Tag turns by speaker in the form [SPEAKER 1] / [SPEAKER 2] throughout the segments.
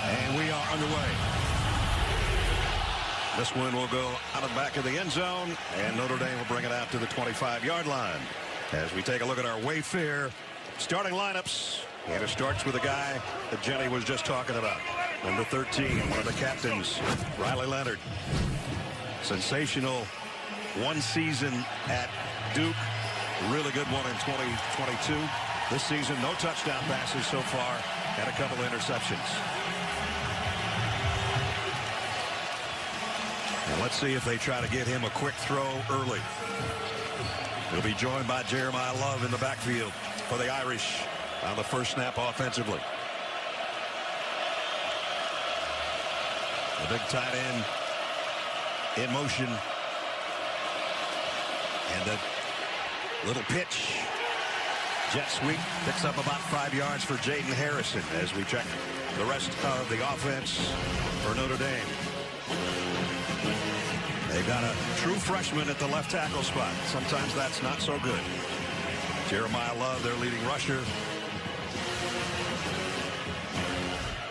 [SPEAKER 1] And we are underway. This one will go out of the back of the end zone, and Notre Dame will bring it out to the 25-yard line. As we take a look at our Wayfair starting lineups, and it starts with a guy that Jenny was just talking about. Number 13, one of the captains, Riley Leonard. Sensational one season at Duke. Really good one in 2022. This season, no touchdown passes so far, and a couple of interceptions. And let's see if they try to get him a quick throw early. He'll be joined by Jeremiah Love in the backfield for the Irish on the first snap offensively. The big tight end in motion. And a little pitch. Jet sweep picks up about 5 yards for Jaden Harrison as we check the rest of the offense for Notre Dame. They've got a true freshman at the left tackle spot. Sometimes that's not so good. Jeremiah Love, their leading rusher.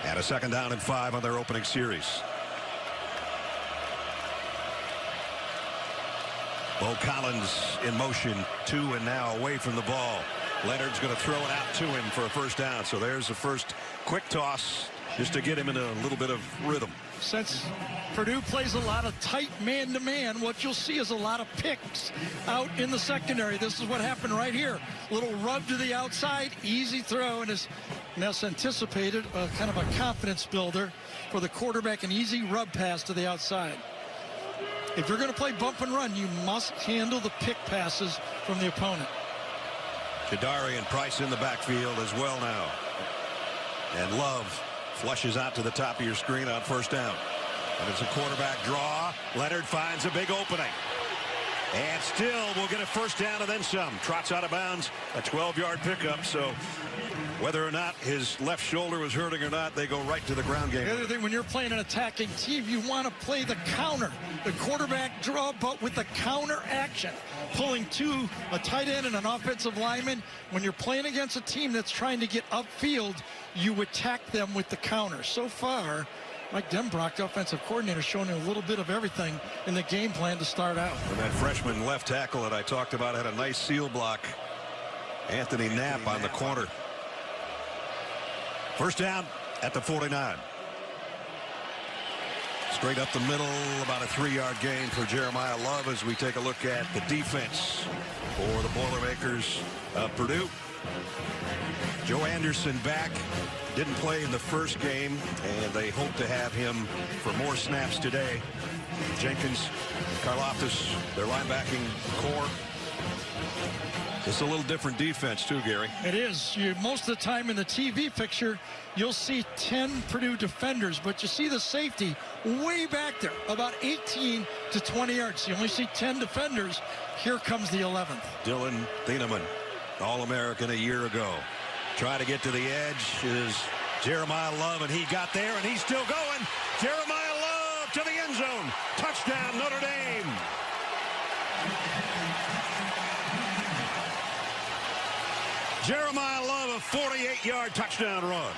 [SPEAKER 1] And a 2nd down and 5 on their opening series. Bo Collins in motion, 2 and now away from the ball. Leonard's going to throw it out to him for a first down. So there's the first quick toss just to get him in a little bit of rhythm.
[SPEAKER 2] Since Purdue plays a lot of tight man-to-man, what you'll see is a lot of picks out in the secondary. This is what happened right here. Little rub to the outside, easy throw, and as Ness anticipated, kind of a confidence builder for the quarterback, an easy rub pass to the outside. If you're going to play bump and run, you must handle the pick passes from the opponent.
[SPEAKER 1] Jadari and Price in the backfield as well now. And Love flushes out to the top of your screen on first down. And it's a quarterback draw. Leonard finds a big opening. And still will get a first down and then some. Trots out of bounds, a 12-yard pickup. So whether or not his left shoulder was hurting or not, they go right to the ground game.
[SPEAKER 2] The other thing, when you're playing an attacking team, you want to play the counter. The quarterback draw, but with the counter action. Pulling a tight end and an offensive lineman. When you're playing against a team that's trying to get upfield, you attack them with the counter. So far, Mike Denbrock, the offensive coordinator, showing a little bit of everything in the game plan to start out.
[SPEAKER 1] And that freshman left tackle that I talked about had a nice seal block. Anthony Knapp on the corner. First down at the 49. Straight up the middle, about a 3-yard gain for Jeremiah Love as we take a look at the defense for the Boilermakers of Purdue. Joe Anderson back. Didn't play in the first game, and they hope to have him for more snaps today. Jenkins, Karlaftis, their linebacking core. It's a little different defense too, Gary.
[SPEAKER 2] It is. Most of the time in the TV picture, you'll see 10 Purdue defenders, but you see the safety way back there, about 18 to 20 yards. You only see 10 defenders. Here comes the 11th.
[SPEAKER 1] Dylan Thieneman, All-American a year ago. Trying to get to the edge is Jeremiah Love, and he got there, and he's still going. Jeremiah Love to the end zone. Touchdown, Notre Dame. Jeremiah Love, a 48-yard touchdown run.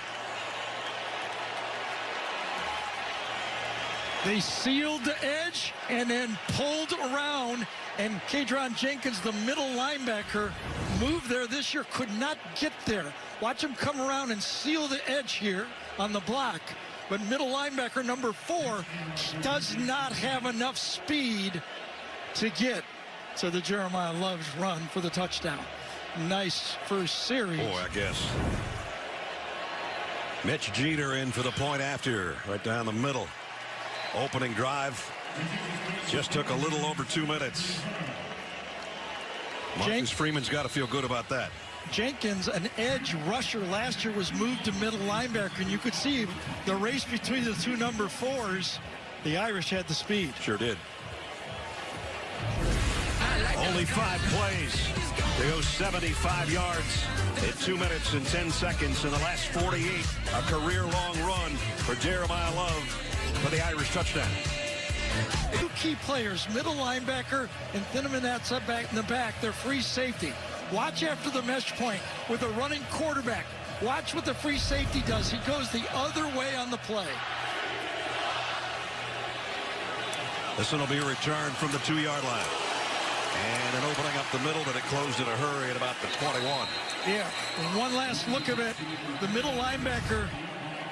[SPEAKER 2] They sealed the edge and then pulled around, and Kadron Jenkins, the middle linebacker, moved there this year, could not get there. Watch him come around and seal the edge here on the block. But middle linebacker number 4 does not have enough speed to get to the Jeremiah Love's run for the touchdown. Nice first series.
[SPEAKER 1] Boy, I guess. Mitch Jeter in for the point after, right down the middle. Opening drive just took a little over 2 minutes. Marcus Freeman's got to feel good about that.
[SPEAKER 2] Jenkins, an edge rusher last year, was moved to middle linebacker, and you could see the race between the two number 4s. The Irish had the speed.
[SPEAKER 1] Sure did. Only 5 plays to go 75 yards in 2 minutes and 10 seconds in the last 48. A career-long run for Jeremiah Love for the Irish touchdown.
[SPEAKER 2] 2 key players, middle linebacker and Thieneman that's up back in the back, their free safety. Watch after the mesh point with a running quarterback. Watch what the free safety does. He goes the other way on the play.
[SPEAKER 1] This one will be returned from the 2-yard line. And an opening up the middle, but it closed in a hurry at about the 21.
[SPEAKER 2] Yeah, one last look of it. The middle linebacker,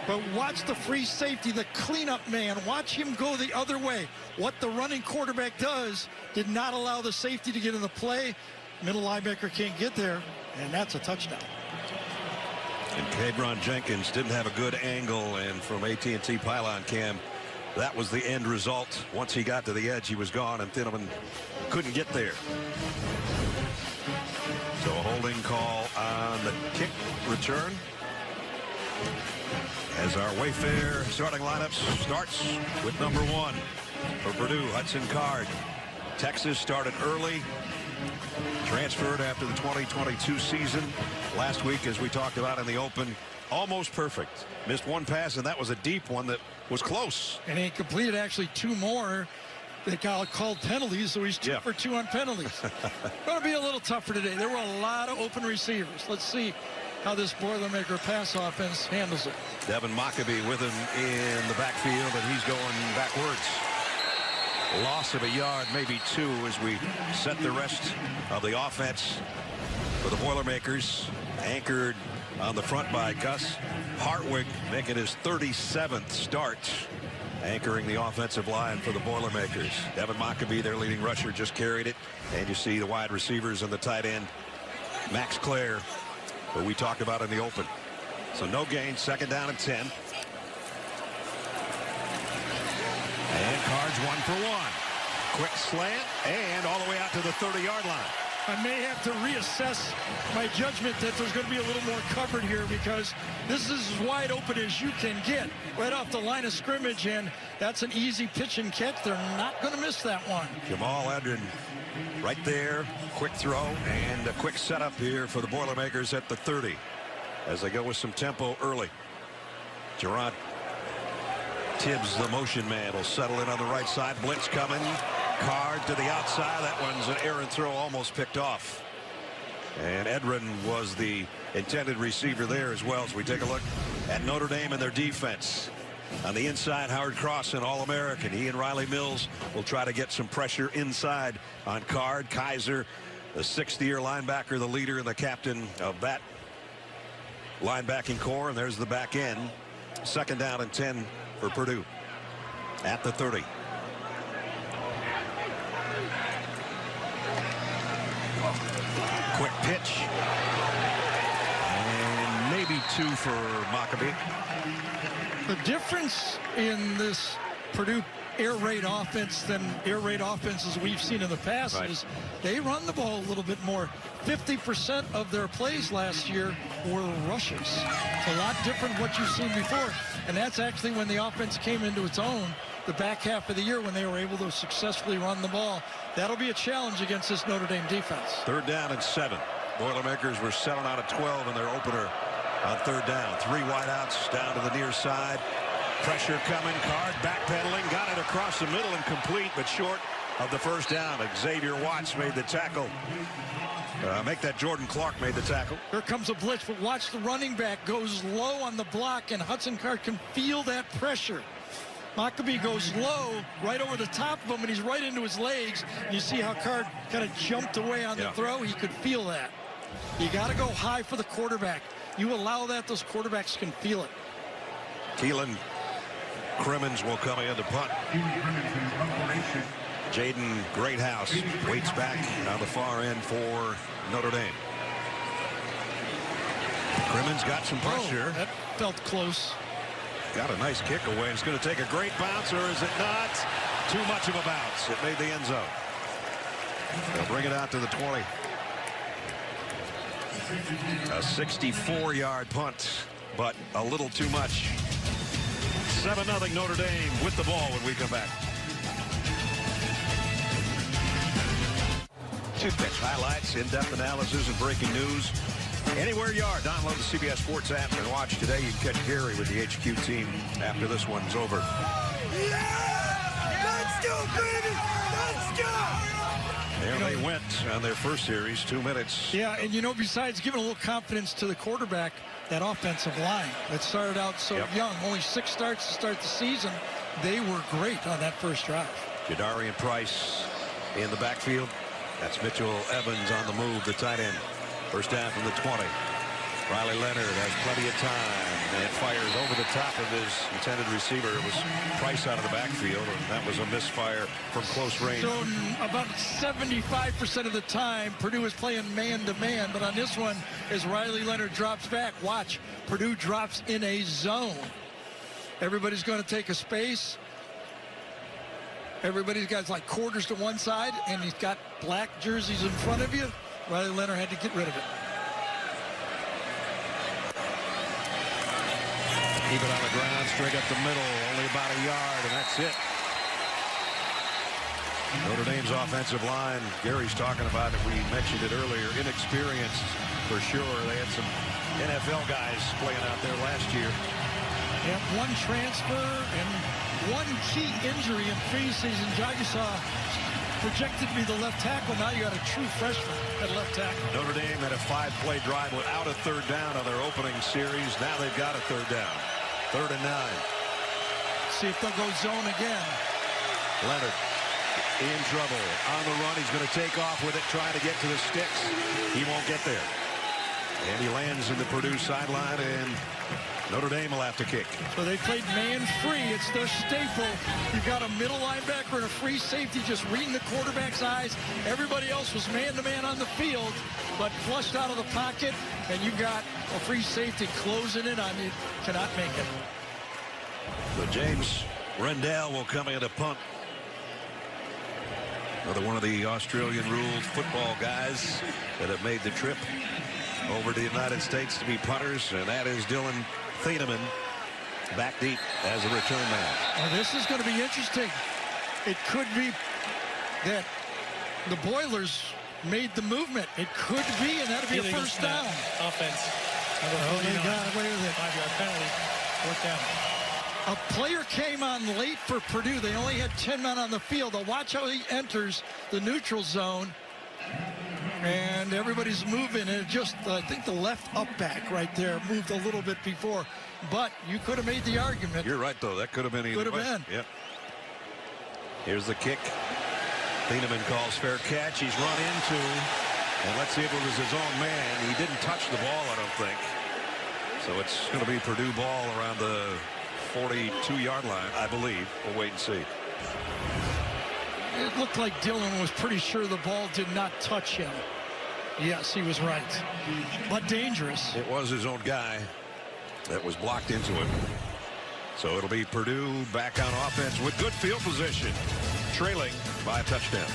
[SPEAKER 2] but watch the free safety, the cleanup man. Watch him go the other way. What the running quarterback does did not allow the safety to get in the play. Middle linebacker can't get there, and that's a touchdown.
[SPEAKER 1] And Cadron Jenkins didn't have a good angle, and from AT&T pylon cam, that was the end result. Once he got to the edge, he was gone, and Thieneman couldn't get there. So a holding call on the kick return. As our Wayfair starting lineups starts with number 1 for Purdue, Hudson Card. Texas started early, transferred after the 2022 season. Last week, as we talked about in the open, almost perfect. Missed one pass, and that was a deep one that was close.
[SPEAKER 2] And he completed actually 2 more. They got called penalties, so he's 2 for 2 on penalties. Going to be a little tougher today. There were a lot of open receivers. Let's see how this Boilermaker pass offense handles it.
[SPEAKER 1] Devin Mockabee with him in the backfield, and he's going backwards. Loss of a yard, maybe 2, as we set the rest of the offense for the Boilermakers. Anchored on the front by Gus Hartwig, making his 37th start, anchoring the offensive line for the Boilermakers. Devin Mockabee, their leading rusher, just carried it. And you see the wide receivers and the tight end, Max Clare, who we talked about in the open. So no gain, 2nd down and 10. And Cards 1 for 1. Quick slant, and all the way out to the 30-yard line.
[SPEAKER 2] I may have to reassess my judgment that there's going to be a little more covered here, because this is as wide open as you can get right off the line of scrimmage, and that's an easy pitch and catch. They're not going to miss that one.
[SPEAKER 1] Jamal Edrin right there. Quick throw and a quick setup here for the Boilermakers at the 30 as they go with some tempo early. Gerard Tibbs, the motion man, will settle in on the right side. Blitz coming. Card to the outside. That one's an errant throw, almost picked off. And Edrin was the intended receiver there as well. As we take a look at Notre Dame and their defense. On the inside, Howard Cross, an All-American. He and Riley Mills will try to get some pressure inside on Card. Kaiser, the 6th-year linebacker, the leader and the captain of that linebacking core. And there's the back end. 2nd down and 10 for Purdue at the 30. Quick pitch. And maybe 2 for Mockabee.
[SPEAKER 2] The difference in this Purdue air raid offense than air raid offenses we've seen in the past is they run the ball a little bit more. 50% of their plays last year were rushes. It's a lot different what you've seen before. And that's actually when the offense came into its own, the back half of the year, when they were able to successfully run the ball. That'll be a challenge against this Notre Dame defense.
[SPEAKER 1] 3rd down and 7. Boilermakers were 7 out of 12 in their opener on 3rd down. 3 wideouts down to the near side. Pressure coming. Card backpedaling. Got it across the middle and complete, but short of the 1st down. Xavier Watts made the tackle. Make that Jordan Clark made the tackle.
[SPEAKER 2] Here comes a blitz, but watch the running back goes low on the block, and Hudson Card can feel that pressure. Mockabee goes low right over the top of him, and he's right into his legs. You see how Card kind of jumped away on the throw. He could feel that. You got to go high for the quarterback. You allow that, those quarterbacks can feel it.
[SPEAKER 1] Keelan Crimmins will come in to punt. Jaden Greathouse waits back on the far end for Notre Dame. Crimmins got some pressure.
[SPEAKER 2] That felt close.
[SPEAKER 1] Got a nice kick away. It's going to take a great bounce, or is it not? Too much of a bounce. It made the end zone. They'll bring it out to the 20. A 64-yard punt, but a little too much. 7-0 Notre Dame with the ball when we come back. 2-pitch highlights, in-depth analysis, and breaking news. Anywhere you are, download the CBS Sports app and watch today. You can catch Gary with the HQ team after this one's over.
[SPEAKER 3] Yeah! Let's go, baby! Let's go!
[SPEAKER 1] There they went on their first series, 2 minutes.
[SPEAKER 2] Yeah, and you know, besides giving a little confidence to the quarterback, that offensive line that started out so young. Only 6 starts to start the season. They were great on that first drive.
[SPEAKER 1] Jadarian Price in the backfield. That's Mitchell Evans on the move, the tight end. First down from the 20. Riley Leonard has plenty of time and fires over the top of his intended receiver. It was Price out of the backfield, and that was a misfire from close range.
[SPEAKER 2] So about 75% of the time, Purdue is playing man-to-man, but on this one, as Riley Leonard drops back, watch, Purdue drops in a zone. Everybody's going to take a space. Everybody's got like quarters to one side, and he's got black jerseys in front of you. Riley Leonard had to get rid of it.
[SPEAKER 1] Keep it on the ground, straight up the middle, only about a yard, and that's it. Notre Dame's offensive line, Gary's talking about it, we mentioned it earlier, inexperienced for sure. They had some NFL guys playing out there last year.
[SPEAKER 2] Yeah, 1 transfer and 1 key injury in preseason. Jagusaw projected to be the left tackle. Now you got a true freshman at left tackle.
[SPEAKER 1] Notre Dame had a 5-play drive without a 3rd down on their opening series. Now they've got a 3rd down. 3rd and 9.
[SPEAKER 2] See if they'll go zone again.
[SPEAKER 1] Leonard in trouble. On the run. He's going to take off with it, trying to get to the sticks. He won't get there. And he lands in the Purdue sideline, and Notre Dame will have to kick.
[SPEAKER 2] So they played man-free. It's their staple. You've got a middle linebacker and a free safety just reading the quarterback's eyes. Everybody else was man-to-man on the field, but flushed out of the pocket, and you got a free safety closing in on you. Cannot make it.
[SPEAKER 1] But James Rendell will come in to punt. Another one of the Australian-ruled football guys that have made the trip over to the United States to be punters, and that is Dylan Thieneman, back deep as a return man.
[SPEAKER 2] Well, this is going to be interesting. It could be that the Boilers made the movement. It could be, and that'd be a first down.
[SPEAKER 4] Offense.
[SPEAKER 2] Oh, they got away with it.
[SPEAKER 4] 5-yard penalty. 4th down.
[SPEAKER 2] A player came on late for Purdue. They only had 10 men on the field. Now watch how he enters the neutral zone. And everybody's moving, and it just, I think the left up back right there moved a little bit before. But you could have made the argument.
[SPEAKER 1] You're right, though. That could have been either way.
[SPEAKER 2] Could have been.
[SPEAKER 1] Yep. Here's the kick. Thieneman calls fair catch. He's run into, and let's see if it was his own man. He didn't touch the ball, I don't think. So it's going to be Purdue ball around the 42-yard line, I believe. We'll wait and see.
[SPEAKER 2] It looked like Dylan was pretty sure the ball did not touch him. Yes, he was right. But dangerous.
[SPEAKER 1] It was his own guy that was blocked into it. So it'll be Purdue back on offense with good field position, trailing by a touchdown.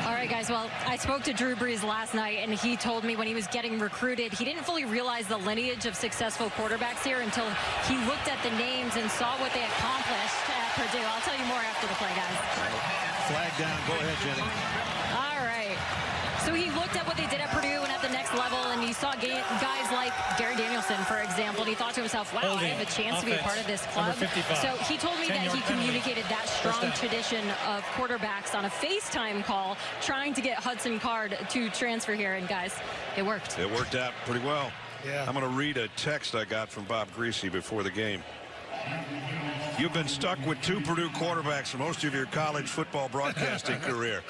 [SPEAKER 5] All right, guys, well, I spoke to Drew Brees last night, and he told me when he was getting recruited, he didn't fully realize the lineage of successful quarterbacks here until he looked at the names and saw what they accomplished at Purdue. I'll tell you more after the play, guys.
[SPEAKER 1] Flag down. Go ahead, Jenny.
[SPEAKER 5] All right. So he looked at what they did at Purdue and at the next level, and he saw guys like Gary Danielson, for example, and he thought to himself, wow, I have a chance to be a part of this club. So he told me that he communicated that strong tradition of quarterbacks on a FaceTime call, trying to get Hudson Card to transfer here, and guys, it worked.
[SPEAKER 1] It worked out pretty well.
[SPEAKER 2] Yeah.
[SPEAKER 1] I'm going to read a text I got from Bob Greasy before the game. You've been stuck with 2 Purdue quarterbacks for most of your college football broadcasting career.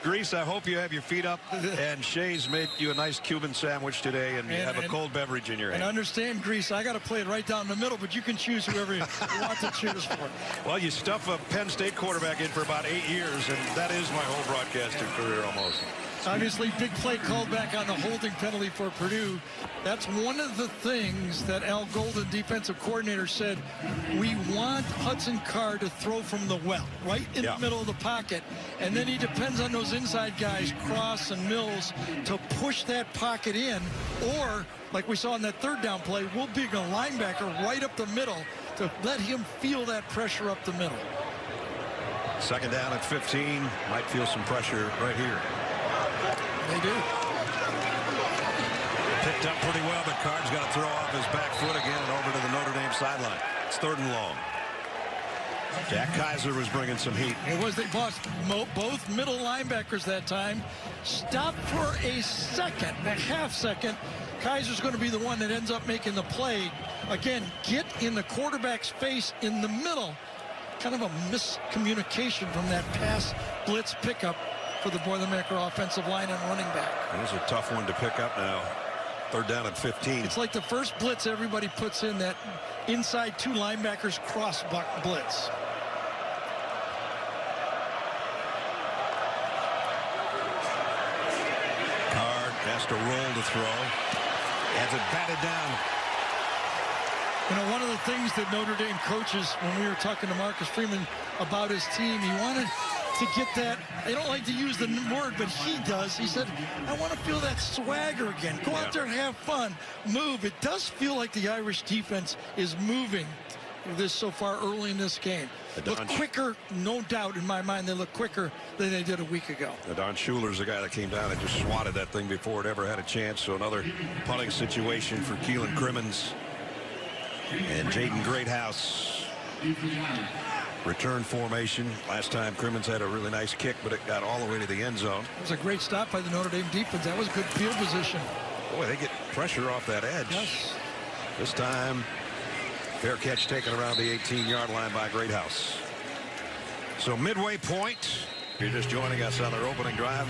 [SPEAKER 1] Grease, I hope you have your feet up. And Shay's made you a nice Cuban sandwich today, and you have a cold beverage in your hand.
[SPEAKER 2] And understand, Grease, I got to play it right down the middle, but you can choose whoever you want to choose for.
[SPEAKER 1] Well, you stuff a Penn State quarterback in for about 8 years, and that is my whole broadcasting career almost.
[SPEAKER 2] Obviously, big play called back on the holding penalty for Purdue. That's one of the things that Al Golden, defensive coordinator, said. We want Hudson Card to throw from the well, right in the middle of the pocket. And then he depends on those inside guys, Cross and Mills, to push that pocket in. Or, like we saw in that 3rd down play, we'll be a linebacker right up the middle to let him feel that pressure up the middle.
[SPEAKER 1] 2nd down at 15. Might feel some pressure right here.
[SPEAKER 2] They do.
[SPEAKER 1] Picked up pretty well, but Card's got to throw off his back foot again and over to the Notre Dame sideline. It's 3rd and long. Jack Kaiser was bringing some heat.
[SPEAKER 2] It was they lost both middle linebackers that time. Stopped for a second, a half second. Kaiser's going to be the one that ends up making the play. Again, get in the quarterback's face in the middle. Kind of a miscommunication from that pass blitz pickup for the Boilermaker offensive line and running back.
[SPEAKER 1] This is a tough one to pick up now. 3rd down and 15.
[SPEAKER 2] It's like the first blitz everybody puts in, that inside 2 linebackers cross blitz.
[SPEAKER 1] Card has to roll to throw. Has it batted down.
[SPEAKER 2] You know, one of the things that Notre Dame coaches, when we were talking to Marcus Freeman about his team, he wanted to get that, I don't like to use the word, but he does. He said, I want to feel that swagger again. Go out there and have fun. Move. It does feel like the Irish defense is moving this so far early in this game. Look quicker, no doubt in my mind. They look quicker than they did a week ago.
[SPEAKER 1] Don Schuler's the guy that came down and just swatted that thing before it ever had a chance. So another punting situation for Keelan Crimmins. And Jaden Greathouse. Return formation. Last time Crimmins had a really nice kick, but it got all the way to the end zone.
[SPEAKER 2] It was a great stop by the Notre Dame defense. That was good field position.
[SPEAKER 1] Boy, they get pressure off that edge.
[SPEAKER 2] Yes.
[SPEAKER 1] This time, fair catch taken around the 18-yard line by Greathouse. So midway point. If you're just joining us on their opening drive.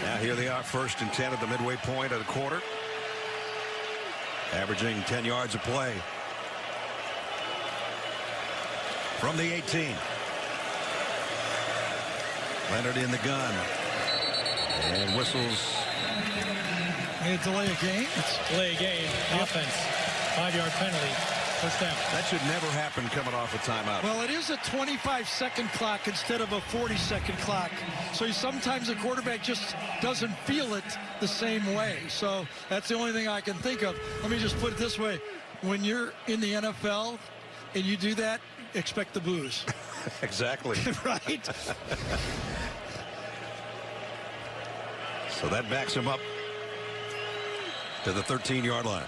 [SPEAKER 1] Now here they are, 1st and 10 at the midway point of the quarter. Averaging 10 yards a play. From the 18. Leonard in the gun. And whistles.
[SPEAKER 2] May delay a game.
[SPEAKER 4] Delay a game. Offense. 5-yard penalty. First down.
[SPEAKER 1] That should never happen coming off a timeout.
[SPEAKER 2] Well, it is a 25-second clock instead of a 40-second clock. So sometimes the quarterback just doesn't feel it the same way. So that's the only thing I can think of. Let me just put it this way. When you're in the NFL and you do that, expect the booze.
[SPEAKER 1] Exactly.
[SPEAKER 2] Right?
[SPEAKER 1] So that backs him up to the 13-yard line.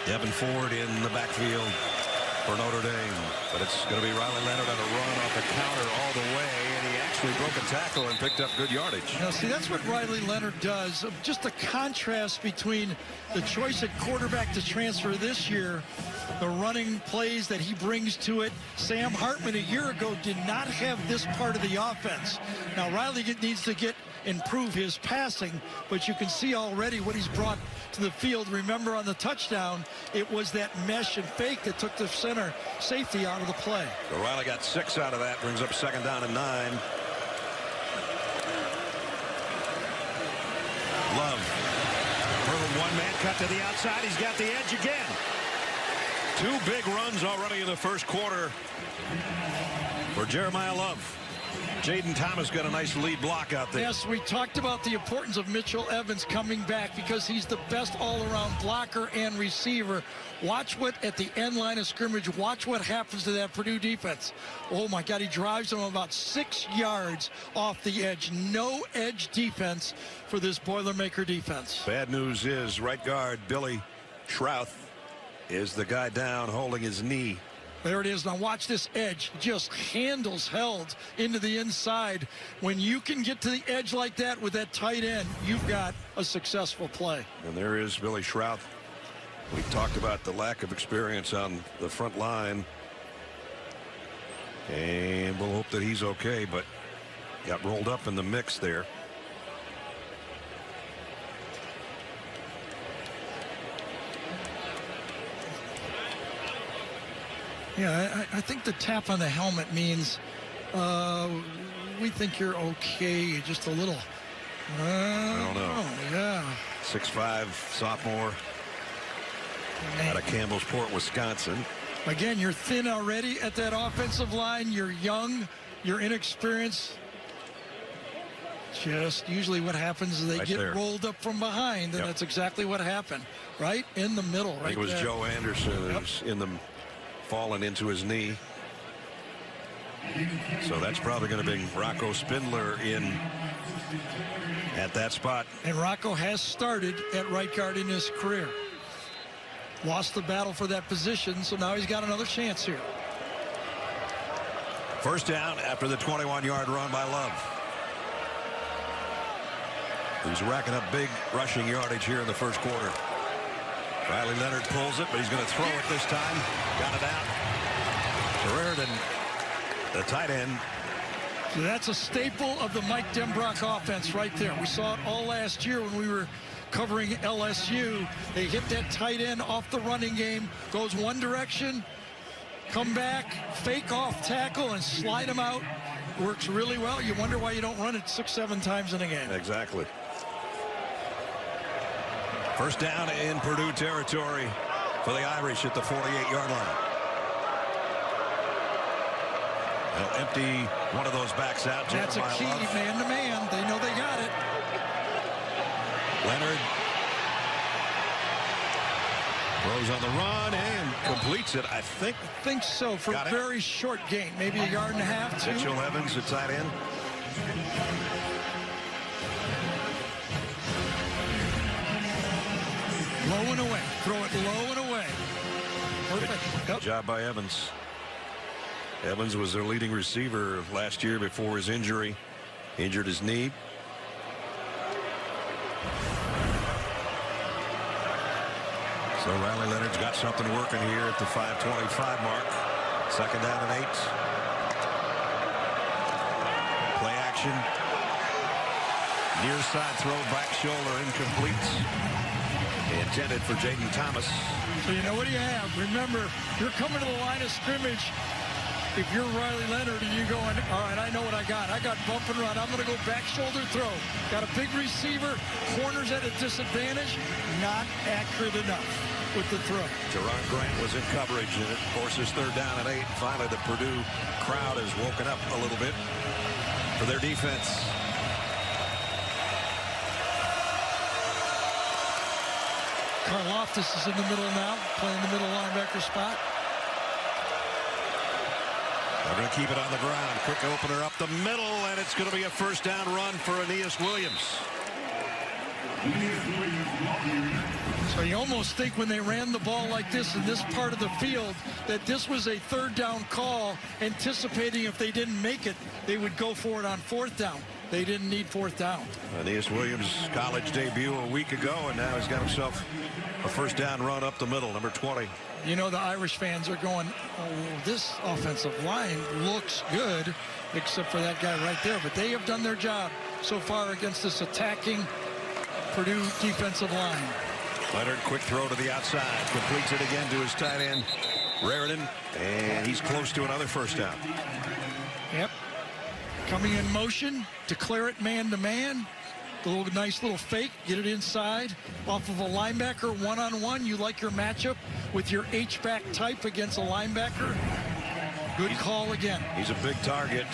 [SPEAKER 1] Devin Ford in the backfield for Notre Dame. But it's going to be Riley Leonard on a run off the counter all the way. And he actually broke a tackle and picked up good yardage.
[SPEAKER 2] Now, see, that's what Riley Leonard does. Just the contrast between the choice at quarterback to transfer this year, the running plays that he brings to it. Sam Hartman a year ago did not have this part of the offense. Now, Riley needs to improve his passing, but you can see already what he's brought to the field. Remember, on the touchdown, it was that mesh and fake that took the center safety out of the play.
[SPEAKER 1] So Riley got 6 out of that, brings up 2nd down and 9. Love for the one-man cut to the outside. He's got the edge again. 2 big runs already in the first quarter for Jeremiah Love. Jaden Thomas got a nice lead block out there.
[SPEAKER 2] Yes, we talked about the importance of Mitchell Evans coming back because he's the best all-around blocker and receiver. Watch what, at the end line of scrimmage, watch what happens to that Purdue defense. Oh, my God, he drives them about 6 yards off the edge. No edge defense for this Boilermaker defense.
[SPEAKER 1] Bad news is right guard Billy Schrouth is the guy down holding his knee.
[SPEAKER 2] There it is. Now watch this edge. Just handles held into the inside. When you can get to the edge like that with that tight end, you've got a successful play.
[SPEAKER 1] And there is Billy Schrouth. We talked about the lack of experience on the front line. And we'll hope that he's okay, but got rolled up in the mix there.
[SPEAKER 2] Yeah, I think the tap on the helmet means we think you're okay, just a little.
[SPEAKER 1] I don't know.
[SPEAKER 2] Oh, yeah.
[SPEAKER 1] 6'5", sophomore out of Campbellsport, Wisconsin.
[SPEAKER 2] Again, you're thin already at that offensive line. You're young. You're inexperienced. Just usually what happens is they get rolled up from behind, and that's exactly what happened. Right in the middle.
[SPEAKER 1] I think it was Joe Anderson who's in the fallen into his knee. So that's probably going to bring Rocco Spindler in at that spot.
[SPEAKER 2] And Rocco has started at right guard in his career. lost the battle for that position, so now he's got another chance here.
[SPEAKER 1] First down after the 21-yard run by Love. He's racking up big rushing yardage here in the first quarter. Riley Leonard pulls it, but he's going to throw it this time. Got it out. Sheridan, the tight end.
[SPEAKER 2] So that's a staple of the Mike Denbrock offense right there. We saw it all last year when we were covering LSU. They hit that tight end off the running game, goes one direction, come back, fake off tackle, and slide him out. Works really well. You wonder why you don't run it 6-7 times in a game.
[SPEAKER 1] Exactly. First down in Purdue territory for the Irish at the 48-yard line. They'll empty one of those backs out.
[SPEAKER 2] That's a key, man-to-man. They know they got it.
[SPEAKER 1] Leonard throws on the run and completes it, I think.
[SPEAKER 2] I think so, for a very short gain. Maybe a yard and a half, 2.
[SPEAKER 1] Mitchell Evans, the tight end.
[SPEAKER 2] Low and away. Throw it low and away. Perfect.
[SPEAKER 1] Good job by Evans. Evans was their leading receiver last year before his injury. Injured his knee. So Riley Leonard's got something working here at the 5:25 mark. Second down and 8. Play action. Near side throw, back shoulder, incomplete. Intended for Jaden Thomas.
[SPEAKER 2] So you know what you have. Remember, you're coming to the line of scrimmage. If you're Riley Leonard and you're going, all right, I know what I got. I got bump and run. I'm going to go back shoulder throw. Got a big receiver. Corners at a disadvantage. Not accurate enough with the throw.
[SPEAKER 1] Jerron Grant was in coverage, and it forces third down and 8. Finally, the Purdue crowd has woken up a little bit for their defense.
[SPEAKER 2] Karlaftis is in the middle now, playing the middle linebacker spot.
[SPEAKER 1] They're going to keep it on the ground. Quick opener up the middle, and it's going to be a first down run for Aeneas Williams.
[SPEAKER 2] So you almost think when they ran the ball like this in this part of the field that this was a third down call, anticipating if they didn't make it, they would go for it on fourth down. They didn't need fourth down.
[SPEAKER 1] Aeneas Williams' college debut a week ago, and now he's got himself a first down run up the middle, number 20.
[SPEAKER 2] You know the Irish fans are going, oh, this offensive line looks good, except for that guy right there. But they have done their job so far against this attacking Purdue defensive line.
[SPEAKER 1] Leonard, quick throw to the outside, completes it again to his tight end, Raritan, and he's close to another first down.
[SPEAKER 2] Yep. Coming in motion, declare it man-to-man. Nice little fake, get it inside off of a linebacker one-on-one. You like your matchup with your H-back type against a linebacker. Good call again.
[SPEAKER 1] He's a big target.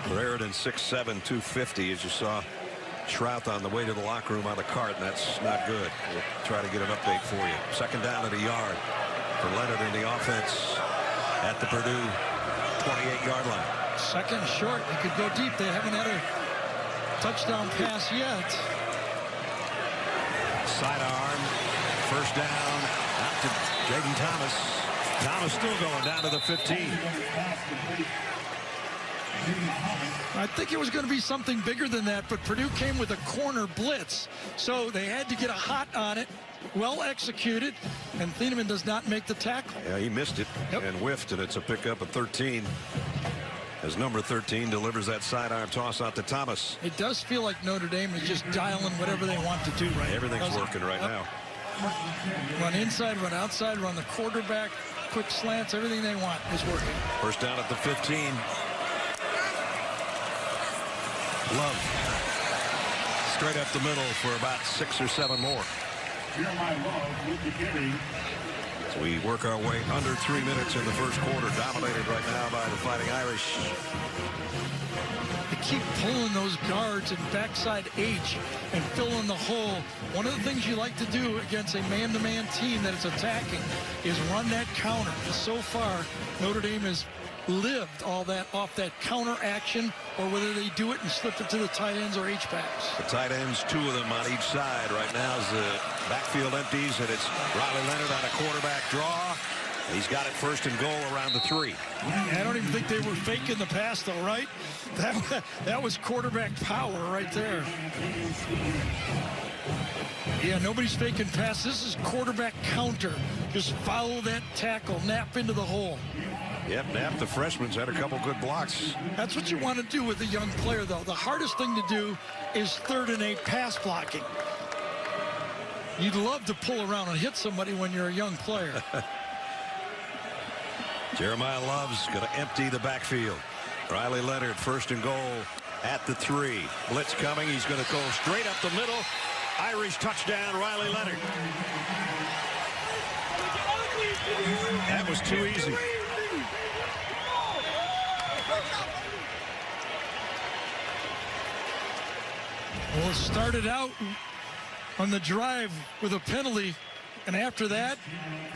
[SPEAKER 1] Raritan 6'7", 250, as you saw. Shrouth on the way to the locker room on the cart, and that's not good. We'll try to get an update for you. Second down at a yard for Leonard in the offense at the Purdue 28-yard line.
[SPEAKER 2] Second short. You could go deep. They haven't had a touchdown pass yet.
[SPEAKER 1] Sidearm. First down out to Jaden Thomas. Thomas still going down to the 15.
[SPEAKER 2] I think it was going to be something bigger than that, but Purdue came with a corner blitz, so they had to get a hot on it. Well executed, and Thieneman does not make the tackle.
[SPEAKER 1] Yeah, he missed it and whiffed, and it's a pickup of 13. As number 13 delivers that sidearm toss out to Thomas.
[SPEAKER 2] It does feel like Notre Dame is just dialing whatever they want to do right now.
[SPEAKER 1] Everything's working right now.
[SPEAKER 2] Run inside, run outside, run the quarterback, quick slants, everything they want is working.
[SPEAKER 1] First down at the 15. Love. Straight up the middle for about 6 or 7 more. As we work our way under 3 minutes in the first quarter, dominated right now by the Fighting Irish.
[SPEAKER 2] They keep pulling those guards and backside H and filling the hole. One of the things you like to do against a man-to-man team that is attacking is run that counter. So far, Notre Dame has lived all that off that counter action, or whether they do it and slip it to the tight ends or H-backs.
[SPEAKER 1] The tight ends, 2 of them on each side. Right now as the backfield empties, and it's Riley Leonard on a quarterback draw. He's got it 1st and goal around the 3.
[SPEAKER 2] I don't even think they were faking the pass, though, right? That was quarterback power right there. Yeah, nobody's faking pass. This is quarterback counter. Just follow that tackle, nap into the hole.
[SPEAKER 1] Yep, Knapp, the freshman's had a couple good blocks.
[SPEAKER 2] That's what you want to do with a young player, though. The hardest thing to do is 3rd and 8 pass blocking. You'd love to pull around and hit somebody when you're a young player.
[SPEAKER 1] Jeremiah Love's going to empty the backfield. Riley Leonard, 1st and goal at the 3. Blitz coming. He's going to go straight up the middle. Irish touchdown, Riley Leonard. That was too easy.
[SPEAKER 2] Well, it started out on the drive with a penalty, and after that,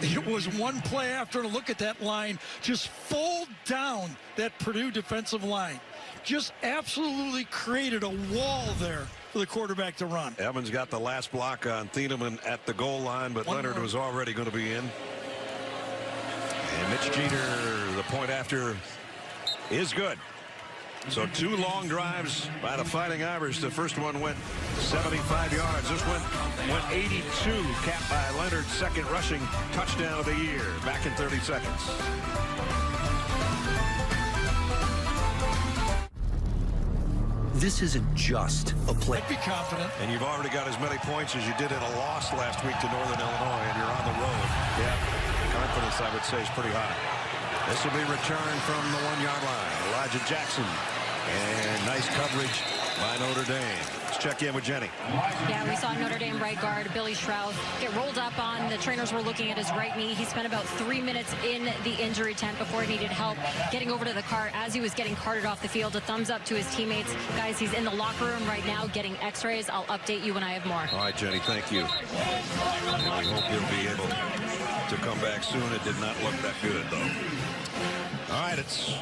[SPEAKER 2] it was one play after. Look at that line. Just fold down that Purdue defensive line. Just absolutely created a wall there for the quarterback to run.
[SPEAKER 1] Evans got the last block on Thieneman at the goal line, but Leonard was already going to be in. And Mitch Jeter, the point after, is good. So 2 long drives by the Fighting Irish. The first one went 75 yards. This one went 82, capped by Leonard's 2nd rushing touchdown of the year. Back in 30 seconds.
[SPEAKER 6] This isn't just a play.
[SPEAKER 2] Be confident.
[SPEAKER 1] And you've already got as many points as you did in a loss last week to Northern Illinois, and you're on the road. Yeah, confidence, I would say, is pretty high. This will be returned from the 1-yard line. Elijah Jackson. And nice coverage by Notre Dame. Let's check in with Jenny.
[SPEAKER 5] Yeah, we saw Notre Dame right guard Billy Shroud get rolled up on. The trainers were looking at his right knee. He spent about 3 minutes in the injury tent before he needed help getting over to the car. As he was getting carted off the field, a thumbs up to his teammates. Guys, he's in the locker room right now getting x-rays. I'll update you when I have more.
[SPEAKER 1] All right, Jenny, thank you. We hope he'll be able to come back soon. It did not look that good, though. All right, it's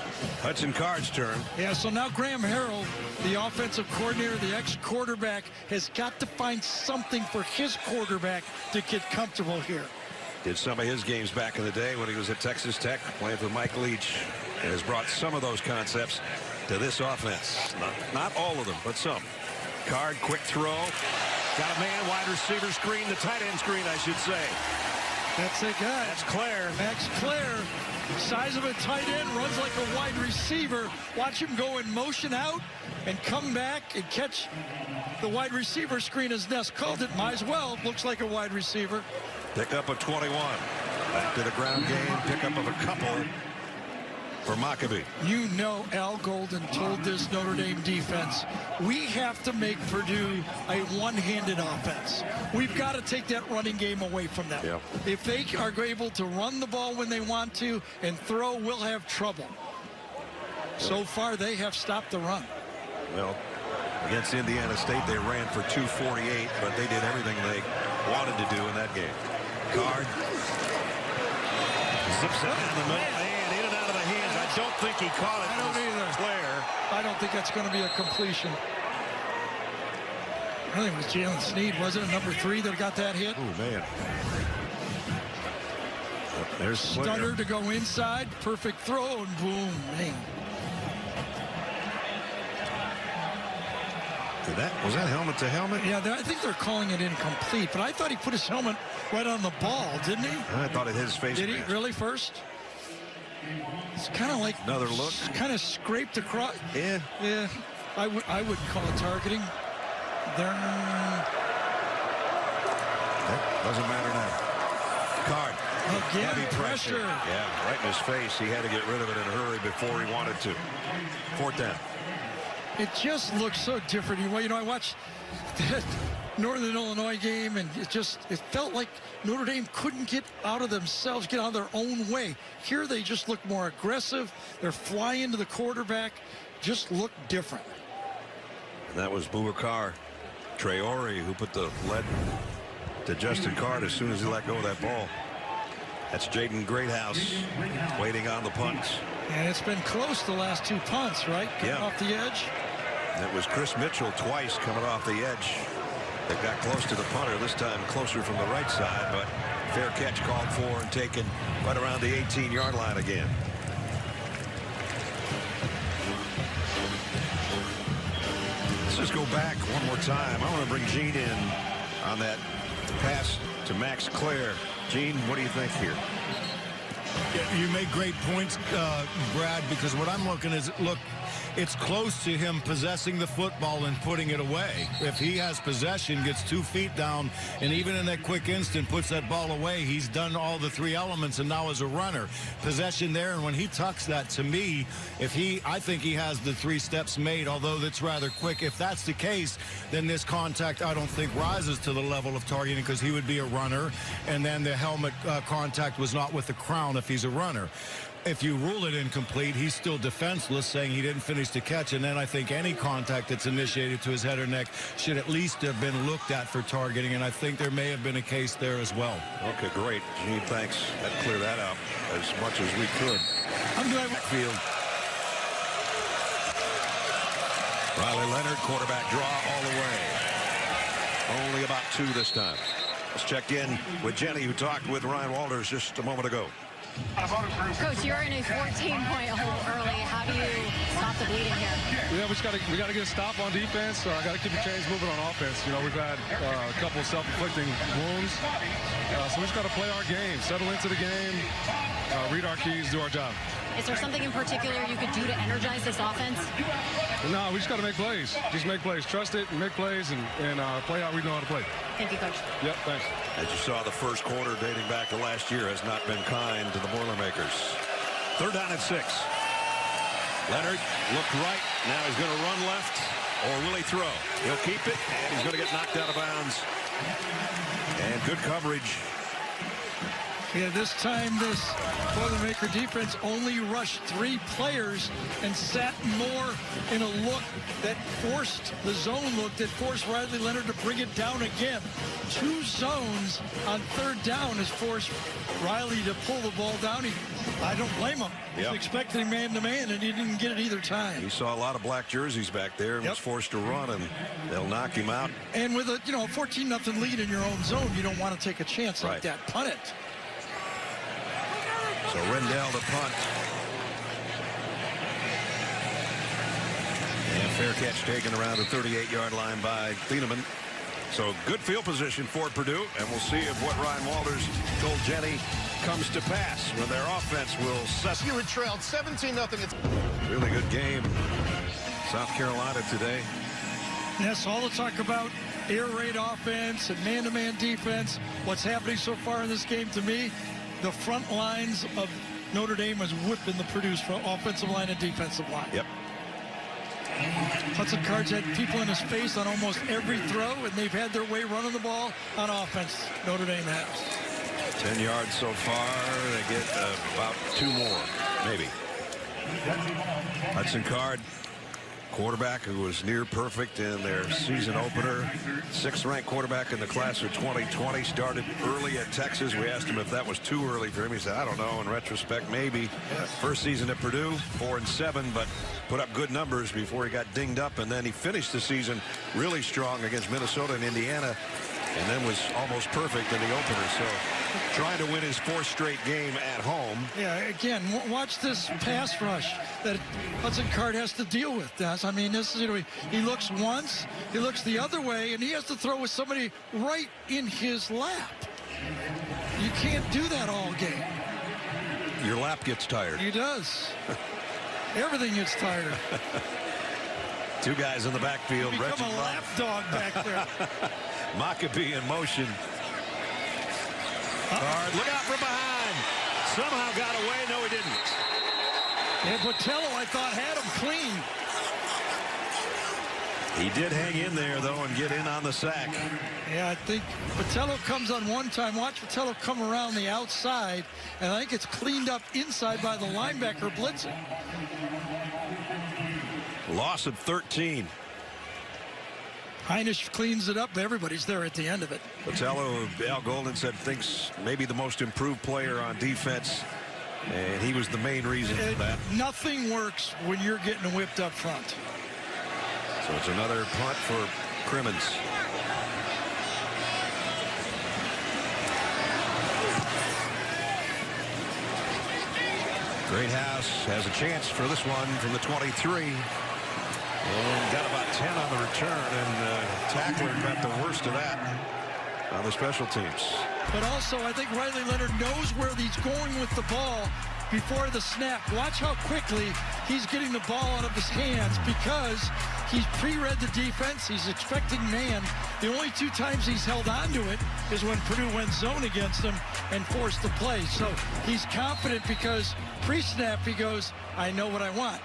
[SPEAKER 1] Hudson Card's turn.
[SPEAKER 2] Yeah, so now Graham Harrell, the offensive coordinator, the ex-quarterback, has got to find something for his quarterback to get comfortable here.
[SPEAKER 1] Did some of his games back in the day when he was at Texas Tech, playing for Mike Leach, and has brought some of those concepts to this offense. Not all of them, but some. Card, quick throw. Got a man, wide receiver screen, the tight end screen, I should say.
[SPEAKER 2] That's it, guy.
[SPEAKER 1] That's Claire.
[SPEAKER 2] Max Claire, size of a tight end, runs like a wide receiver. Watch him go in motion out and come back and catch the wide receiver screen, as Ness called it. Might as well. Looks like a wide receiver.
[SPEAKER 1] Pick up a 21. Back to the ground game. Pick up of a couple for Maccabee.
[SPEAKER 2] You know Al Golden told this Notre Dame defense, we have to make Purdue a one-handed offense. We've got to take that running game away from them.
[SPEAKER 1] Yep.
[SPEAKER 2] If they are able to run the ball when they want to and throw, we'll have trouble. So far, they have stopped the run.
[SPEAKER 1] Well, against Indiana State, they ran for 248, but they did everything they wanted to do in that game. Card zips it down the middle and in and out of the hands. I don't think he caught it.
[SPEAKER 2] I don't either.
[SPEAKER 1] Claire.
[SPEAKER 2] I don't think that's going to be a completion. I think it was Jalen Sneed, wasn't it? Number 3 that got that hit.
[SPEAKER 1] Oh, man. There's
[SPEAKER 2] Stutter to go inside. Perfect throw, and boom, man.
[SPEAKER 1] Was that helmet to helmet?
[SPEAKER 2] Yeah, I think they're calling it incomplete, but I thought he put his helmet right on the ball, didn't he?
[SPEAKER 1] I thought it hit his face.
[SPEAKER 2] Did he really first? It's kind of like
[SPEAKER 1] another look.
[SPEAKER 2] Kind of scraped across.
[SPEAKER 1] Yeah.
[SPEAKER 2] Yeah. I would call it targeting. There.
[SPEAKER 1] That doesn't matter now. Card.
[SPEAKER 2] Again,
[SPEAKER 1] Heavy
[SPEAKER 2] pressure.
[SPEAKER 1] Yeah, right in his face. He had to get rid of it in a hurry before he wanted to. 4th down.
[SPEAKER 2] It just looks so different. You know, I watched that Northern Illinois game, and it felt like Notre Dame couldn't get out of themselves, get out of their own way. Here they just look more aggressive. They're flying to the quarterback. Just look different.
[SPEAKER 1] And that was Boubacar Traore who put the lead to Justin Card as soon as he let go of that ball. That's Jaden Greathouse waiting on the punts.
[SPEAKER 2] And it's been close the last 2 punts, right? Coming off the edge.
[SPEAKER 1] It was Chris Mitchell twice coming off the edge. They got close to the punter, this time closer from the right side, but fair catch called for and taken right around the 18-yard line again. Let's just go back one more time. I want to bring Gene in on that pass to Max Clare. Gene, what do you think here?
[SPEAKER 7] You make great points, Brad, because what I'm looking is, look, it's close to him possessing the football and putting it away. If he has possession, gets 2 feet down, and even in that quick instant puts that ball away, he's done all the 3 elements, and now as a runner, possession there. And when he tucks that, to me, I think he has the 3 steps made, although that's rather quick. If that's the case, then this contact, I don't think, rises to the level of targeting, because he would be a runner, and then the helmet contact was not with the crown if he's a runner. If you rule it incomplete, he's still defenseless, saying he didn't finish the catch. And then I think any contact that's initiated to his head or neck should at least have been looked at for targeting. And I think there may have been a case there as well.
[SPEAKER 1] Okay, great. Gene, thanks. That cleared that out as much as we could.
[SPEAKER 2] I'm glad.
[SPEAKER 1] Field. Riley Leonard, quarterback draw all the way. Only about 2 this time. Let's check in with Jenny, who talked with Ryan Walters just a moment ago.
[SPEAKER 5] Coach, you're in a 14-point hole early. How do you stop the bleeding here?
[SPEAKER 8] Yeah, we got to get a stop on defense. I got to keep the chains moving on offense. You know, we've had a couple of self-inflicting wounds, so we just got to play our game, settle into the game, read our keys, do our job.
[SPEAKER 5] Is there something in particular you could do to energize this offense?
[SPEAKER 8] No, we just got to make plays. Just make plays. Trust it and make plays and play how we know how to play.
[SPEAKER 5] Thank you, Coach.
[SPEAKER 8] Yep, thanks.
[SPEAKER 1] As you saw, the first quarter dating back to last year has not been kind to the Boilermakers. 3rd down and 6. Leonard looked right. Now he's going to run left, or will he throw? He'll keep it, and he's going to get knocked out of bounds. And good coverage.
[SPEAKER 2] Yeah, this time this Boilermaker defense only rushed 3 players and sat more in a look that forced the zone look that forced Riley Leonard to bring it down again. 2 zones on 3rd down has forced Riley to pull the ball down. I don't blame him. He's expecting man-to-man, and he didn't get it either time.
[SPEAKER 1] He saw a lot of black jerseys back there and was forced to run, and they'll knock him out.
[SPEAKER 2] And with a 14-0 lead in your own zone, you don't want to take a chance like that. Punt it.
[SPEAKER 1] So Rendell the punt. And fair catch taken around the 38-yard line by Thieneman. So good field position for Purdue, and we'll see if what Ryan Walters told Jenny comes to pass when their offense will set.
[SPEAKER 9] You were trailed 17-0.
[SPEAKER 1] Really good game. South Carolina today.
[SPEAKER 2] Yes, all the talk about air raid offense and man-to-man defense. What's happening so far in this game, to me, the front lines of Notre Dame was whipping the Purdue's offensive line and defensive line.
[SPEAKER 1] Yep.
[SPEAKER 2] Hudson Card's had people in his face on almost every throw, and they've had their way running the ball on offense. Notre Dame has.
[SPEAKER 1] 10 yards so far. They get about 2 more, maybe. Hudson Card, quarterback who was near perfect in their season opener. 6th-ranked quarterback in the class of 2020. Started early at Texas. We asked him if that was too early for him. He said, I don't know. In retrospect, maybe. First season at Purdue, 4-7, but put up good numbers before he got dinged up. And then he finished the season really strong against Minnesota and Indiana, and then was almost perfect in the opener. So trying to win his 4th straight game at home.
[SPEAKER 2] Yeah, again, watch this pass rush that Hudson Card has to deal with. I mean, this is, he looks once, he looks the other way, and he has to throw with somebody right in his lap. You can't do that all game.
[SPEAKER 1] Your lap gets tired.
[SPEAKER 2] He does. Everything gets tired.
[SPEAKER 1] 2 guys in the backfield.
[SPEAKER 2] You become a lap dog back there.
[SPEAKER 1] Maccabee in motion. Card, look out from behind. Somehow got away. No, he didn't.
[SPEAKER 2] And Botello, I thought, had him clean.
[SPEAKER 1] He did hang in there, though, and get in on the sack.
[SPEAKER 2] Yeah, I think Botello comes on one time. Watch Botello come around the outside, and I think it's cleaned up inside by the linebacker blitzing.
[SPEAKER 1] Loss of 13.
[SPEAKER 2] Heinisch cleans it up. Everybody's there at the end of it.
[SPEAKER 1] Patello, Al Golden said, thinks maybe the most improved player on defense, and he was the main reason for that.
[SPEAKER 2] Nothing works when you're getting whipped up front.
[SPEAKER 1] So it's another punt for Crimmins. Greathouse has a chance for this one from the 23. And got about 10 on the return, and tackler got the worst of that on the special teams.
[SPEAKER 2] But also, I think Riley Leonard knows where he's going with the ball before the snap. Watch how quickly he's getting the ball out of his hands because he's pre-read the defense. He's expecting man. The only 2 times he's held on to it is when Purdue went zone against him and forced the play. So he's confident because pre-snap he goes, I know what I want.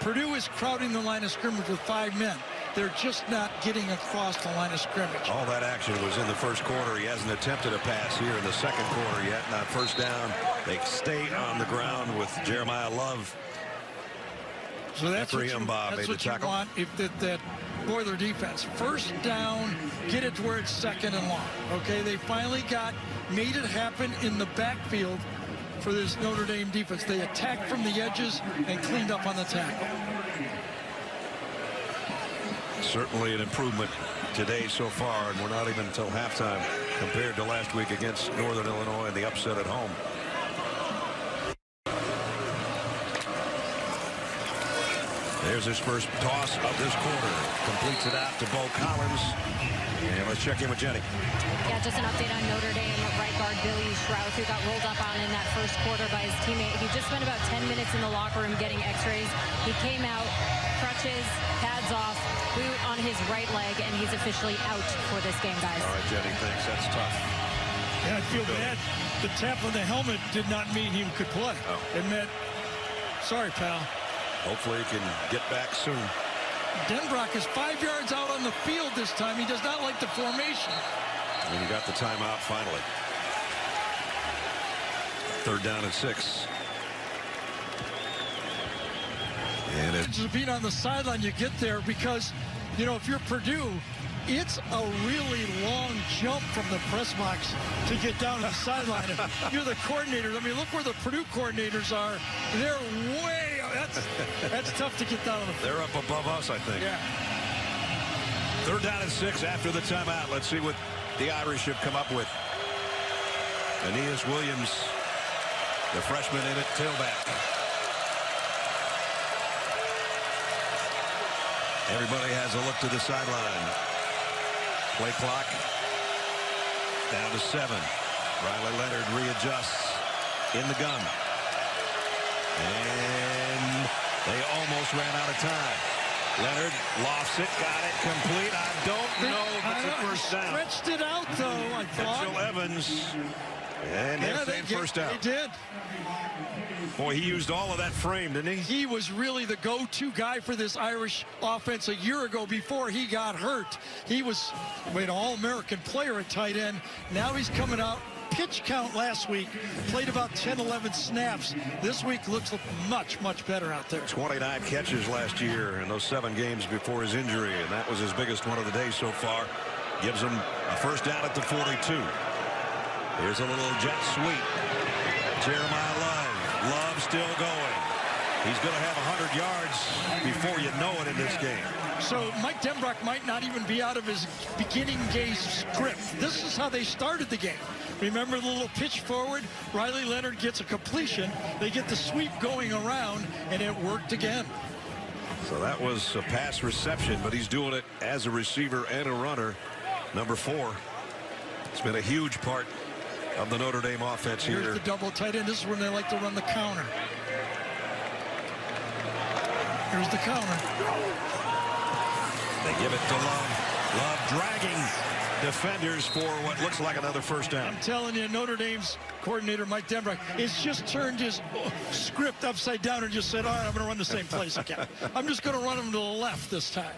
[SPEAKER 2] Purdue is crowding the line of scrimmage with 5 men. They're just not getting across the line of scrimmage.
[SPEAKER 1] All that action was in the first quarter. He hasn't attempted a pass here in the second quarter yet. Not first down. They stay on the ground with Jeremiah Love.
[SPEAKER 2] So that's what you want if that Boiler defense. First down, get it to where it's 2nd and long. Okay, they finally made it happen in the backfield for this Notre Dame defense. They attacked from the edges and cleaned up on the tackle.
[SPEAKER 1] Certainly an improvement today so far, and we're not even until halftime compared to last week against Northern Illinois and the upset at home. There's his first toss of this quarter. Completes it out to Bo Collins. And let's check in with Jenny.
[SPEAKER 5] Yeah, just an update on Notre Dame right guard Billy Schrouth, who got rolled up on in that first quarter by his teammate. He just spent about 10 minutes in the locker room getting x-rays. He came out, crutches, pads off, boot on his right leg, and he's officially out for this game, guys.
[SPEAKER 1] All right, Jenny, thanks. That's tough.
[SPEAKER 2] Yeah, I feel bad. The tap on the helmet did not mean he could play.
[SPEAKER 1] Oh.
[SPEAKER 2] It meant, sorry, pal.
[SPEAKER 1] Hopefully he can get back soon.
[SPEAKER 2] Denbrock is 5 yards out on the field this time. He does not like the formation.
[SPEAKER 1] And he got the timeout finally. 3rd down and 6. And it's
[SPEAKER 2] being on the sideline, you get there because, you know, if you're Purdue, it's a really long jump from the press box to get down to the sideline. If you're the coordinator. I mean, look where the Purdue coordinators are. They're way. That's tough to get down on the field.
[SPEAKER 1] They're up above us, I think.
[SPEAKER 2] Yeah.
[SPEAKER 1] 3rd down and 6 after the timeout. Let's see what the Irish have come up with. Aeneas Williams, the freshman in at tailback. Everybody has a look to the sideline. Play clock down to 7. Riley Leonard readjusts in the gun. And they almost ran out of time. Leonard lofts it, got it complete. I don't know if it's a first down.
[SPEAKER 2] Stretched it out, though, I thought.
[SPEAKER 1] Mitchell Evans. And they're saying first down.
[SPEAKER 2] They did.
[SPEAKER 1] Boy, he used all of that frame, didn't he?
[SPEAKER 2] He was really the go-to guy for this Irish offense a year ago before he got hurt. He was an all-American player at tight end. Now he's coming out. Pitch count last week, played about 10, 11 snaps. This week looks much, much better out there.
[SPEAKER 1] 29 catches last year in those 7 games before his injury, and that was his biggest one of the day so far. Gives him a first down at the 42. Here's a little jet sweep. Jeremiah Love. Love still going. He's going to have 100 yards before you know it in this game.
[SPEAKER 2] So Mike Denbrock might not even be out of his beginning game script. This is how they started the game. Remember the little pitch forward? Riley Leonard gets a completion. They get the sweep going around, and it worked again.
[SPEAKER 1] So that was a pass reception, but he's doing it as a receiver and a runner. Number 4. It's been a huge part of the Notre Dame offense here.
[SPEAKER 2] Here's the double tight end. This is when they like to run the counter. Here's the counter.
[SPEAKER 1] They give it to Love. Love dragging defenders for what looks like another first down.
[SPEAKER 2] I'm telling you, Notre Dame's coordinator, Mike Denbrock, has just turned his script upside down and just said, all right, I'm going to run the same plays again. I'm just going to run them to the left this time.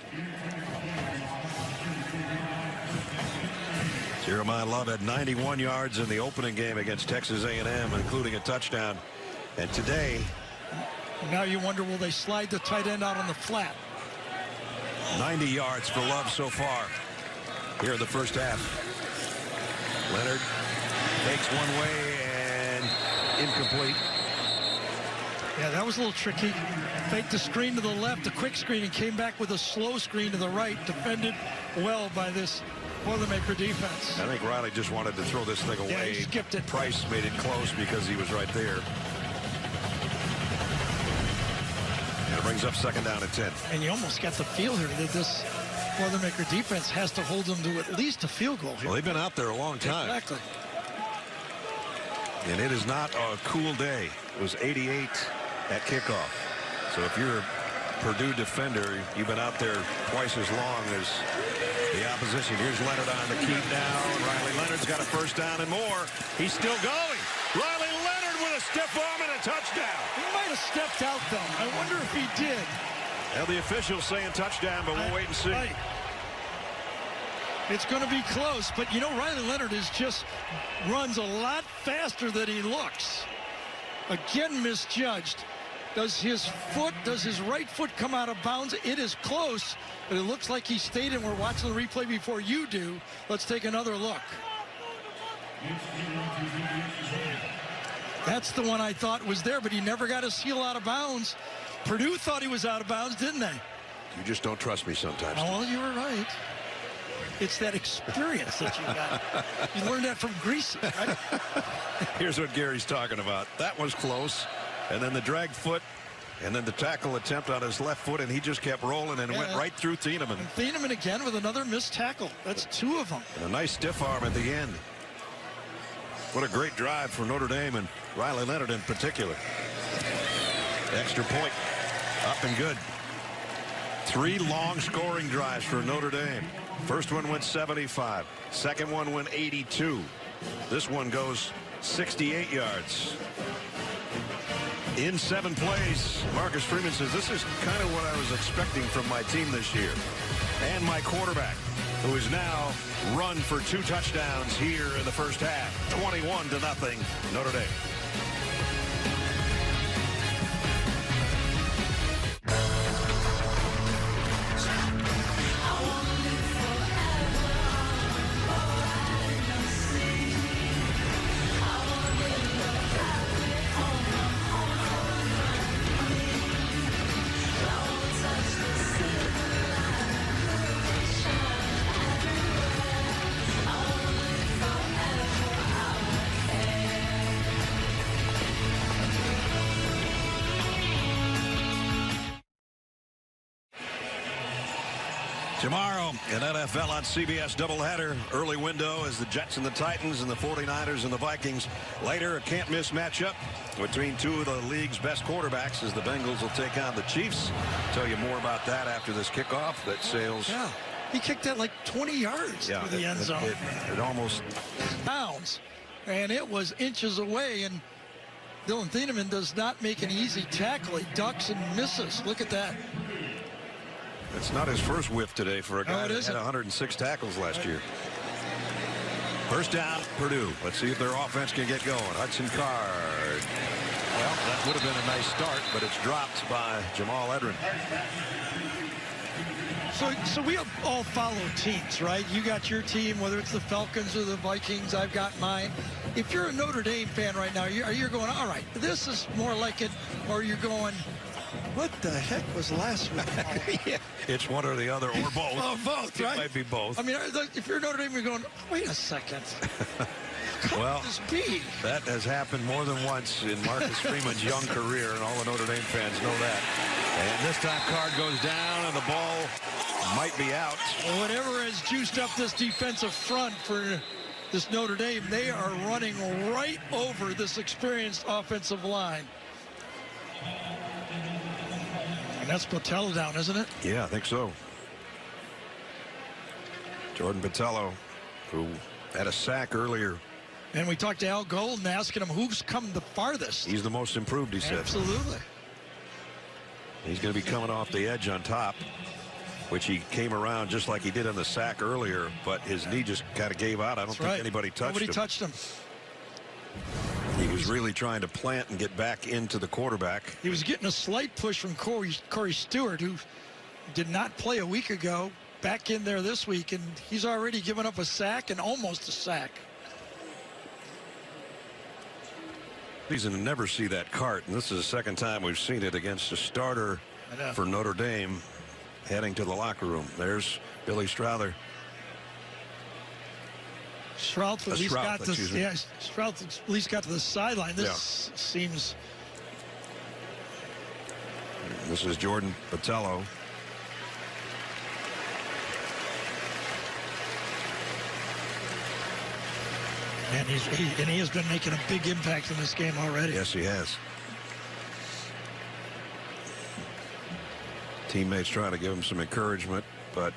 [SPEAKER 1] Jeremiah Love had 91 yards in the opening game against Texas A&M, including a touchdown. And today...
[SPEAKER 2] Now you wonder, will they slide the tight end out on the flat?
[SPEAKER 1] 90 yards for Love so far here in the first half. Leonard takes one way and incomplete.
[SPEAKER 2] Yeah, that was a little tricky. Faked the screen to the left, a quick screen, and came back with a slow screen to the right. Defended well by this Boilermaker defense.
[SPEAKER 1] I think Riley just wanted to throw this thing away.
[SPEAKER 2] Yeah, he skipped it.
[SPEAKER 1] Price made it close because he was right there. And it brings up second down and 10.
[SPEAKER 2] And you almost got the feel here that this Boilermaker defense has to hold them to at least a field goal here.
[SPEAKER 1] Well, they've been out there a long time.
[SPEAKER 2] Exactly.
[SPEAKER 1] And it is not a cool day. It was 88 at kickoff. So if you're a Purdue defender, you've been out there twice as long as the opposition. Here's Leonard on the keep now. Riley Leonard's got a first down and more. He's still going. Riley Leonard with a stiff arm and a touchdown.
[SPEAKER 2] He might have stepped out, though. I wonder if he did.
[SPEAKER 1] Now the official's saying touchdown, but we'll wait and see.
[SPEAKER 2] Right. It's going to be close, but you know, Riley Leonard runs a lot faster than he looks. Again, misjudged. Does his right foot come out of bounds? It is close, but it looks like he stayed, and we're watching the replay before you do. Let's take another look. That's the one I thought was there, but he never got his heel out of bounds. Purdue thought he was out of bounds, didn't they?
[SPEAKER 1] You just don't trust me sometimes.
[SPEAKER 2] Oh, well, you were right. It's that experience that you got. You learned that from Greasy, right?
[SPEAKER 1] Here's what Gary's talking about. That was close. And then the drag foot, and then the tackle attempt on his left foot, and he just kept rolling and went right through Thieneman.
[SPEAKER 2] And Thieneman again with another missed tackle. That's two of them.
[SPEAKER 1] And a nice stiff arm at the end. What a great drive for Notre Dame and Riley Leonard in particular. Extra point. Up and good. 3 long scoring drives for Notre Dame. First one went 75. Second one went 82. This one goes 68 yards. In 7 plays, Marcus Freeman says, this is kind of what I was expecting from my team this year. And my quarterback, who is now run for 2 touchdowns here in the first half. 21-0 Notre Dame. Tomorrow, an NFL on CBS doubleheader. Early window as the Jets and the Titans and the 49ers and the Vikings. Later, a can't-miss matchup between 2 of the league's best quarterbacks as the Bengals will take on the Chiefs. Tell you more about that after this kickoff that sails.
[SPEAKER 2] Yeah, he kicked that like 20 yards through the end zone.
[SPEAKER 1] It almost
[SPEAKER 2] bounds, and it was inches away, and Dylan Thieneman does not make an easy tackle. He ducks and misses. Look at that.
[SPEAKER 1] It's not his first whiff today for a guy that had 106 tackles last year. First down, Purdue. Let's see if their offense can get going. Hudson Card. Well, that would have been a nice start, but it's dropped by Jamal Edrin.
[SPEAKER 2] So we all follow teams, right? You got your team, whether it's the Falcons or the Vikings. I've got mine. If you're a Notre Dame fan right now, you're going, all right, this is more like it, or you're going, what the heck was last week?
[SPEAKER 1] Yeah, it's one or the other, or both.
[SPEAKER 2] Oh, both, right?
[SPEAKER 1] It might be both.
[SPEAKER 2] I mean, if you're Notre Dame, you're going, wait a second.
[SPEAKER 1] Well,
[SPEAKER 2] this be?
[SPEAKER 1] That has happened more than once in Marcus Freeman's young career, and all the Notre Dame fans know that. And this time, Card goes down, and the ball might be out.
[SPEAKER 2] Well, whatever has juiced up this defensive front for this Notre Dame, they are running right over this experienced offensive line. And that's Botello down, isn't it?
[SPEAKER 1] Yeah, I think so. Jordan Botello, who had a sack earlier.
[SPEAKER 2] And we talked to Al Golden asking him who's come the farthest.
[SPEAKER 1] He's the most improved, he said.
[SPEAKER 2] Absolutely.
[SPEAKER 1] He's going to be coming off the edge on top, which he came around just like he did on the sack earlier, but his knee just kind of gave out. I don't think anybody touched him.
[SPEAKER 2] Nobody touched him.
[SPEAKER 1] He was really trying to plant and get back into the quarterback.
[SPEAKER 2] He was getting a slight push from Corey Stewart, who did not play a week ago, back in there this week, and he's already given up a sack and almost a sack.
[SPEAKER 1] He's going to never see that cart, and this is the second time we've seen it against a starter for Notre Dame heading to the locker room. There's Billy Strother.
[SPEAKER 2] Strout at least got to, Strout at least got to the sideline. This seems.
[SPEAKER 1] This is Jordan Botello.
[SPEAKER 2] And he has been making a big impact in this game already.
[SPEAKER 1] Yes, he has. Teammates trying to give him some encouragement, but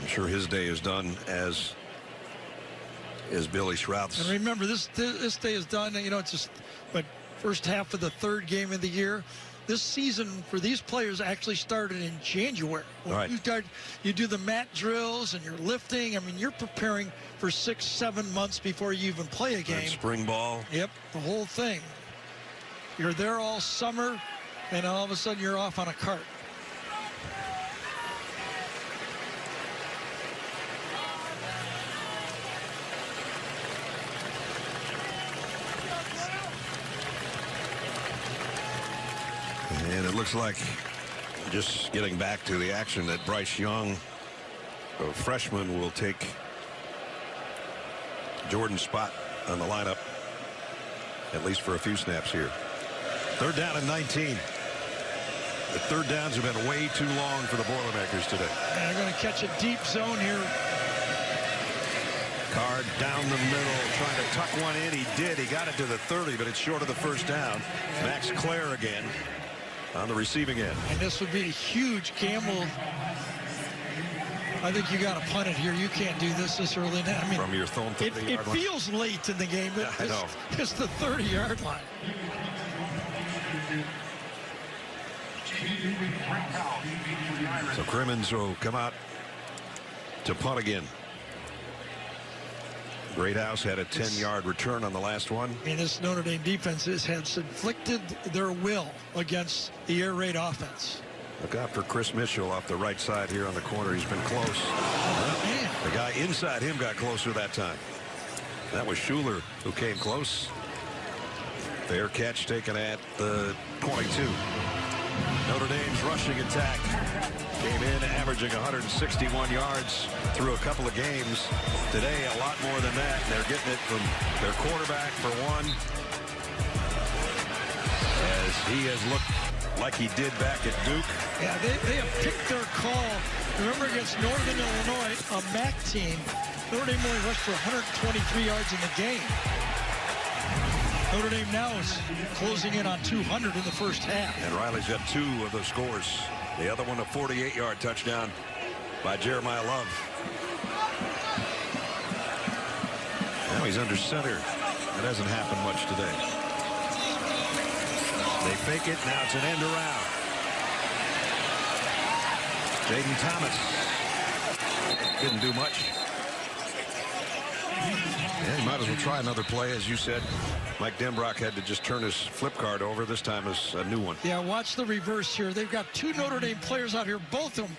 [SPEAKER 1] I'm sure his day is done, as is Billy Schrout's.
[SPEAKER 2] And remember, this day is done. You know, it's just first half of the third game of the year. This season for these players actually started in January. When you do the mat drills and you're lifting. I mean, you're preparing for 6-7 months before you even play a game.
[SPEAKER 1] And spring ball.
[SPEAKER 2] Yep, the whole thing. You're there all summer, and all of a sudden you're off on a cart.
[SPEAKER 1] And it looks like, just getting back to the action, that Bryce Young, a freshman, will take Jordan's spot on the lineup, at least for a few snaps here. Third down and 19. The third downs have been way too long for the Boilermakers today.
[SPEAKER 2] And they're going to catch a deep zone here.
[SPEAKER 1] Card down the middle, trying to tuck one in. He did. He got it to the 30, but it's short of the first down. Max Clare again on the receiving end.
[SPEAKER 2] And this would be a huge gamble. I think you got to punt it here. You can't do this early now. I mean,
[SPEAKER 1] from your own 30-yard line.
[SPEAKER 2] It feels late in the game, but
[SPEAKER 1] I know.
[SPEAKER 2] It's the 30-yard line.
[SPEAKER 1] So Crimmins will come out to punt again. Greathouse had a 10-yard return on the last one.
[SPEAKER 2] And this Notre Dame defense has inflicted their will against the air raid offense.
[SPEAKER 1] Look out for Chris Mitchell off the right side here on the corner. He's been close. The guy inside him got closer that time. That was Schuler who came close. Fair catch taken at the 22. Notre Dame's rushing attack came in averaging 161 yards through a couple of games. Today, a lot more than that. They're getting it from their quarterback for one, as he has looked like he did back at Duke.
[SPEAKER 2] Yeah, they have picked their call. Remember, against Northern Illinois, a MAC team, Notre Dame only rushed for 123 yards in the game. Notre Dame now is closing in on 200 in the first half.
[SPEAKER 1] And Riley's got two of the scores. The other one, a 48-yard touchdown by Jeremiah Love. Now he's under center. That hasn't happened much today. They fake it. Now it's an end around. Jaden Thomas didn't do much. Yeah, he might as well try another play, as you said. Mike Denbrock had to just turn his flip card over. This time is a new one.
[SPEAKER 2] Yeah, watch the reverse here. They've got two Notre Dame players out here, both of them.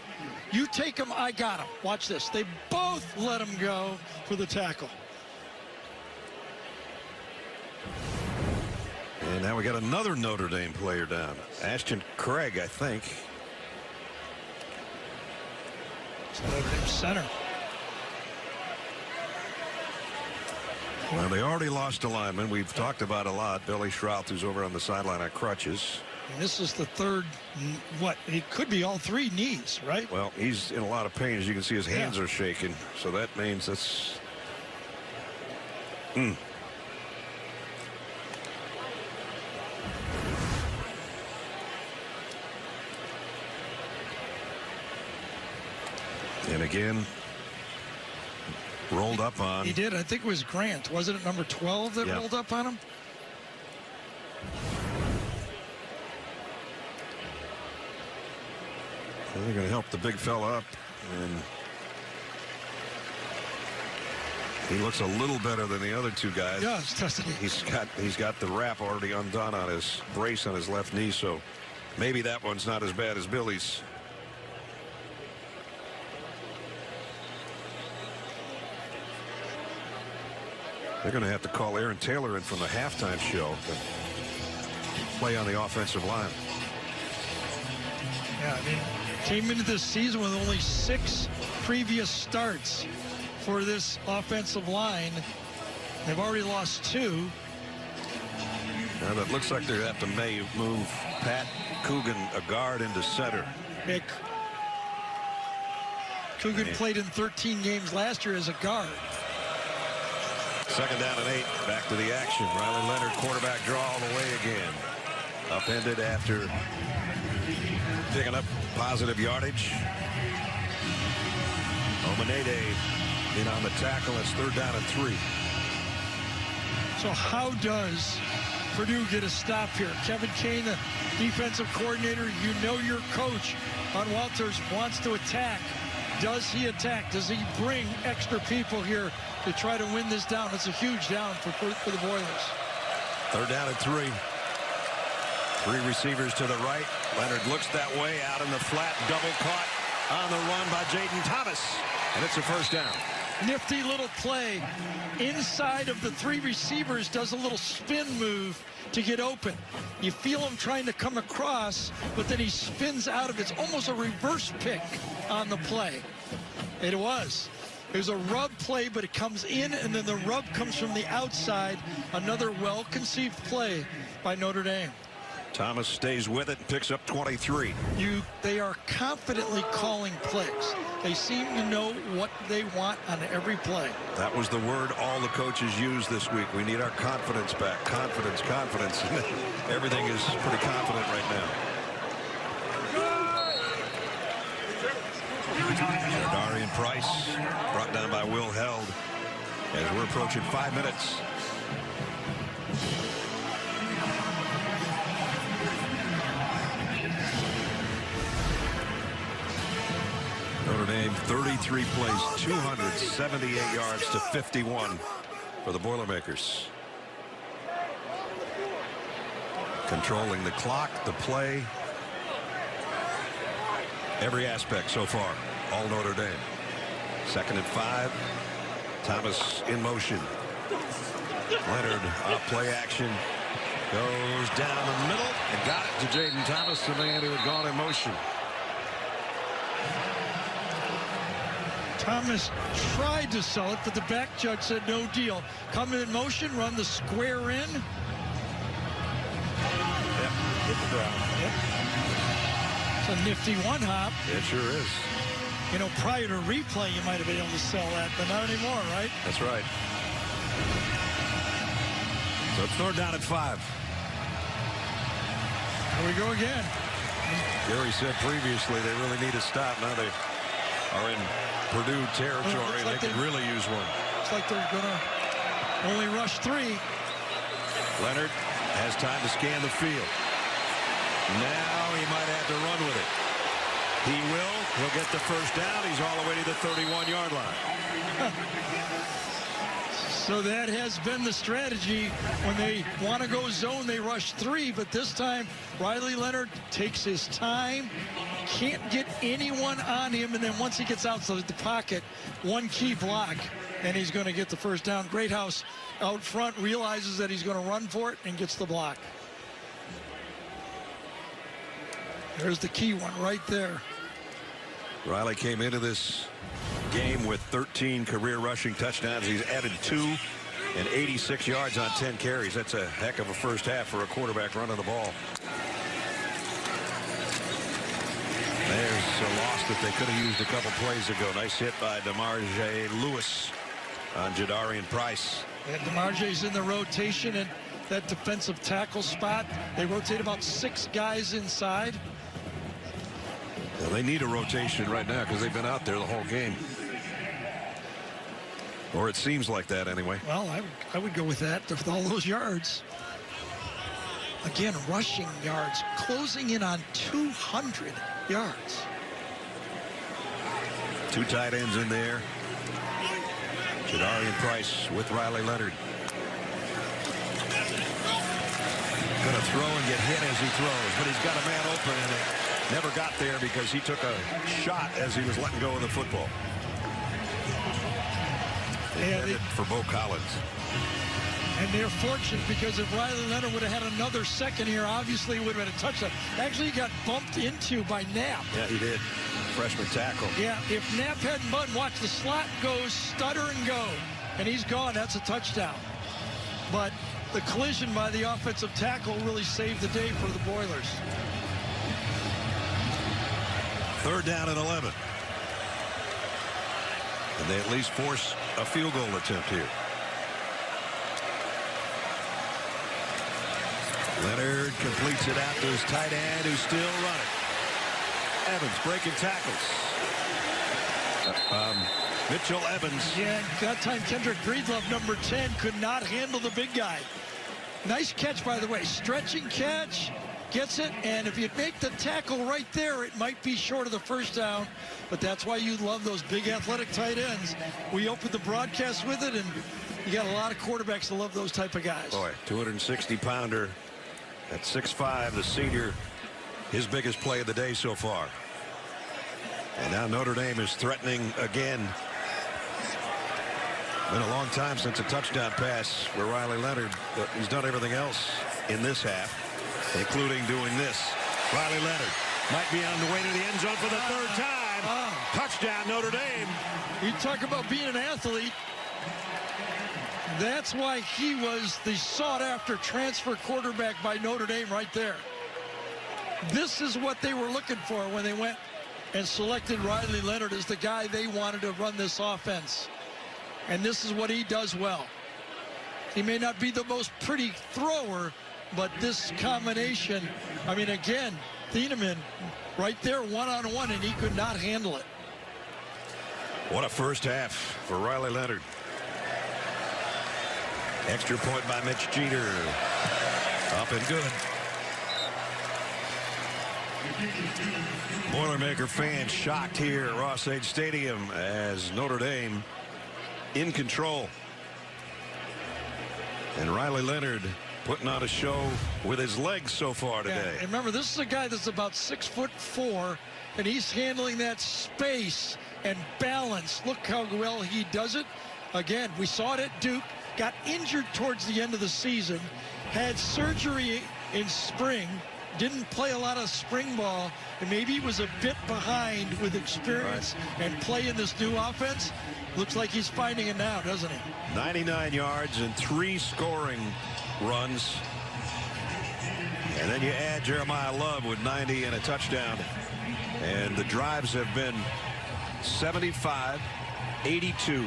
[SPEAKER 2] You take them, I got them. Watch this. They both let him go for the tackle.
[SPEAKER 1] And now we got another Notre Dame player down. Ashton Craig, I think.
[SPEAKER 2] It's Notre Dame center.
[SPEAKER 1] Well, they already lost a lineman. We've talked about a lot. Billy Schrout, who's over on the sideline on crutches.
[SPEAKER 2] And this is the third, it could be all three knees, right?
[SPEAKER 1] Well, he's in a lot of pain. As you can see, his hands are shaking. So that means that's... And again, rolled up on.
[SPEAKER 2] He did. I think it was Grant. Wasn't it number 12 that rolled up on him?
[SPEAKER 1] They're going to help the big fella up, and he looks a little better than the other two guys.
[SPEAKER 2] Yeah, doesn't he?
[SPEAKER 1] He's got the wrap already undone on his brace on his left knee, so maybe that one's not as bad as Billy's. They're going to have to call Aaron Taylor in from the halftime show to play on the offensive line.
[SPEAKER 2] Yeah, I mean, came into this season with only 6 previous starts for this offensive line. They've already lost 2.
[SPEAKER 1] Now it looks like they have to move Pat Coogan, a guard, into center.
[SPEAKER 2] Yeah, Coogan played in 13 games last year as a guard.
[SPEAKER 1] 2nd down and 8. Back to the action. Riley Leonard, quarterback draw all the way again. Upended after picking up positive yardage. Omenede in on the tackle. It's 3rd down and 3.
[SPEAKER 2] So how does Purdue get a stop here? Kevin Kane, the defensive coordinator, you know your coach on Walters wants to attack. Does he attack? Does he bring extra people here to try to win this down? It's a huge down for the Boilers.
[SPEAKER 1] 3rd down and 3. 3 receivers to the right. Leonard looks that way, out in the flat, double caught on the run by Jaden Thomas, and it's a 1st down.
[SPEAKER 2] Nifty little play inside of the 3 receivers, does a little spin move to get open. You feel him trying to come across, but then he spins out of it. It's almost a reverse pick on the play. It was a rub play, but it comes in, and then the rub comes from the outside. Another well-conceived play by Notre Dame.
[SPEAKER 1] Thomas stays with it and picks up 23.
[SPEAKER 2] They are confidently calling plays. They seem to know what they want on every play.
[SPEAKER 1] That was the word all the coaches used this week. We need our confidence back. Confidence, confidence. Everything is pretty confident right now. Darian Price brought down by Will Held as we're approaching 5 minutes. Notre Dame 33 plays, 278 yards to 51 for the Boilermakers. Controlling the clock, the play, every aspect so far, all Notre Dame. 2nd and 5. Thomas in motion. Leonard off play action. Goes down the middle and got it to Jaden Thomas, the man who had gone in motion.
[SPEAKER 2] Thomas tried to sell it, but the back judge said no deal. Come in motion, run the square in.
[SPEAKER 1] Yep, hit the ground.
[SPEAKER 2] Yep. It's a nifty one hop.
[SPEAKER 1] It sure is.
[SPEAKER 2] You know, prior to replay, you might have been able to sell that, but not anymore, right?
[SPEAKER 1] That's right. So it's 3rd down at 5.
[SPEAKER 2] Here we go again.
[SPEAKER 1] Gary said previously they really need a stop. Now they are in Purdue territory. Like they could really use one.
[SPEAKER 2] Looks like they're going to only rush 3.
[SPEAKER 1] Leonard has time to scan the field. Now he might have to run with it. He will. He'll get the 1st down. He's all the way to the 31-yard line.
[SPEAKER 2] So that has been the strategy. When they want to go zone, they rush 3. But this time, Riley Leonard takes his time. Can't get anyone on him. And then once he gets outside the pocket, one key block, and he's going to get the 1st down. Greathouse out front realizes that he's going to run for it and gets the block. There's the key one right there.
[SPEAKER 1] Riley came into this game with 13 career rushing touchdowns. He's added 2 and 86 yards on 10 carries. That's a heck of a first half for a quarterback running the ball. There's a loss that they could have used a couple plays ago. Nice hit by DeMarge Lewis on Jadarian Price.
[SPEAKER 2] And DeMarge's in the rotation and that defensive tackle spot. They rotate about 6 guys inside.
[SPEAKER 1] Well, they need a rotation right now because they've been out there the whole game. Or it seems like that anyway.
[SPEAKER 2] Well, I would go with that with all those yards. Again, rushing yards, closing in on 200 yards.
[SPEAKER 1] 2 tight ends in there. Jadarian Price with Riley Leonard. Going to throw and get hit as he throws, but he's got a man open, and it never got there because he took a shot as he was letting go of the football. Intended for Bo Collins.
[SPEAKER 2] And they're fortunate because if Riley Leonard would have had another second here, obviously it would have been a touchdown. Actually, he got bumped into by Knapp.
[SPEAKER 1] Yeah, he did. Freshman tackle.
[SPEAKER 2] Yeah, if Knapp hadn't bumped, watch the slot go, stutter and go. And he's gone. That's a touchdown. But the collision by the offensive tackle really saved the day for the Boilers.
[SPEAKER 1] 3rd down and 11. And they at least force a field goal attempt here. Leonard completes it out to his tight end, who's still running. Evans breaking tackles. Mitchell Evans.
[SPEAKER 2] Yeah, that time Kendrick Breedlove, number 10, could not handle the big guy. Nice catch, by the way. Stretching catch. Gets it, and if you make the tackle right there, it might be short of the first down, but that's why you love those big athletic tight ends. We opened the broadcast with it, and you got a lot of quarterbacks that love those type of guys.
[SPEAKER 1] Boy, 260-pounder at 6'5", the senior, his biggest play of the day so far. And now Notre Dame is threatening again. Been a long time since a touchdown pass for Riley Leonard, but he's done everything else in this half, including doing this. Riley Leonard might be on the way to the end zone for the 3rd time. Touchdown, Notre Dame.
[SPEAKER 2] You talk about being an athlete. That's why he was the sought-after transfer quarterback by Notre Dame right there. This is what they were looking for when they went and selected Riley Leonard as the guy they wanted to run this offense. And this is what he does well. He may not be the most pretty thrower, but this combination, I mean, again, Thieneman right there one-on-one, and he could not handle it.
[SPEAKER 1] What a first half for Riley Leonard. Extra point by Mitch Jeter. Up and good. Boilermaker fans shocked here at Ross-Age Stadium as Notre Dame in control. And Riley Leonard putting on a show with his legs so far today.
[SPEAKER 2] Yeah, and remember, this is a guy that's about 6'4", and he's handling that space and balance. Look how well he does it. Again, we saw it at Duke. Got injured towards the end of the season. Had surgery in spring. Didn't play a lot of spring ball, and maybe he was a bit behind with experience and play in this new offense. Looks like he's finding it now, doesn't he?
[SPEAKER 1] 99 yards and 3 scoring runs. And then you add Jeremiah Love with 90 and a touchdown. And the drives have been 75, 82,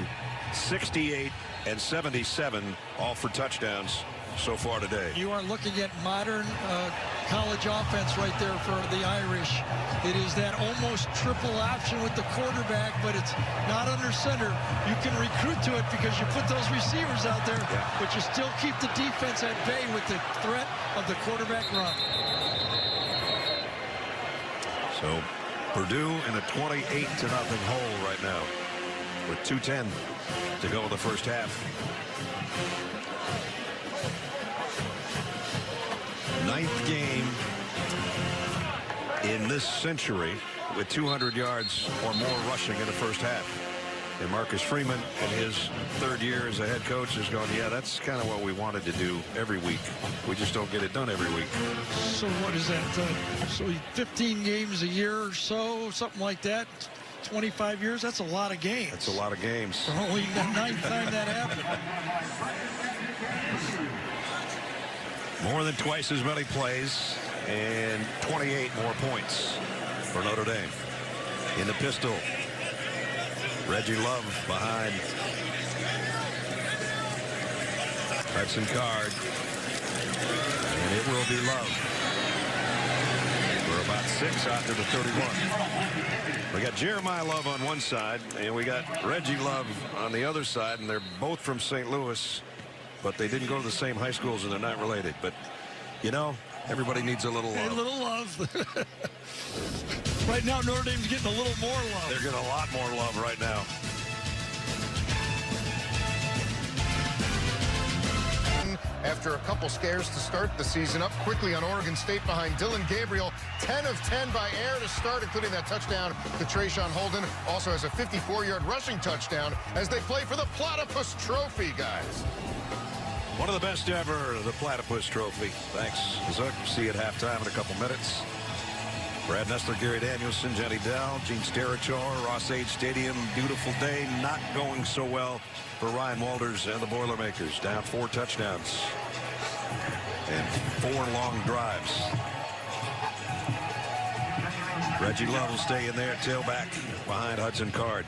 [SPEAKER 1] 68, and 77, all for touchdowns so far today.
[SPEAKER 2] You are looking at modern college offense right there for the Irish. It is that almost triple option with the quarterback, but it's not under center. You can recruit to it because you put those receivers out there, but you still keep the defense at bay with the threat of the quarterback run.
[SPEAKER 1] So Purdue in a 28-0 hole right now with 2:10 to go in the first half. 9th game in this century with 200 yards or more rushing in the first half. And Marcus Freeman, in his 3rd year as a head coach, is going, yeah, that's kind of what we wanted to do every week. We just don't get it done every week.
[SPEAKER 2] So what is that? So 15 games a year or so, something like that. 25 years, that's a lot of games.
[SPEAKER 1] That's a lot of games.
[SPEAKER 2] For only the 9th time that happened.
[SPEAKER 1] More than twice as many plays and 28 more points for Notre Dame. In the pistol, Reggie Love behind Hudson Card, and it will be Love for about 6 after the 31. We got Jeremiah Love on one side, and we got Reggie Love on the other side, and they're both from St. Louis, but they didn't go to the same high schools, and they're not related. But, you know, everybody needs a little love.
[SPEAKER 2] A little love. Right now, Notre Dame's getting a little more love.
[SPEAKER 1] They're getting a lot more love right now.
[SPEAKER 9] After after a couple scares to start the season. Up quickly on Oregon State behind Dylan Gabriel. 10 of 10 by air to start, including that touchdown to Trayshawn Holden. Also has a 54-yard rushing touchdown as they play for the Platypus Trophy, guys.
[SPEAKER 1] One of the best ever, the Platypus Trophy. Thanks, Zook. See you at halftime in a couple minutes. Brad Nessler, Gary Danielson, Jenny Dell, Gene Steratore, Ross-Ade Stadium. Beautiful day. Not going so well for Ryan Walters and the Boilermakers. Down 4 touchdowns and 4 long drives. Reggie Love will stay in there, tailback behind Hudson Card.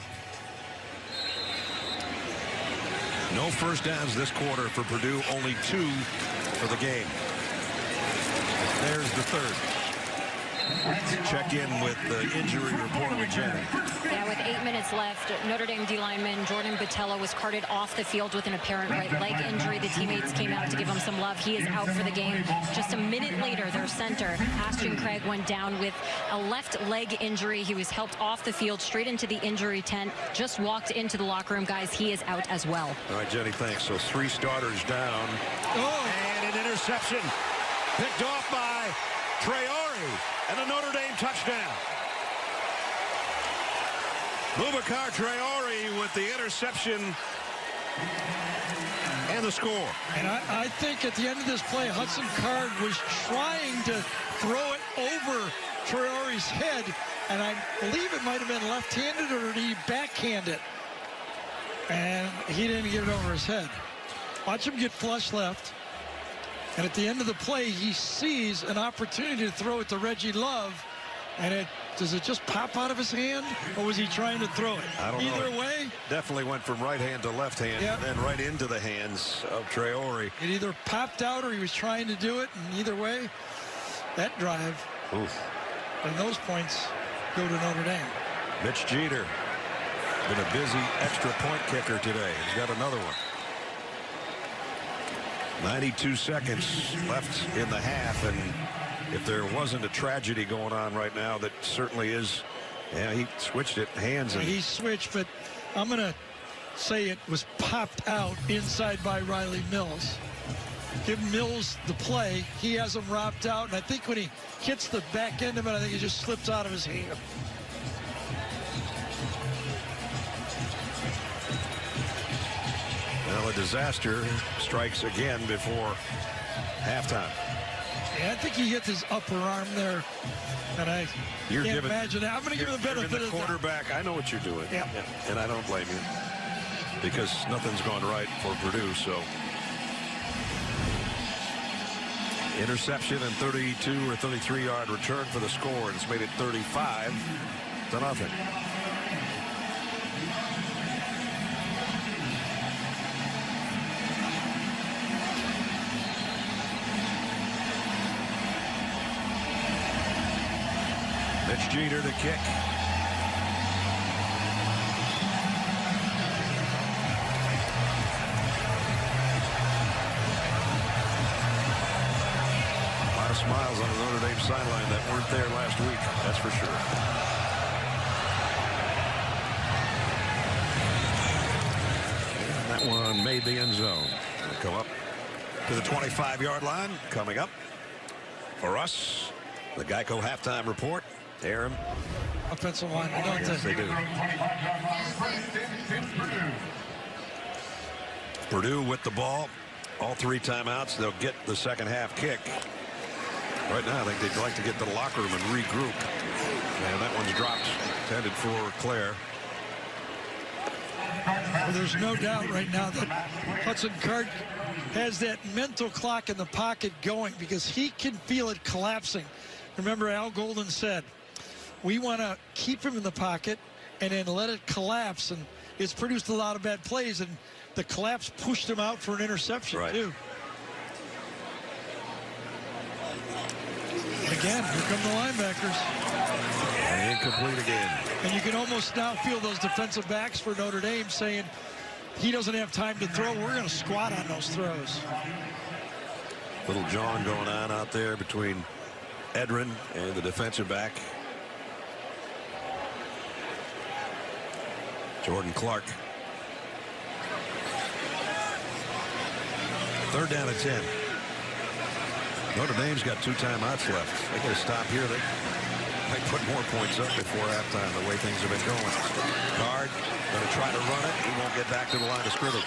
[SPEAKER 1] No first downs this quarter for Purdue. Only 2 for the game. There's the third. Check in with the injury report with Jenny.
[SPEAKER 5] Yeah, with 8 minutes left, Notre Dame D-lineman Jordan Botello was carted off the field with an apparent right leg injury. The teammates came out to give him some love. He is out for the game. Just a minute later, their center, Ashton Craig, went down with a left leg injury. He was helped off the field straight into the injury tent. Just walked into the locker room, guys. He is out as well.
[SPEAKER 1] All right, Jenny, thanks. So 3 starters down. And an interception picked off by Traore, and a Notre Dame touchdown. Boubacar Traore with the interception and the score.
[SPEAKER 2] And I think at the end of this play, Hudson Card was trying to throw it over Traore's head, and I believe it might have been left-handed or he backhanded. And he didn't get it over his head. Watch him get flush left. And at the end of the play, he sees an opportunity to throw it to Reggie Love. And does it just pop out of his hand? Or was he trying to throw it?
[SPEAKER 1] I don't know.
[SPEAKER 2] Either way.
[SPEAKER 1] Definitely went from right hand to left hand, and then right into the hands of Traore.
[SPEAKER 2] It either popped out or he was trying to do it. And either way, that drive. And those points go to Notre Dame.
[SPEAKER 1] Mitch Jeter. Been a busy extra point kicker today. He's got another one. 92 seconds left in the half, and if there wasn't a tragedy going on right now, that certainly is. Yeah, he switched it, hands. And
[SPEAKER 2] he switched, but I'm going to say it was popped out inside by Riley Mills. Give Mills the play. He has him wrapped out, and I think when he hits the back end of it, I think it just slips out of his hand.
[SPEAKER 1] Well, a disaster strikes again before halftime.
[SPEAKER 2] Yeah, I think he hit his upper arm there, and I can't imagine that. I'm going to give him the benefit of the
[SPEAKER 1] quarterback. I know what you're doing,
[SPEAKER 2] yeah,
[SPEAKER 1] and I don't blame you because nothing's gone right for Purdue. So interception and 32 or 33-yard return for the score, and it's made it 35-0. Mitch Jeter to kick. A lot of smiles on the Notre Dame sideline that weren't there last week, that's for sure. And that one made the end zone. Go up to the 25-yard line. Coming up for us, the Geico halftime report. Aaron.
[SPEAKER 2] Offensive line.
[SPEAKER 1] Yes, they do. Purdue with the ball. All 3 timeouts. They'll get the second half kick. Right now, I think they'd like to get to the locker room and regroup. And that one's dropped. Intended for Claire.
[SPEAKER 2] Well, there's no doubt right now that Hudson Card has that mental clock in the pocket going because he can feel it collapsing. Remember, Al Golden said, we want to keep him in the pocket and then let it collapse. And it's produced a lot of bad plays, and the collapse pushed him out for an interception, too. And again, here come the linebackers.
[SPEAKER 1] And incomplete again.
[SPEAKER 2] And you can almost now feel those defensive backs for Notre Dame saying, he doesn't have time to throw. We're going to squat on those throws.
[SPEAKER 1] Little John going on out there between Edrin and the defensive back. Jordan Clark. 3rd down and 10. Notre Dame's got 2 timeouts left. They got to stop here. They might put more points up before halftime, the way things have been going. Card going to try to run it. He won't get back to the line of scrimmage.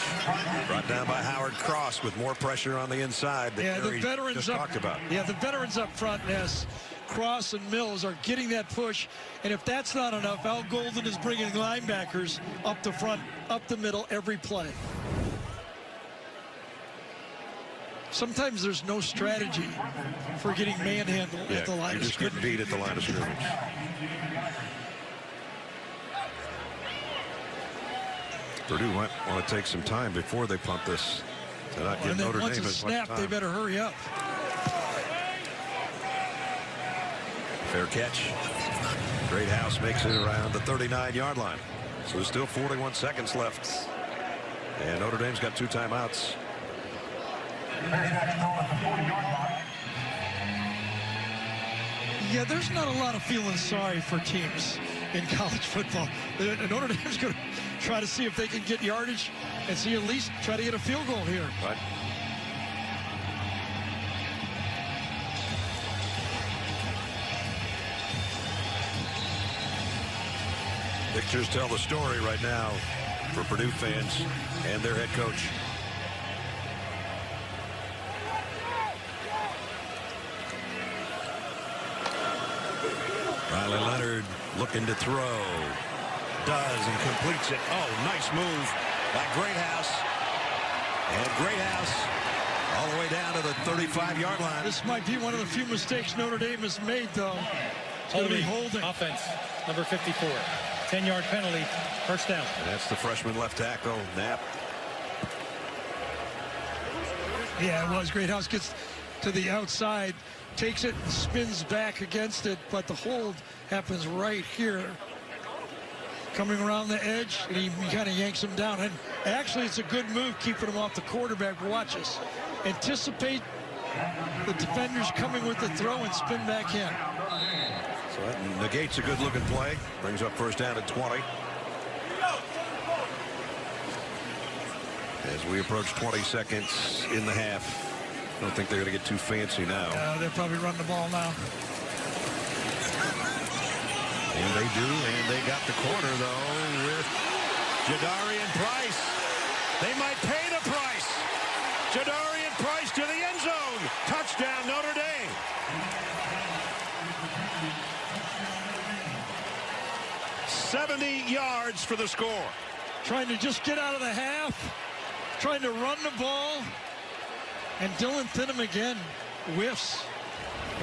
[SPEAKER 1] Brought down by Howard Cross with more pressure on the inside that
[SPEAKER 2] the veterans
[SPEAKER 1] just talked about.
[SPEAKER 2] Yeah, the veterans up front, as Cross and Mills are getting that push. And if that's not enough, Al Golden is bringing linebackers up the front, up the middle every play. Sometimes there's no strategy for getting manhandled at the line of
[SPEAKER 1] just
[SPEAKER 2] scrimmage.
[SPEAKER 1] get beat at the line of scrimmage. Purdue might want to take some time before they punt this to not give Notre Dame
[SPEAKER 2] once it's
[SPEAKER 1] as much
[SPEAKER 2] snapped,
[SPEAKER 1] time.
[SPEAKER 2] they better hurry up.
[SPEAKER 1] Fair catch. Greathouse makes it around the 39-yard line. So there's still 41 seconds left. And Notre Dame's got 2 timeouts.
[SPEAKER 2] Yeah, there's not a lot of feeling sorry for teams in college football. Notre Dame's going to try to see if they can get yardage and see at least try to get a field goal here.
[SPEAKER 1] Right. Pictures tell the story right now for Purdue fans and their head coach. Riley Leonard looking to throw. Does and completes it. Oh, nice move by Greathouse. And Greathouse all the way down to the 35-yard line.
[SPEAKER 2] This might be one of the few mistakes Notre Dame has made, though. It's going to be holding.
[SPEAKER 4] Offense, number 54. 10-yard penalty, first down.
[SPEAKER 1] And that's the freshman left tackle, Knapp.
[SPEAKER 2] Yeah, it was. Greathouse gets to the outside, takes it, and spins back against it, but the hold happens right here. Coming around the edge, and he kind of yanks him down. And actually, it's a good move keeping him off the quarterback. Watch this. Anticipate the defenders coming with the throw and spin back in.
[SPEAKER 1] So that negates a good-looking play. Brings up first down at 20. As we approach 20 seconds in the half. I don't think they're going to get too fancy now.
[SPEAKER 2] They're probably running the ball now.
[SPEAKER 1] And they do, and they got the corner, though, with Jadarian Price. They might pay the price. Jadarian Price to the end zone. Touchdown, Notre Dame. $70 yards for the score.
[SPEAKER 2] Trying to just get out of the half. Trying to run the ball. And Dylan Thinham again whiffs.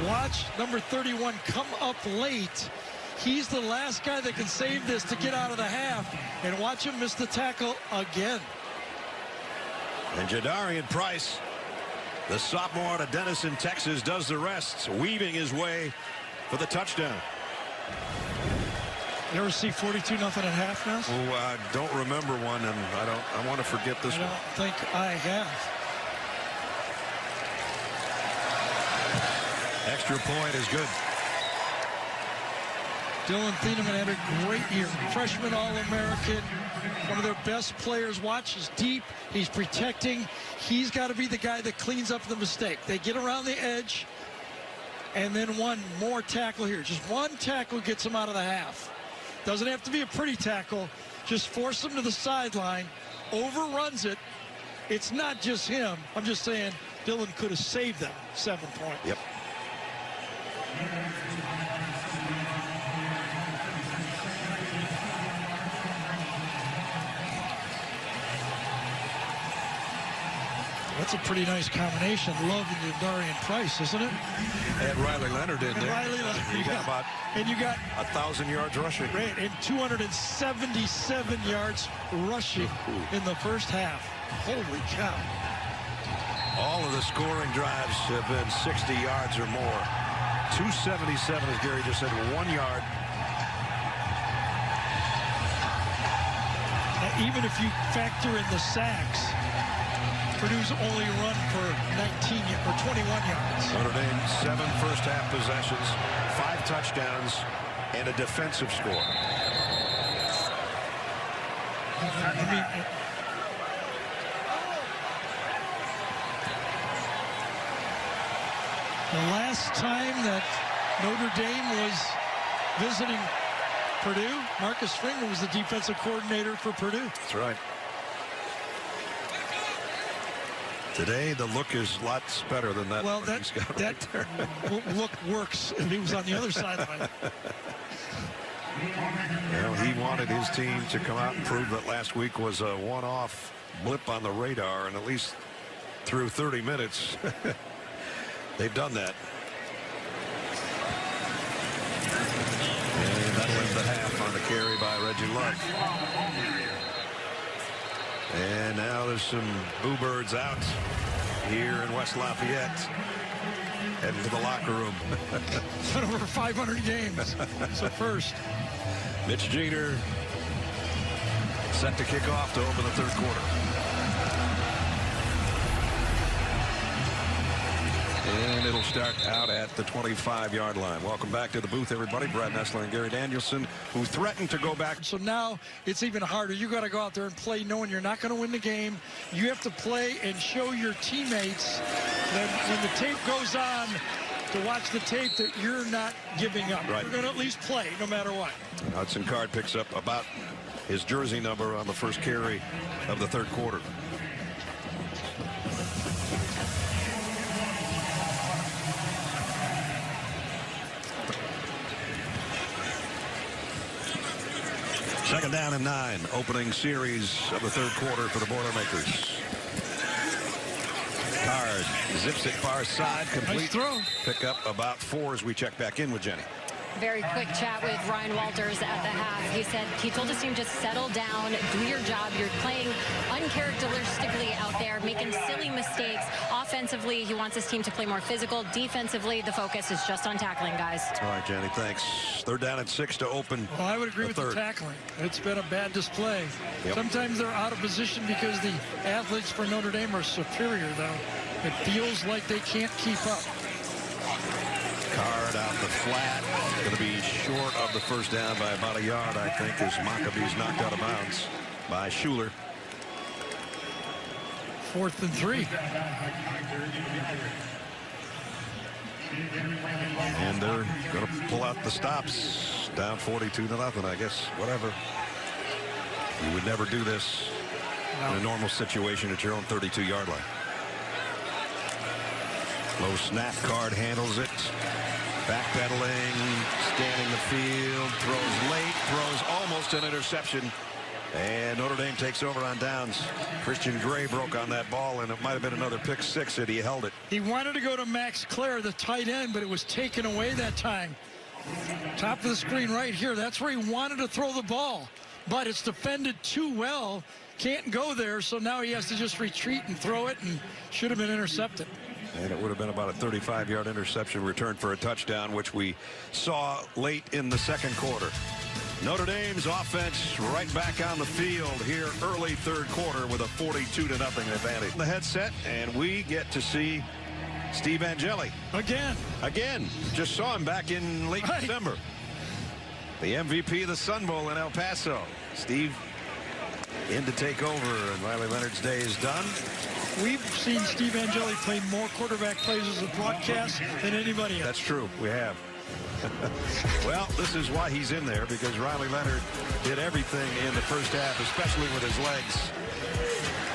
[SPEAKER 2] Watch number 31 come up late. He's the last guy that can save this to get out of the half. And watch him miss the tackle again.
[SPEAKER 1] And Jadarian Price, the sophomore out of Denison, Texas, does the rest, weaving his way for the touchdown.
[SPEAKER 2] You ever see 42-0 at half now?
[SPEAKER 1] Oh, I don't remember one, and I want to forget this one.
[SPEAKER 2] I don't think I have.
[SPEAKER 1] Extra point is good.
[SPEAKER 2] Dylan Thinham had a great year. Freshman All-American. One of their best players. Watch, he's deep. He's protecting. He's got to be the guy that cleans up the mistake. They get around the edge. And then one more tackle here. Just one tackle gets him out of the half. Doesn't have to be a pretty tackle. Just force him to the sideline. Overruns it. It's not just him. I'm just saying Dylan could have saved them 7 points.
[SPEAKER 1] Yep.
[SPEAKER 2] That's a pretty nice combination. Love and Jadarian Price, isn't it?
[SPEAKER 1] And Riley Leonard in there.
[SPEAKER 2] Riley Leonard.
[SPEAKER 1] You got about 1,000 yards rushing.
[SPEAKER 2] Right, and 277 yards rushing in the first half. Holy cow.
[SPEAKER 1] All of the scoring drives have been 60 yards or more. 277, as Gary just said, 1 yard.
[SPEAKER 2] Now, even if you factor in the sacks, Purdue's only run for 19 or 21 yards.
[SPEAKER 1] Notre Dame 7 first half possessions, 5 touchdowns, and a defensive score.
[SPEAKER 2] I mean, The last time that Notre Dame was visiting Purdue, Marcus Finger was the defensive coordinator for Purdue.
[SPEAKER 1] That's right. Today, the look is lots better than that.
[SPEAKER 2] Well, that look works if he was on the other sideline.
[SPEAKER 1] Well, he wanted his team to come out and prove that last week was a one-off blip on the radar, and at least through 30 minutes, they've done that. And that'll end the half on the carry by Reggie Love. And now there's some Boo Birds out here in West Lafayette, heading to the locker room.
[SPEAKER 2] It's been over 500 games. So first,
[SPEAKER 1] Mitch Jeter set to kick off to open the third quarter. And it'll start out at the 25-yard line. Welcome back to the booth, everybody. Brad Nessler and Gary Danielson, who threatened to go back.
[SPEAKER 2] So now it's even harder. You got to go out there and play knowing you're not going to win the game. You have to play and show your teammates that when the tape goes on, to watch the tape, that you're not giving up.
[SPEAKER 1] Right.
[SPEAKER 2] You're going to at least play no matter what.
[SPEAKER 1] Hudson Card picks up about his jersey number on the first carry of the third quarter. Second down and 9, opening series of the third quarter for the Boilermakers. Card zips it far side, complete.
[SPEAKER 2] Nice throw.
[SPEAKER 1] Pick up about 4 as we check back in with Jenny.
[SPEAKER 5] Very quick chat with Ryan Walters at the half. He said he told his team just settle down, do your job. You're playing uncharacteristically out there, making silly mistakes. Offensively, he wants his team to play more physical. Defensively, the focus is just on tackling, guys.
[SPEAKER 1] All right, Jenny, thanks. Third down and 6 to open.
[SPEAKER 2] Well, I would agree with the tackling. It's been a bad display. Yep. Sometimes they're out of position because the athletes for Notre Dame are superior, though. It feels like they can't keep up.
[SPEAKER 1] Card out the flat. Going to be short of the first down by about a yard, I think, as Maccabees knocked out of bounds by Schuler.
[SPEAKER 2] 4th and 3.
[SPEAKER 1] And they're going to pull out the stops. Down 42-0, I guess. Whatever. You would never do this in a normal situation at your own 32-yard line. Low snap. Card handles it. Backpedaling, scanning the field, throws late, throws almost an interception. And Notre Dame takes over on downs. Christian Gray broke on that ball, and it might have been another pick 6 if he held it.
[SPEAKER 2] He wanted to go to Max Clare, the tight end, but it was taken away that time. Top of the screen right here. That's where he wanted to throw the ball, but it's defended too well. Can't go there, so now he has to just retreat and throw it, and should have been intercepted.
[SPEAKER 1] And it would have been about a 35-yard interception return for a touchdown, which we saw late in the second quarter. Notre Dame's offense right back on the field here early third quarter with a 42-0 advantage. The headset, and we get to see Steve Angeli. Again. Just saw him back in late December. The MVP of the Sun Bowl in El Paso. Steve in to take over, and Riley Leonard's day is done.
[SPEAKER 2] We've seen Steve Angeli play more quarterback plays as a broadcast than anybody else.
[SPEAKER 1] That's true. We have. Well, this is why he's in there, because Riley Leonard did everything in the first half, especially with his legs.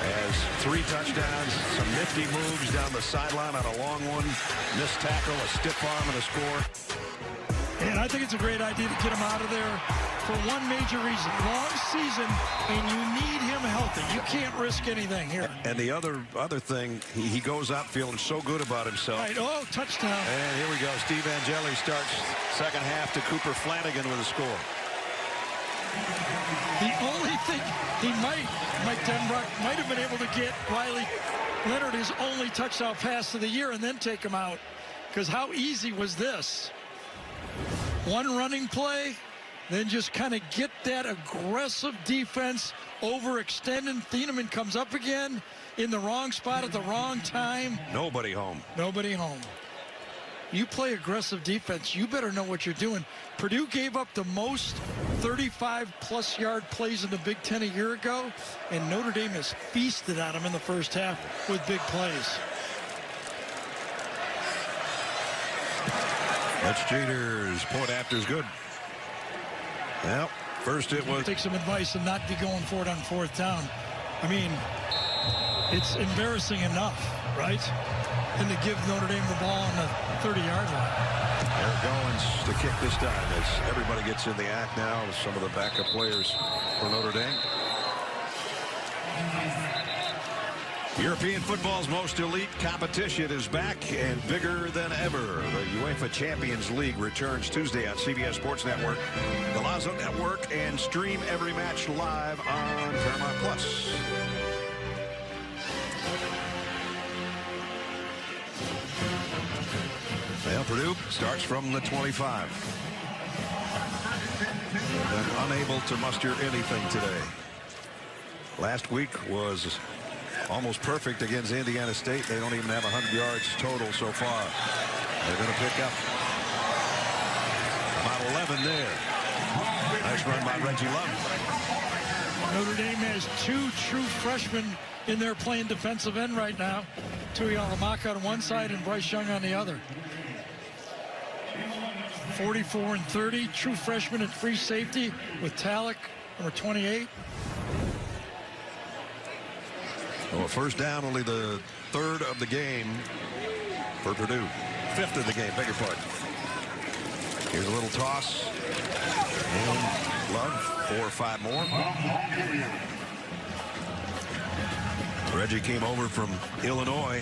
[SPEAKER 1] Has 3 touchdowns, some nifty moves down the sideline on a long one, missed tackle, a stiff arm, and a score.
[SPEAKER 2] And I think it's a great idea to get him out of there for one major reason. Long season, and you need him healthy. You can't risk anything here.
[SPEAKER 1] And the other thing, he goes out feeling so good about himself.
[SPEAKER 2] Right. Oh, touchdown.
[SPEAKER 1] And here we go. Steve Angeli starts second half to Cooper Flanagan with a score.
[SPEAKER 2] The only thing Mike Denbrock might have been able to get Riley Leonard his only touchdown pass of the year and then take him out. Because how easy was this? One running play, then just kind of get that aggressive defense overextending. Thieneman comes up again in the wrong spot at the wrong time.
[SPEAKER 1] Nobody home.
[SPEAKER 2] Nobody home. You play aggressive defense, you better know what you're doing. Purdue gave up the most 35-plus yard plays in the Big Ten a year ago, and Notre Dame has feasted on them in the first half with big plays.
[SPEAKER 1] That's Jeter's point after is good. Well, first it was.
[SPEAKER 2] Take some advice and not be going for it on 4th down. I mean, it's embarrassing enough, right? And to give Notre Dame the ball on the 30-yard line.
[SPEAKER 1] Eric Goins to kick this time as everybody gets in the act now with some of the backup players for Notre Dame. European football's most elite competition is back and bigger than ever. The UEFA Champions League returns Tuesday on CBS Sports Network, the Lazo Network, and stream every match live on Paramount Plus. Well, Purdue starts from the 25. Been unable to muster anything today. Last week was almost perfect against Indiana State. They don't even have 100 yards total so far. They're going to pick up about 11 there. Nice run by Reggie Love.
[SPEAKER 2] Notre Dame has 2 true freshmen in there playing defensive end right now. Tui Alamaka on one side and Bryce Young on the other. 44 and 30. True freshman at free safety with Talek, number 28.
[SPEAKER 1] Well, first down, only the 3rd of the game for Purdue. 5th of the game, beg your pardon. Here's a little toss. And Love, 4 or 5 more. Reggie came over from Illinois,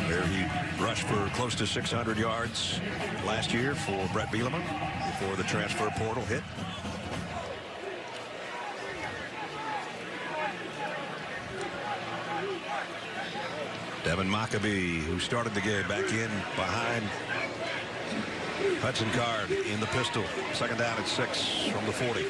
[SPEAKER 1] where he rushed for close to 600 yards last year for Brett Bielema before the transfer portal hit. Devin Maccabee, who started the game, back in behind Hudson Card in the pistol. 2nd down at 6 from the 40.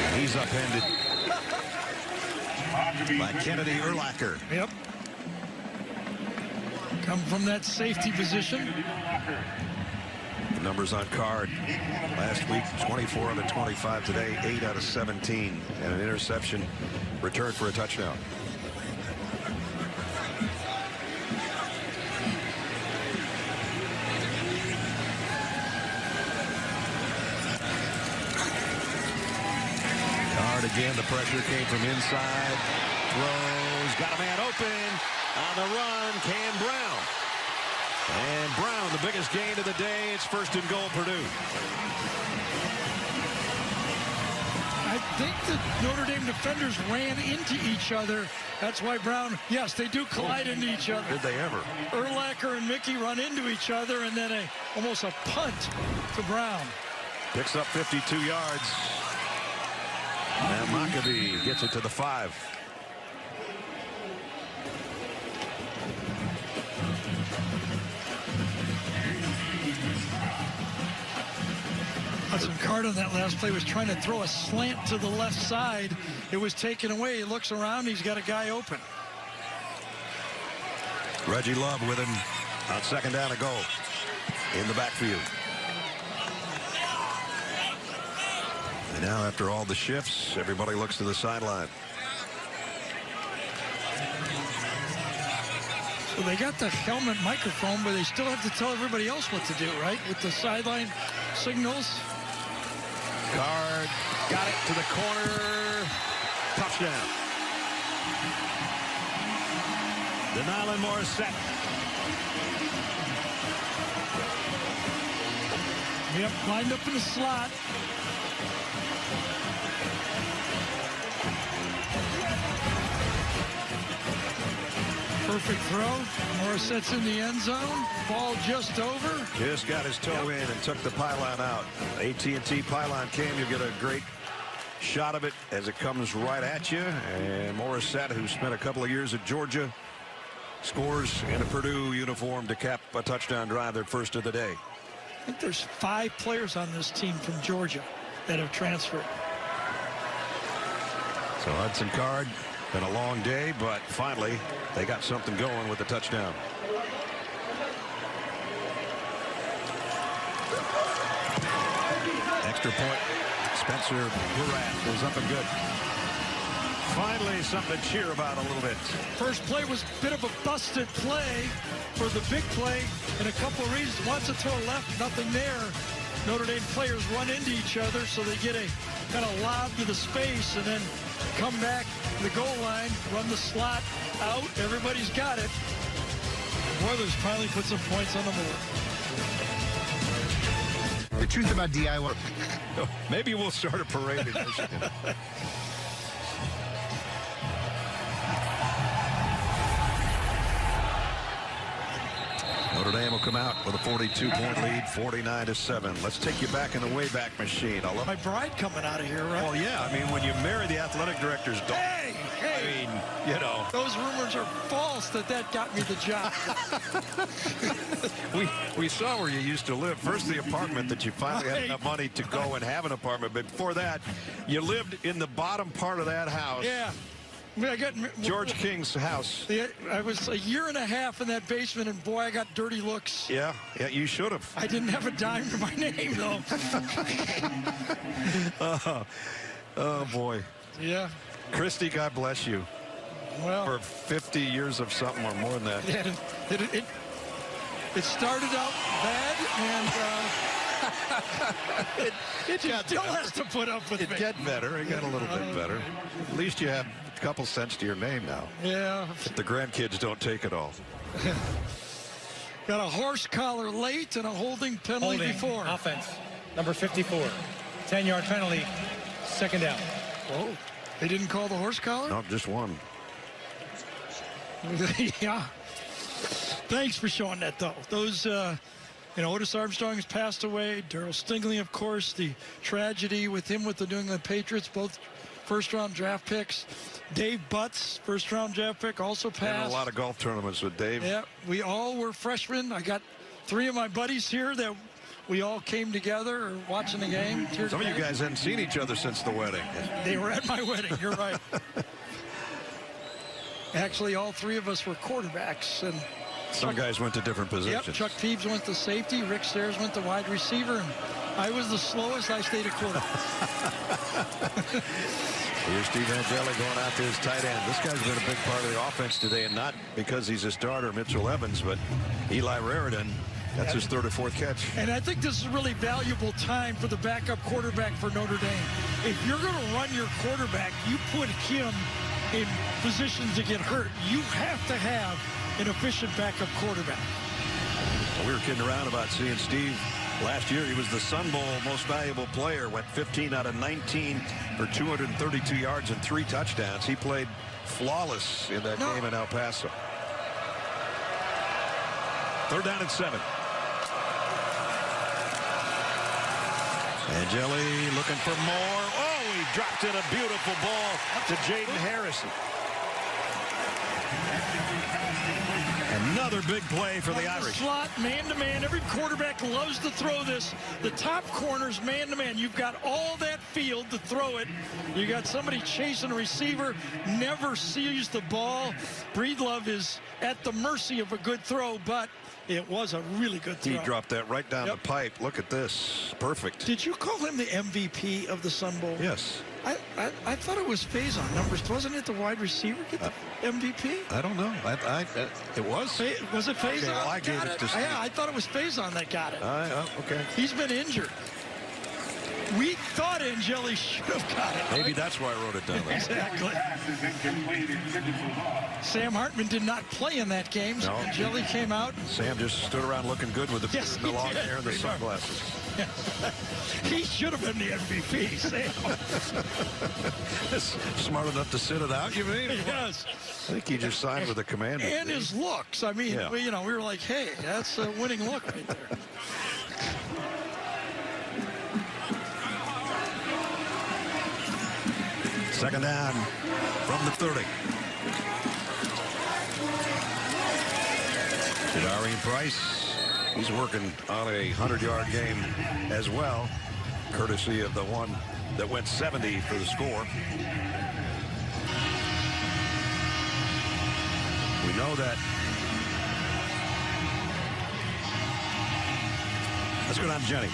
[SPEAKER 1] And he's upended by Kennedy Urlacher.
[SPEAKER 2] Yep. Come from that safety position.
[SPEAKER 1] The numbers on Card last week, 24 out of 25 today, 8 out of 17, and an interception returned for a touchdown. Card again, the pressure came from inside, throws, got a man open, on the run, Cam Brown. And Brown, the biggest gain of the day. It's 1st and goal, Purdue.
[SPEAKER 2] I think the Notre Dame defenders ran into each other. That's why Brown, yes, they do collide into each other.
[SPEAKER 1] Did they ever?
[SPEAKER 2] Urlacher and Mickey run into each other, and then almost a punt to Brown.
[SPEAKER 1] Picks up 52 yards. And Maccabee gets it to the 5.
[SPEAKER 2] Hudson Card on that last play was trying to throw a slant to the left side. It was taken away. He looks around. He's got a guy open.
[SPEAKER 1] Reggie Love with him on 2nd down to go in the backfield. And now, after all the shifts, everybody looks to the sideline.
[SPEAKER 2] So they got the helmet microphone, but they still have to tell everybody else what to do, right? With the sideline signals.
[SPEAKER 1] Card got it to the corner. Touchdown. Denylin Morissette.
[SPEAKER 2] Yep, lined up in the slot. Perfect throw. Morissette's in the end zone. Ball just over.
[SPEAKER 1] Just got his toe in and took the pylon out. AT&T pylon came. You get a great shot of it as it comes right at you. And Morissette, who spent a couple of years at Georgia, scores in a Purdue uniform to cap a touchdown drive, their first of the day.
[SPEAKER 2] I think there's 5 players on this team from Georgia that have transferred.
[SPEAKER 1] So Hudson Card, been a long day, but finally they got something going with the touchdown. Extra point. Spencer Buratt is up and good. Finally, something to cheer about a little bit.
[SPEAKER 2] First play was a bit of a busted play for the big play, and a couple of reasons. Once a throw left, nothing there. Notre Dame players run into each other, so they get a kind of lob to the space and then come back to the goal line, run the slot out. Everybody's got it. Oilers finally put some points on the board.
[SPEAKER 9] The truth about DIY.
[SPEAKER 1] Maybe we'll start a parade in Michigan. Notre Dame will come out with a 42-point lead, 49-7. Let's take you back in the Wayback Machine. I love
[SPEAKER 2] my bride coming out of here, right?
[SPEAKER 1] Well, yeah. I mean, when you marry the athletic director's daughter,
[SPEAKER 2] Hey!
[SPEAKER 1] I mean, you know.
[SPEAKER 2] Those rumors are false that got me the job.
[SPEAKER 1] we saw where you used to live. First, the apartment that you finally had
[SPEAKER 2] Right.
[SPEAKER 1] enough money to go and have an apartment. But before that, you lived in the bottom part of that house.
[SPEAKER 2] Yeah. I got
[SPEAKER 1] George King's house.
[SPEAKER 2] I was a year and a half in that basement, and boy, I got dirty looks.
[SPEAKER 1] Yeah, you should have.
[SPEAKER 2] I didn't have a dime to my name, though.
[SPEAKER 1] Oh, boy.
[SPEAKER 2] Yeah.
[SPEAKER 1] Christy, God bless you.
[SPEAKER 2] Well,
[SPEAKER 1] For 50 years of something or more than that.
[SPEAKER 2] it started out bad, and it still has to put up with
[SPEAKER 1] It
[SPEAKER 2] me.
[SPEAKER 1] got better. It got a little bit better. At least you have a couple cents to your name now.
[SPEAKER 2] Yeah.
[SPEAKER 1] The grandkids don't take it all.
[SPEAKER 2] Got a horse collar late and a holding penalty before.
[SPEAKER 4] Offense. Number 54. 10-yard penalty. Second down.
[SPEAKER 2] Whoa. They didn't call the horse collar?
[SPEAKER 1] No, just one.
[SPEAKER 2] Yeah. Thanks for showing that, though. Those, Otis Armstrong has passed away. Darryl Stingley, of course, the tragedy with him with the New England Patriots, both first-round draft picks. Dave Butts, first-round draft pick, also passed.
[SPEAKER 1] And a lot of golf tournaments with Dave.
[SPEAKER 2] Yeah, we all were freshmen. I got 3 of my buddies here that we all came together watching the game.
[SPEAKER 1] Some of you guys hadn't seen each other since the wedding.
[SPEAKER 2] They were at my wedding. You're right. Actually, all 3 of us were quarterbacks, and
[SPEAKER 1] some guys went to different positions.
[SPEAKER 2] Yep, Chuck Teebs went to safety, Rick Sayers went to wide receiver, and I was the slowest. I stayed at quarterback.
[SPEAKER 1] Here's Steve Angeli going out to his tight end. This guy's been a big part of the offense today, and not because he's a starter, Mitchell Evans, but Eli Raridan. That's his 3rd or 4th catch.
[SPEAKER 2] And I think this is really valuable time for the backup quarterback for Notre Dame. If you're going to run your quarterback, you put him in positions to get hurt. You have to have an efficient backup quarterback.
[SPEAKER 1] We were kidding around about seeing Steve. Last year, he was the Sun Bowl most valuable player. Went 15 out of 19 for 232 yards and 3 touchdowns. He played flawless in that game in El Paso. 3rd down and 7. Angeli looking for more. Oh, he dropped in a beautiful ball to Jaden Harrison. Another big play for the Irish.
[SPEAKER 2] Slot, man-to-man. Every quarterback loves to throw this. The top corners, man-to-man. You've got all that field to throw it. You got somebody chasing a receiver, never sees the ball. Breedlove is at the mercy of a good throw, but it was a really good throw.
[SPEAKER 1] He dropped that right down the pipe. Look at this. Perfect.
[SPEAKER 2] Did you call him the MVP of the Sun Bowl?
[SPEAKER 1] Yes.
[SPEAKER 2] I thought it was Faison numbers. Wasn't it the wide receiver get the MVP?
[SPEAKER 1] I don't know. It was.
[SPEAKER 2] Was it Faison?
[SPEAKER 1] Okay, well, I gave it to Steve.
[SPEAKER 2] Yeah, I thought it was Faison that got it.
[SPEAKER 1] Okay.
[SPEAKER 2] He's been injured. We thought Angeli should have got it.
[SPEAKER 1] Maybe that's why I wrote it down there.
[SPEAKER 2] Exactly. Sam Hartman did not play in that game. So Angeli came out.
[SPEAKER 1] Sam just stood around looking good with the long hair and the sunglasses.
[SPEAKER 2] He should have been the MVP, Sam.
[SPEAKER 1] Smart enough to sit it out, you mean?
[SPEAKER 2] Yes.
[SPEAKER 1] I think he just signed with the Commander.
[SPEAKER 2] And his looks. I mean, we were like, hey, that's a winning look right there.
[SPEAKER 1] Second down from the 30. Jadarian Price, he's working on a 100-yard game as well, courtesy of the one that went 70 for the score. We know that. Let's go down to Jenny.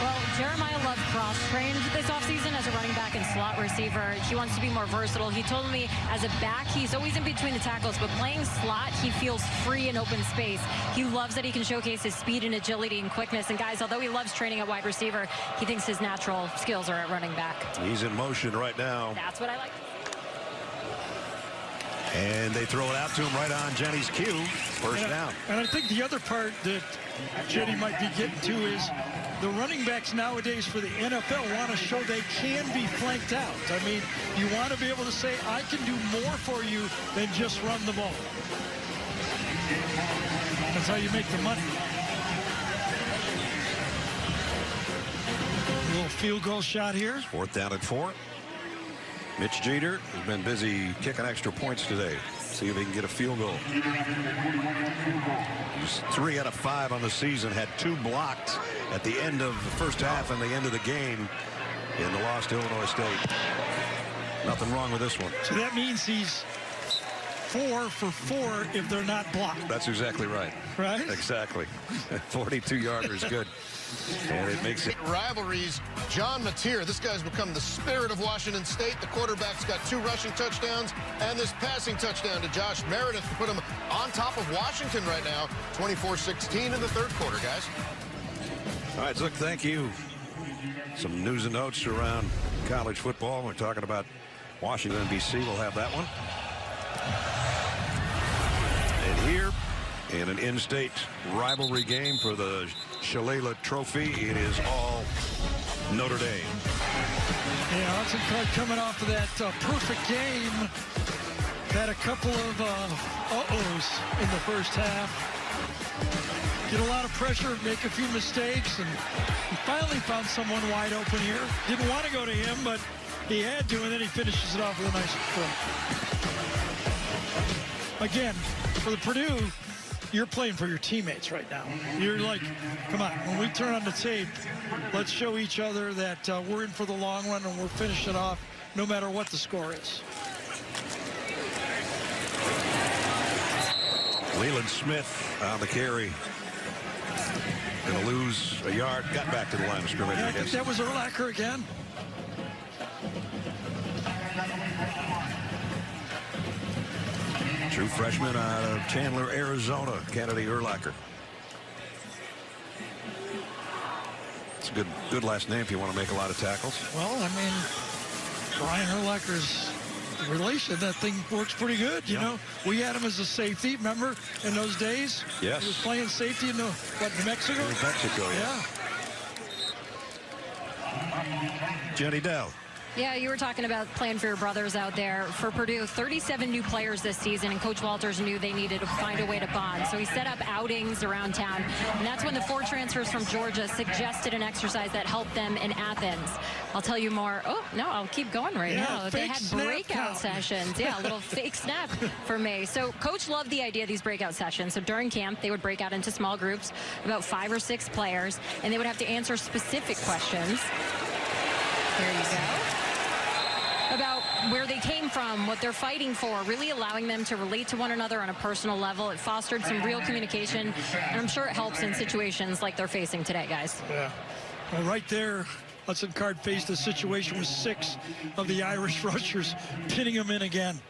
[SPEAKER 5] Well, Jeremiah Love cross-trained this offseason as a running back and slot receiver. He wants to be more versatile. He told me as a back, he's always in between the tackles, but playing slot, he feels free in open space. He loves that he can showcase his speed and agility and quickness. And guys, although he loves training at wide receiver, he thinks his natural skills are at running back.
[SPEAKER 1] He's in motion right now.
[SPEAKER 5] That's what I like.
[SPEAKER 1] And they throw it out to him right on Jenny's cue. First down.
[SPEAKER 2] And I think the other part that Jenny might be getting to is the running backs nowadays for the NFL want to show they can be flanked out. I mean, you want to be able to say, I can do more for you than just run the ball. That's how you make the money. A little field goal shot here.
[SPEAKER 1] 4th down and 4. Mitch Jeter has been busy kicking extra points today. See if he can get a field goal. He's 3 out of 5 on the season. Had 2 blocked at the end of the first half and the end of the game in the loss to Illinois State. Nothing wrong with this one.
[SPEAKER 2] So that means he's 4 for 4 if they're not blocked.
[SPEAKER 1] That's exactly right.
[SPEAKER 2] Right?
[SPEAKER 1] Exactly. 42-yarder is good. And it makes it
[SPEAKER 9] rivalries. John Notre, this guy's become the spirit of Washington State. The quarterback's got 2 rushing touchdowns and this passing touchdown to Josh Meredith to put him on top of Washington right now. 24-16 in the 3rd quarter, guys.
[SPEAKER 1] All right, Zook, thank you. Some news and notes around college football. We're talking about Washington, D.C. We'll have that one. And here, in an in-state rivalry game for the Shalala Trophy, it is all Notre Dame.
[SPEAKER 2] Yeah, Hudson Card coming off of that perfect game. Had a couple of uh-ohs in the first half. Get a lot of pressure, make a few mistakes, and he finally found someone wide open here. Didn't want to go to him, but he had to, and then he finishes it off with a nice throw. Again, for the Purdue, you're playing for your teammates right now. You're like, come on, when we turn on the tape, let's show each other that we're in for the long run and we're finishing off no matter what the score is.
[SPEAKER 1] Leland Smith on the carry. Going to lose a yard. Got back to the line of scrimmage.
[SPEAKER 2] Yeah, I think that was Urlacher again.
[SPEAKER 1] True freshman out of Chandler, Arizona, Kennedy Urlacher. It's a good last name if you want to make a lot of tackles.
[SPEAKER 2] Well, I mean, Brian Urlacher's relation, that thing works pretty good. You know, we had him as a safety, remember, in those days?
[SPEAKER 1] Yes.
[SPEAKER 2] He was playing safety in New Mexico?
[SPEAKER 1] New Mexico, yeah. Jenny Dell.
[SPEAKER 5] Yeah, you were talking about playing for your brothers out there. For Purdue, 37 new players this season, and Coach Walters knew they needed to find a way to bond. So he set up outings around town, and that's when the 4 transfers from Georgia suggested an exercise that helped them in Athens. I'll tell you more. Oh, no, I'll keep going right now. They had breakout sessions. Yeah, a little fake snap for me. So Coach loved the idea of these breakout sessions. So during camp, they would break out into small groups, about 5 or 6 players, and they would have to answer specific questions. There you go. About where they came from, what they're fighting for, really allowing them to relate to one another on a personal level. It fostered some real communication, and I'm sure it helps in situations like they're facing today, guys.
[SPEAKER 2] Yeah. Well, right there, Hudson Card faced a situation with 6 of the Irish rushers, pinning them in again.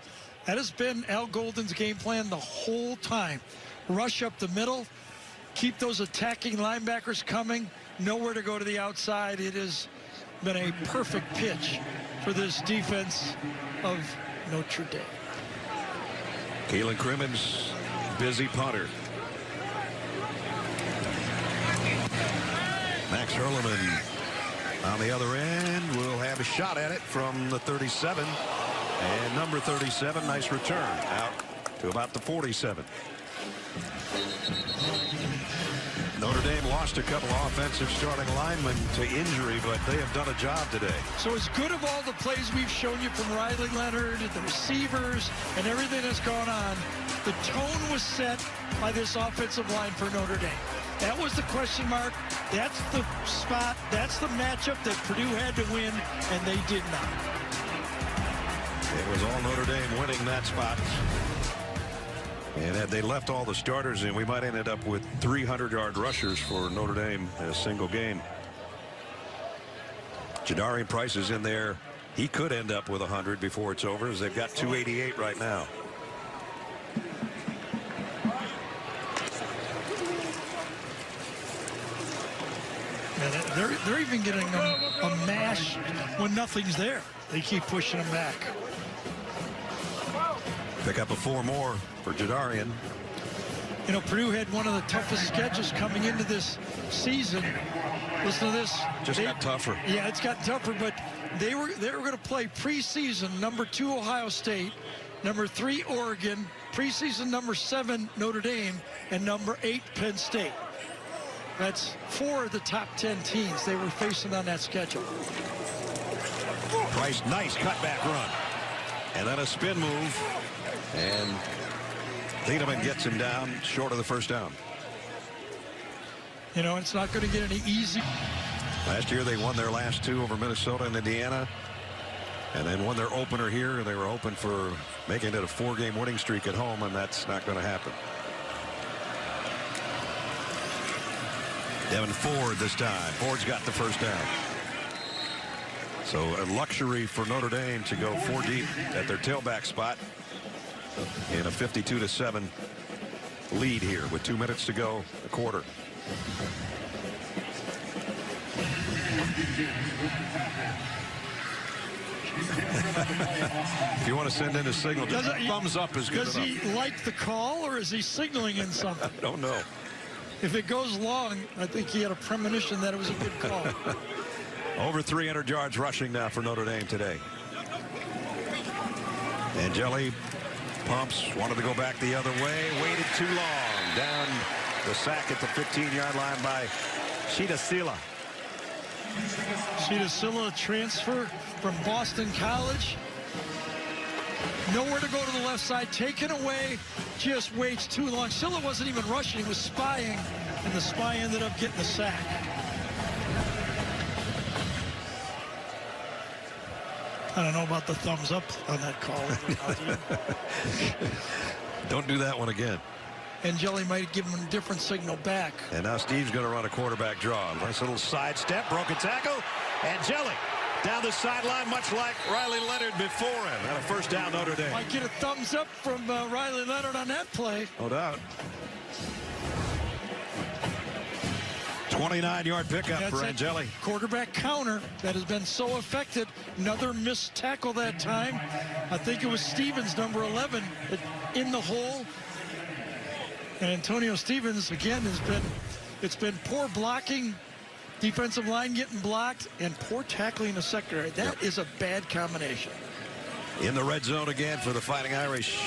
[SPEAKER 2] That has been Al Golden's game plan the whole time. Rush up the middle, keep those attacking linebackers coming, nowhere to go to the outside. It has been a perfect pitch for this defense of Notre Dame.
[SPEAKER 1] Keelan Crimmins, busy punter. Max Hurleman on the other end will have a shot at it from the 37. And number 37, nice return out to about the 47. Notre Dame lost a couple offensive starting linemen to injury, but they have done a job today.
[SPEAKER 2] So as good of all the plays we've shown you from Riley Leonard, the receivers, and everything that's gone on, the tone was set by this offensive line for Notre Dame. That was the question mark. That's the spot. That's the matchup that Purdue had to win, and they did not.
[SPEAKER 1] It was all Notre Dame winning that spot. And had they left all the starters in, we might have ended up with 300-yard rushers for Notre Dame in a single game. Jadarian Price is in there. He could end up with 100 before it's over, as they've got 288 right now.
[SPEAKER 2] They're even getting a mash when nothing's there. They keep pushing them back.
[SPEAKER 1] Pick up a 4 more for Jadarian.
[SPEAKER 2] You know, Purdue had one of the toughest schedules coming into this season. Listen to this.
[SPEAKER 1] Just got tougher.
[SPEAKER 2] Yeah, it's got tougher, but they were going to play preseason number 2 Ohio State, number 3 Oregon, preseason number 7 Notre Dame, and number 8 Penn State. That's 4 of the top 10 teams they were facing on that schedule.
[SPEAKER 1] Price, nice cutback run. And then a spin move. And Tiedemann gets him down short of the first down.
[SPEAKER 2] You know, it's not going to get any easy.
[SPEAKER 1] Last year they won their last 2 over Minnesota and Indiana. And then won their opener here. They were hoping for making it a 4-game winning streak at home, and that's not going to happen. Devin Ford this time. Ford's got the first down. So a luxury for Notre Dame to go 4 deep at their tailback spot in a 52-7 lead here with 2 minutes to go, a quarter. If you want to send in a signal, just a thumbs up is good enough.
[SPEAKER 2] Does he like the call, or is he signaling in something?
[SPEAKER 1] I don't know.
[SPEAKER 2] If it goes long, I think he had a premonition that it was a good call.
[SPEAKER 1] Over 300 yards rushing now for Notre Dame today. Angeli pumps, wanted to go back the other way, waited too long. Down the sack at the 15-yard line by Shida-Sila.
[SPEAKER 2] Shida-Sila transfer from Boston College. Nowhere to go to the left side, taken away, just waits too long. Silla wasn't even rushing, he was spying, and the spy ended up getting the sack. I don't know about the thumbs up on that call.
[SPEAKER 1] Don't do that one again.
[SPEAKER 2] Angeli might give him a different signal back.
[SPEAKER 1] And now Steve's going to run a quarterback draw. Nice little sidestep, broken tackle. Angeli down the sideline, much like Riley Leonard before him. And a first down, Notre Dame.
[SPEAKER 2] Might get a thumbs up from Riley Leonard on that play.
[SPEAKER 1] No doubt. 29-yard pickup for Angeli.
[SPEAKER 2] Quarterback counter that has been so effective. Another missed tackle that time. I think it was Stevens, number 11, in the hole. And Antonio Stevens, again, it's been poor blocking, defensive line getting blocked, and poor tackling in the secondary. That is a bad combination.
[SPEAKER 1] In the red zone again for the Fighting Irish.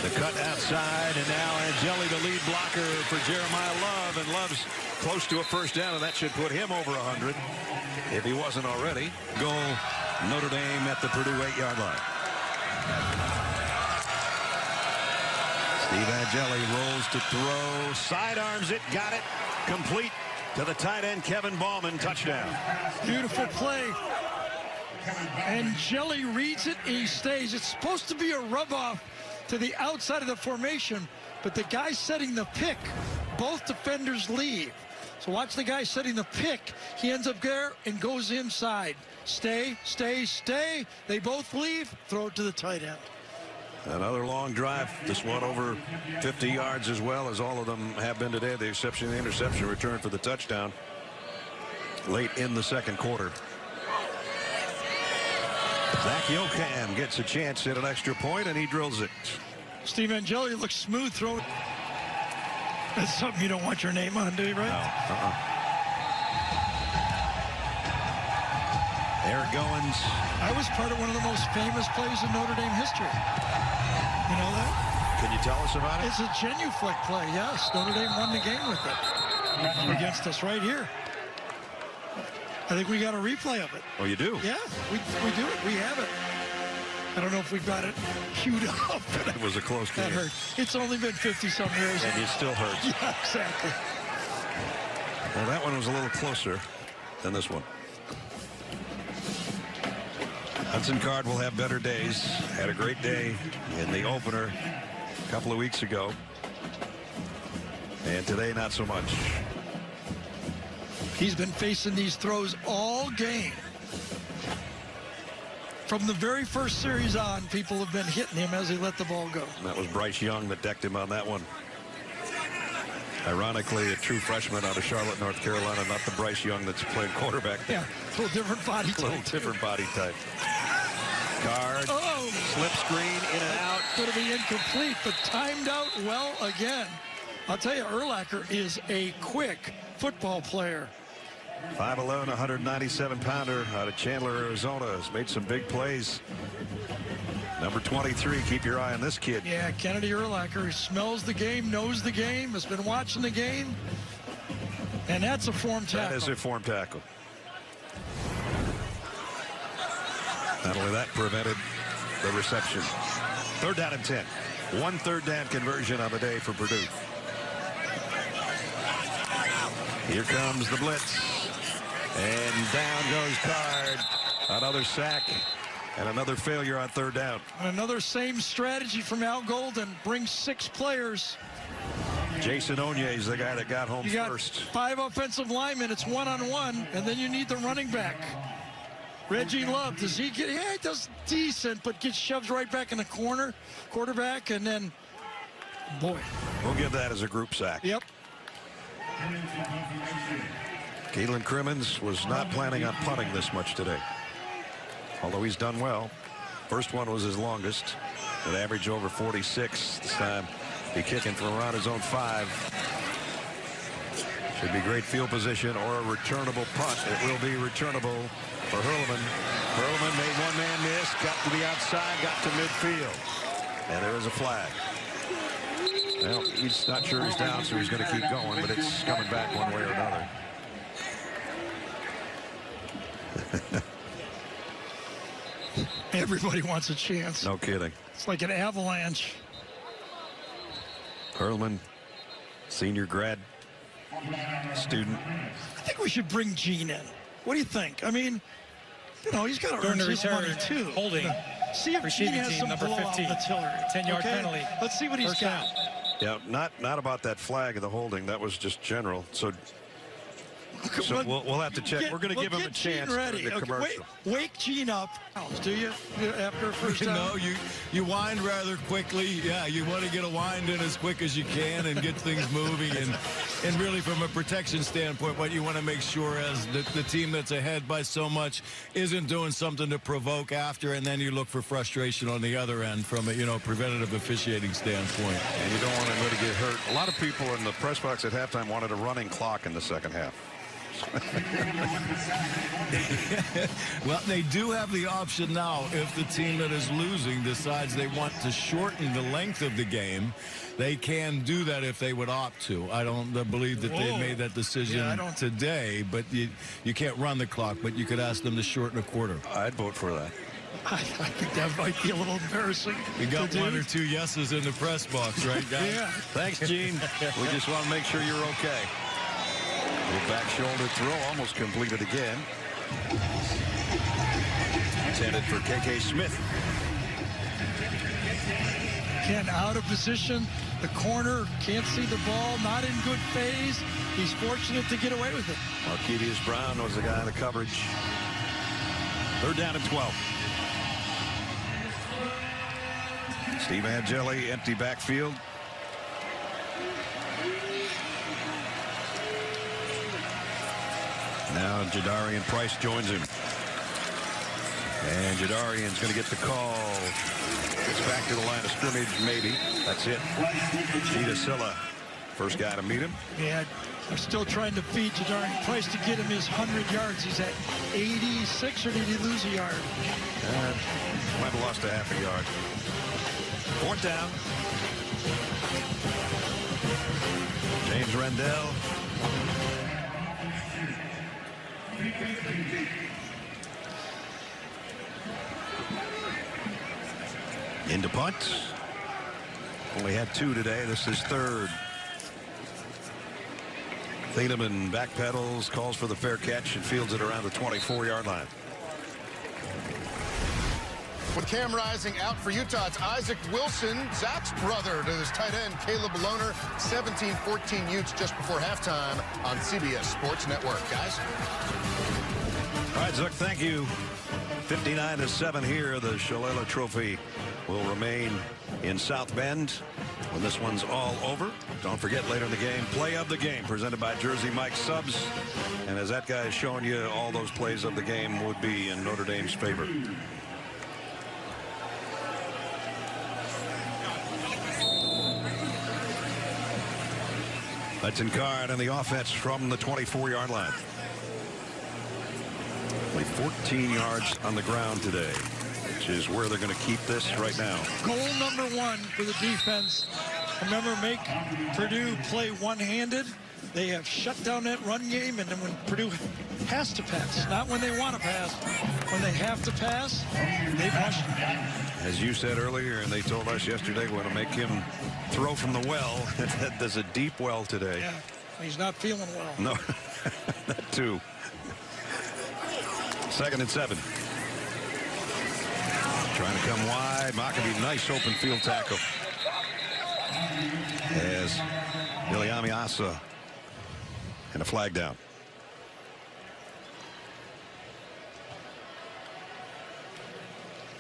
[SPEAKER 1] The cut outside, and now Angeli, the lead blocker for Jeremiah Love, and Love's close to a first down, and that should put him over 100 if he wasn't already. Goal, Notre Dame at the Purdue 8-yard line. Steve Angeli rolls to throw, sidearms it, got it, complete to the tight end Kevin Ballman, touchdown.
[SPEAKER 2] Beautiful play. Angeli reads it, and he stays. It's supposed to be a rub-off to the outside of the formation, but the guy setting the pick, both defenders leave. So watch the guy setting the pick. He ends up there and goes inside. Stay, stay, stay. They both leave. Throw it to the tight end.
[SPEAKER 1] Another long drive. This one over 50 yards as well as all of them have been today. The exception of the interception return for the touchdown late in the second quarter. Zach Yoakum gets a chance at an extra point, and he drills it.
[SPEAKER 2] Steve Angeli looks smooth throwing. That's something you don't want your name on, do you, right?
[SPEAKER 1] No. Eric Goins.
[SPEAKER 2] I was part of one of the most famous plays in Notre Dame history. You know that?
[SPEAKER 1] Can you tell us about it?
[SPEAKER 2] It's a genuflect play, yes. Notre Dame won the game with it against us right here. I think we got a replay of it.
[SPEAKER 1] Oh, you do?
[SPEAKER 2] Yeah, we do it. We have it. I don't know if we've got it queued up.
[SPEAKER 1] It was a close game.
[SPEAKER 2] That hurt. It's only been 50-some years.
[SPEAKER 1] And it still hurts.
[SPEAKER 2] Yeah, exactly.
[SPEAKER 1] Well, that one was a little closer than this one. Hudson Card will have better days. Had a great day in the opener a couple of weeks ago. And today, not so much.
[SPEAKER 2] He's been facing these throws all game. From the very first series on, people have been hitting him as he let the ball go.
[SPEAKER 1] And that was Bryce Young that decked him on that one. Ironically, a true freshman out of Charlotte, North Carolina, not the Bryce Young that's playing quarterback.
[SPEAKER 2] Yeah, a little different body type.
[SPEAKER 1] A little different body type. Card, slip screen, in and out.
[SPEAKER 2] Going to be incomplete, but timed out well again. I'll tell you, Urlacher is a quick football player.
[SPEAKER 1] 5'11", 197-pounder out of Chandler, Arizona, has made some big plays. Number 23, keep your eye on this kid.
[SPEAKER 2] Yeah, Kennedy Urlacher, he smells the game, knows the game, has been watching the game. And that's a form tackle.
[SPEAKER 1] That is a form tackle. Not only that, prevented the reception. 3rd down and 10. 1 3rd-down conversion on the day for Purdue. Here comes the blitz. And down goes Card. Another sack. And another failure on 3rd down.
[SPEAKER 2] Another same strategy from Al Golden. Brings 6 players.
[SPEAKER 1] Jason Onye is the guy that got home
[SPEAKER 2] you got
[SPEAKER 1] first.
[SPEAKER 2] 5 offensive linemen. It's 1-on-1. And then you need the running back. Reggie Love, does he get, yeah, he does decent, but gets shoved right back in the corner. Quarterback, and then, boy.
[SPEAKER 1] We'll give that as a group sack.
[SPEAKER 2] Yep.
[SPEAKER 1] Keelan Crimmins was not planning on punting this much today, although he's done well. First one was his longest. It averaged over 46. This time, be kicking from around his own 5. Should be great field position or a returnable punt. It will be returnable for Hurlman. Hurlman made one man miss, got to the outside, got to midfield. And there is a flag. Well, he's not sure he's down, so he's going to keep going, but it's coming back one way or another.
[SPEAKER 2] Everybody wants a chance.
[SPEAKER 1] No kidding.
[SPEAKER 2] It's like an avalanche.
[SPEAKER 1] Hurlman, senior grad student.
[SPEAKER 2] I think we should bring Gene in. What do you think? I mean, you know, he's got to earn his money too.
[SPEAKER 4] Holding.
[SPEAKER 2] See if Gene has some
[SPEAKER 4] number
[SPEAKER 2] blowout
[SPEAKER 4] 15.
[SPEAKER 2] in the Tillery.
[SPEAKER 4] 10-yard penalty.
[SPEAKER 2] Let's see what he's got.
[SPEAKER 1] Yeah, not about that flag of the holding. That was just general. So we'll have to check. We're going to give him a chance.
[SPEAKER 2] Ready.
[SPEAKER 1] The commercial.
[SPEAKER 2] Wake Gene up. Do you after a first down?
[SPEAKER 7] No, you wind rather quickly. Yeah, you want to get a wind in as quick as you can and get things moving. And really, from a protection standpoint, what you want to make sure is that the team that's ahead by so much isn't doing something to provoke after, and then you look for frustration on the other end from a preventative officiating standpoint.
[SPEAKER 1] And you don't want anybody to get hurt. A lot of people in the press box at halftime wanted a running clock in the second half.
[SPEAKER 7] Well, they do have the option now. If the team that is losing decides they want to shorten the length of the game, they can do that if they would opt to. I don't believe that they made that decision today, but you can't run the clock, but you could ask them to shorten a quarter.
[SPEAKER 1] I'd vote for that.
[SPEAKER 2] I think that might be a little embarrassing.
[SPEAKER 7] We got 1 or 2 yeses in the press box, right, guys?
[SPEAKER 2] Yeah.
[SPEAKER 1] Thanks, Gene. We just want to make sure you're okay. The back shoulder throw almost completed again. Intended for K.K. Smith.
[SPEAKER 2] Again, out of position. The corner can't see the ball. Not in good phase. He's fortunate to get away with it.
[SPEAKER 1] Marquitaeus Brown was the guy in the coverage. 3rd down and 12. Steve Angeli, empty backfield. Now Jadarian Price joins him. And Jadarian's going to get the call. Gets back to the line of scrimmage, maybe. That's it. Sheeta Silla, first guy to meet him.
[SPEAKER 2] Yeah, they're still trying to feed Jadarian Price to get him his 100 yards. He's at 86, or did he lose a yard?
[SPEAKER 1] Might have lost a half a yard. 4th down. James Rendell. Into punt. Only had 2 today. This is 3rd. Thieneman backpedals, calls for the fair catch, and fields it around the 24-yard line.
[SPEAKER 9] With Cam Rising out for Utah, it's Isaac Wilson, Zach's brother, to his tight end, Caleb Lohner. 17-14 Utes just before halftime on CBS Sports Network. Guys.
[SPEAKER 1] All right, Zook, thank you. 59-7 here. The Shalala Trophy will remain in South Bend when this one's all over. Don't forget, later in the game, play of the game presented by Jersey Mike Subs. And as that guy is showing you, all those plays of the game would be in Notre Dame's favor. Hudson Card and the offense from the 24-yard line. Only 14 yards on the ground today, which is where they're going to keep this right now.
[SPEAKER 2] Goal number 1 for the defense. Remember, make Purdue play one-handed. They have shut down that run game, and then when Purdue has to pass, not when they want to pass, when they have to pass, they push them.
[SPEAKER 1] As you said earlier, and they told us yesterday, we're going to make him throw from the well. There's a deep well today.
[SPEAKER 2] Yeah, he's not feeling well.
[SPEAKER 1] No, that too. 2nd and 7. Trying to come wide. Maccabee, nice open field tackle. As Iliami Asa and a flag down.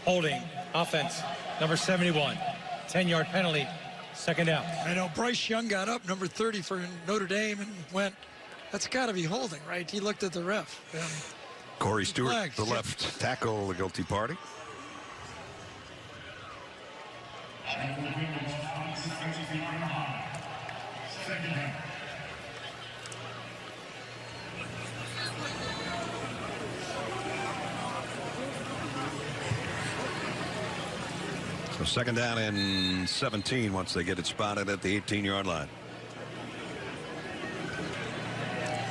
[SPEAKER 4] Holding, offense, number 71. 10-yard penalty, 2nd down.
[SPEAKER 2] I know Bryce Young got up, number 30 for Notre Dame, and went, that's got to be holding, right? He looked at the ref.
[SPEAKER 1] Corey Stewart,
[SPEAKER 2] flags,
[SPEAKER 1] the left tackle, the guilty party. So 2nd down and 17 once they get it spotted at the 18-yard line.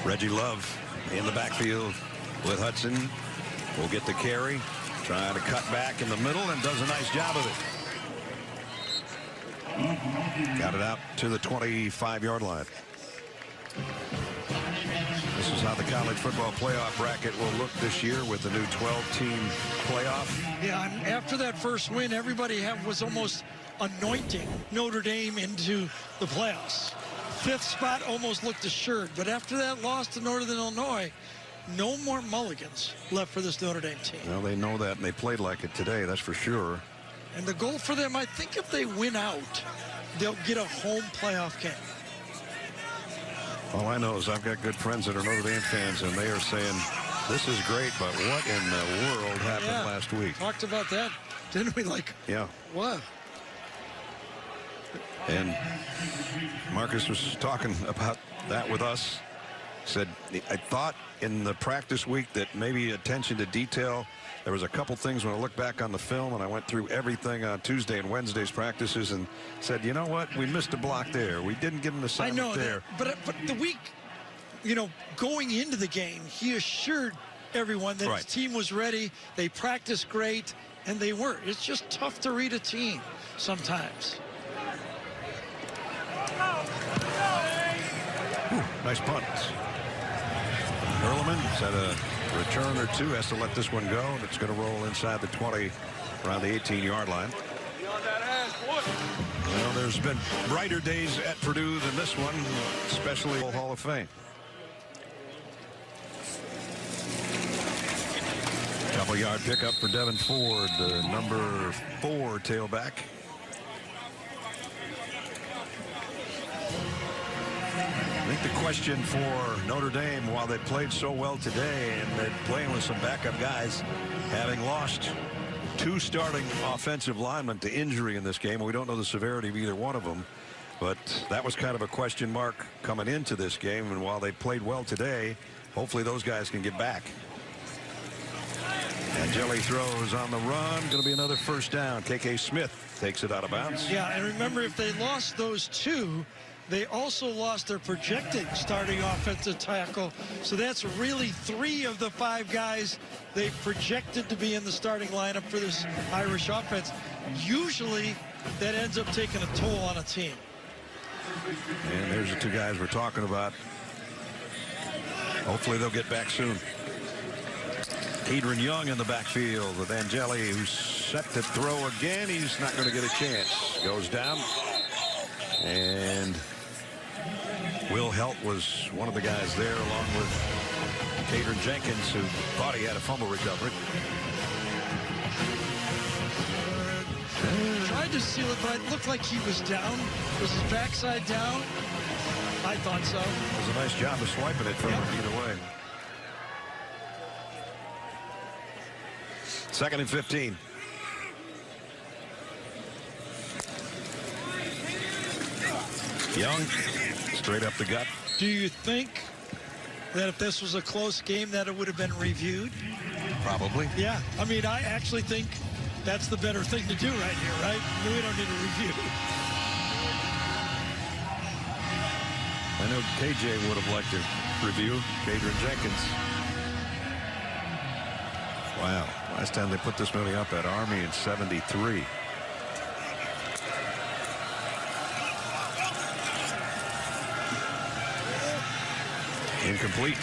[SPEAKER 1] Reggie Love in the backfield with Hudson. Will get the carry. Trying to cut back in the middle and does a nice job of it. Got it out to the 25-yard line. This is how the college football playoff bracket will look this year with the new 12-team playoff.
[SPEAKER 2] Yeah, and after that first win, everybody was almost anointing Notre Dame into the playoffs. 5th spot almost looked assured, but after that loss to Northern Illinois, no more mulligans left for this Notre Dame team.
[SPEAKER 1] Well, they know that, and they played like it today, that's for sure.
[SPEAKER 2] And the goal for them, I think if they win out, they'll get a home playoff game.
[SPEAKER 1] All I know is I've got good friends that are Notre Dame fans, and they are saying, this is great, but what in the world happened last week?
[SPEAKER 2] Talked about that, didn't we? Like,
[SPEAKER 1] yeah.
[SPEAKER 2] What?
[SPEAKER 1] And Marcus was talking about that with us. Said, I thought in the practice week that maybe attention to detail, there was a couple things when I look back on the film, and I went through everything on Tuesday and Wednesday's practices and said, you know what, we missed a block there. We didn't get an assignment there.
[SPEAKER 2] But the week, going into the game, he assured everyone that his team was ready. They practiced great, and they were. It's just tough to read a team sometimes.
[SPEAKER 1] Ooh, nice punt. Ehrlichman's had a return or two, has to let this one go, and it's going to roll inside the 20 around the 18-yard line. Well, there's been brighter days at Purdue than this one, especially Hall of Fame. Couple-yard pickup for Devin Ford, the number 4 tailback. I think the question for Notre Dame, while they played so well today and they're playing with some backup guys, having lost 2 starting offensive linemen to injury in this game, we don't know the severity of either one of them, but that was kind of a question mark coming into this game, and while they played well today, hopefully those guys can get back. And Jelly throws on the run, going to be another first down. KK Smith takes it out of bounds.
[SPEAKER 2] Yeah, and remember, if they lost those 2, they also lost their projected starting offensive tackle. So that's really 3 of the 5 guys they projected to be in the starting lineup for this Irish offense. Usually that ends up taking a toll on a team.
[SPEAKER 1] And there's the 2 guys we're talking about. Hopefully they'll get back soon. Adrian Young in the backfield with Angeli, who's set to throw again. He's not going to get a chance. Goes down. And Will Helt was one of the guys there, along with Cadron Jenkins, who thought he had a fumble recovery.
[SPEAKER 2] Tried to seal it, but it looked like he was down. Was his backside down? I thought so.
[SPEAKER 1] It was a nice job of swiping it from him either way. 2nd and 15. Young, straight up the gut.
[SPEAKER 2] Do you think that if this was a close game that it would have been reviewed?
[SPEAKER 1] Probably.
[SPEAKER 2] Yeah. I mean, I actually think that's the better thing to do right here, right? We don't need a review.
[SPEAKER 1] I know KJ would have liked to review. Cadron Jenkins. Wow. Last time they put this movie up at Army in '73. Incomplete.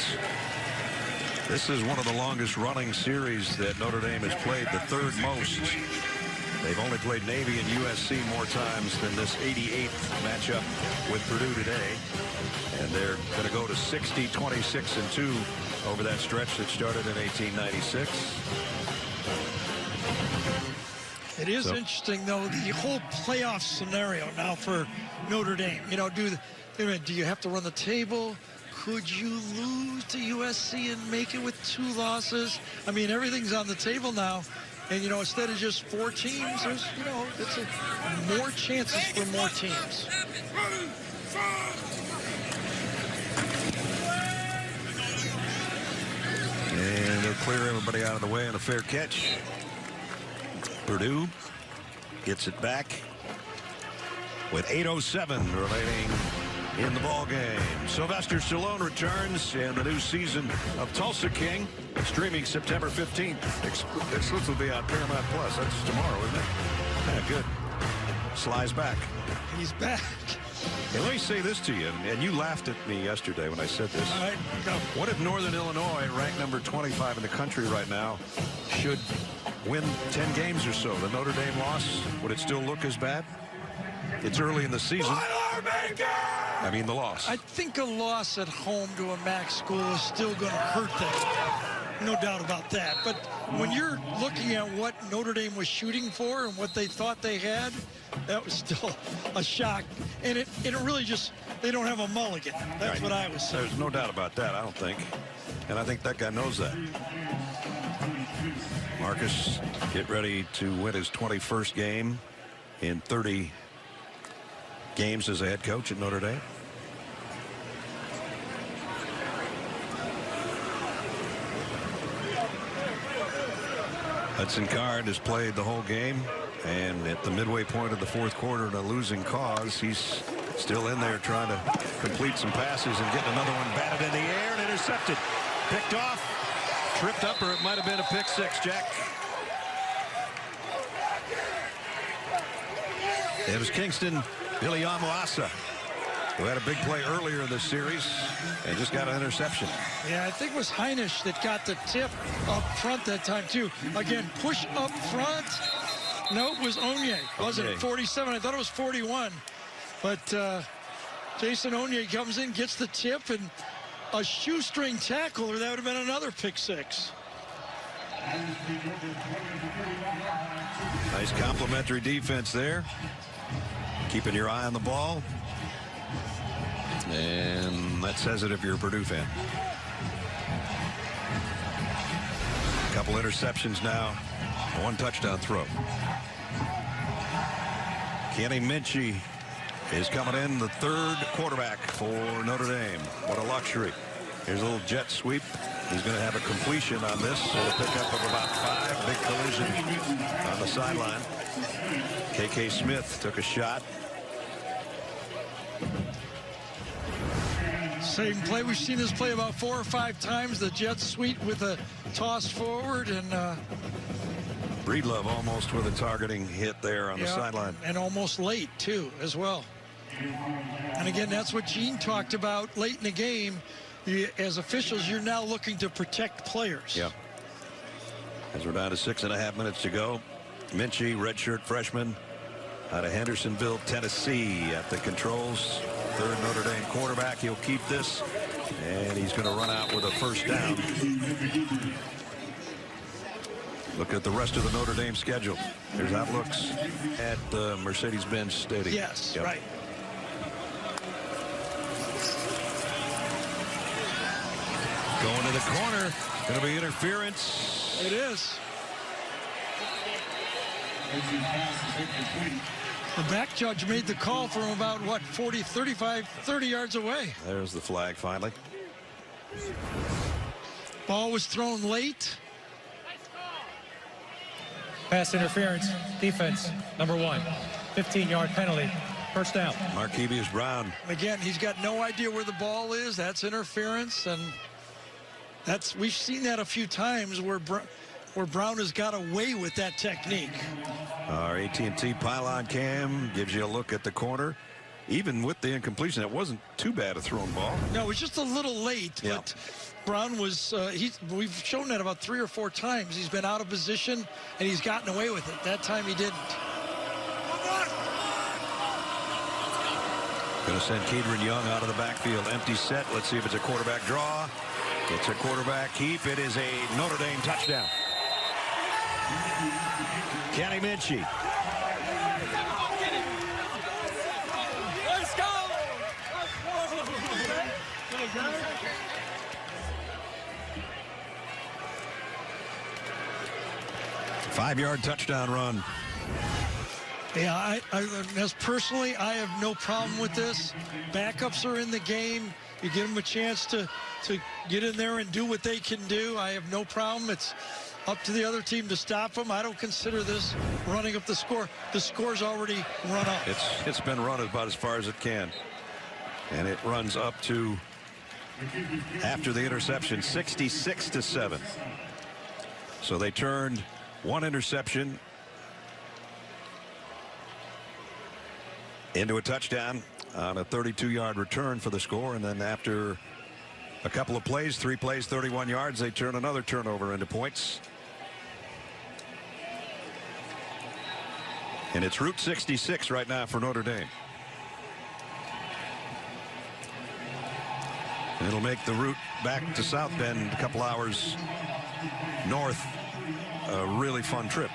[SPEAKER 1] This is one of the longest running series that Notre Dame has played, the 3rd most. They've only played Navy and USC more times than this 88th matchup with Purdue today. And they're going to go to 60, 26, and 2 over that stretch that started in 1896.
[SPEAKER 2] It is interesting, though, the whole playoff scenario now for Notre Dame. You know, do you have to run the table? Could you lose to USC and make it with 2 losses? I mean, everything's on the table now. And, you know, instead of just 4 teams, there's, you know, it's more chances for more teams.
[SPEAKER 1] And they'll clear everybody out of the way on a fair catch. Purdue gets it back with 8:07 remaining in the ball game. Sylvester Stallone returns in the new season of Tulsa King, streaming September 15th. Exclusively on Paramount Plus. That's tomorrow, isn't it? Yeah, good. Sly's back.
[SPEAKER 2] He's back.
[SPEAKER 1] Hey, let me say this to you, and you laughed at me yesterday when I said this.
[SPEAKER 2] All right, go.
[SPEAKER 1] What if Northern Illinois, ranked number 25 in the country right now, should win 10 games or so? The Notre Dame loss, would it still look as bad? It's early in the season. I mean, the loss.
[SPEAKER 2] I think a loss at home to a MAC school is still going to hurt them. No doubt about that. But when you're looking at what Notre Dame was shooting for and what they thought they had, that was still a shock. And it really just, they don't have a mulligan. That's right. What I was saying.
[SPEAKER 1] There's no doubt about that, I don't think. And I think that guy knows that. Marcus, get ready to win his 21st game in 30 games as a head coach at Notre Dame. Hudson Card has played the whole game, and at the midway point of the 4th quarter in a losing cause, he's still in there trying to complete some passes and getting another one batted in the air and intercepted. Picked off, tripped up, or it might have been a pick 6, Jack. It was Kingston Biliamuasa, who had a big play earlier in this series and just got an interception.
[SPEAKER 2] Yeah, I think it was Heinisch that got the tip up front that time, too. Again, push up front. No, it was Onye. Wasn't it 47? I thought it was 41. But Jason Onye comes in, gets the tip, and a shoestring tackle, or that would have been another pick 6.
[SPEAKER 1] Nice complimentary defense there. Keeping your eye on the ball. And that says it if you're a Purdue fan. A couple interceptions now. 1 touchdown throw. Kenny Minchie is coming in, the 3rd quarterback for Notre Dame. What a luxury. Here's a little jet sweep. He's going to have a completion on this. So a pickup of about 5. Big collision on the sideline. K.K. Smith took a shot.
[SPEAKER 2] Same play. We've seen this play about 4 or 5 times. The jet sweep with a toss forward, and
[SPEAKER 1] Breedlove almost with a targeting hit there on the sideline.
[SPEAKER 2] And almost late, too, as well. And again, that's what Gene talked about late in the game. As officials, you're now looking to protect players.
[SPEAKER 1] Yeah. As we're down to 6.5 minutes to go. Minchie, redshirt freshman out of Hendersonville, Tennessee, at the controls. Third Notre Dame quarterback. He'll keep this, and he's going to run out with a first down. Look at the rest of the Notre Dame schedule. Here's how it looks at Mercedes-Benz Stadium.
[SPEAKER 2] Yes, right.
[SPEAKER 1] Going to the corner. Going to be interference.
[SPEAKER 2] It is. The back judge made the call from about, what, 40, 35, 30 yards away.
[SPEAKER 1] There's the flag finally.
[SPEAKER 2] Ball was thrown late.
[SPEAKER 4] Pass interference, defense, number 1. 15-yard penalty, first down.
[SPEAKER 1] Markevius Brown.
[SPEAKER 2] Again, he's got no idea where the ball is. That's interference, and we've seen that a few times where Brown has got away with that technique.
[SPEAKER 1] Our AT&T pylon cam gives you a look at the corner. Even with the incompletion, it wasn't too bad a thrown ball.
[SPEAKER 2] No, it was just a little late, but Brown was, we've shown that about 3 or 4 times. He's been out of position, and he's gotten away with it. That time he didn't.
[SPEAKER 1] Going to send Kedron Young out of the backfield. Empty set. Let's see if it's a quarterback draw. It's a quarterback keep. It is a Notre Dame touchdown. Kenny Minchie.
[SPEAKER 3] Let's go!
[SPEAKER 1] 5-yard touchdown run.
[SPEAKER 2] Yeah, as personally, I have no problem with this. Backups are in the game. You give them a chance to get in there and do what they can do. I have no problem. It's up to the other team to stop them. I don't consider this running up the score. The score's already run up.
[SPEAKER 1] It's been run about as far as it can. And it runs up to, after the interception, 66-7. So they turned one interception into a touchdown on a 32-yard return for the score, and then after a couple of plays, 3 plays, 31 yards, they turn another turnover into points. And it's Route 66 right now for Notre Dame. And it'll make the route back to South Bend a couple hours north a really fun trip.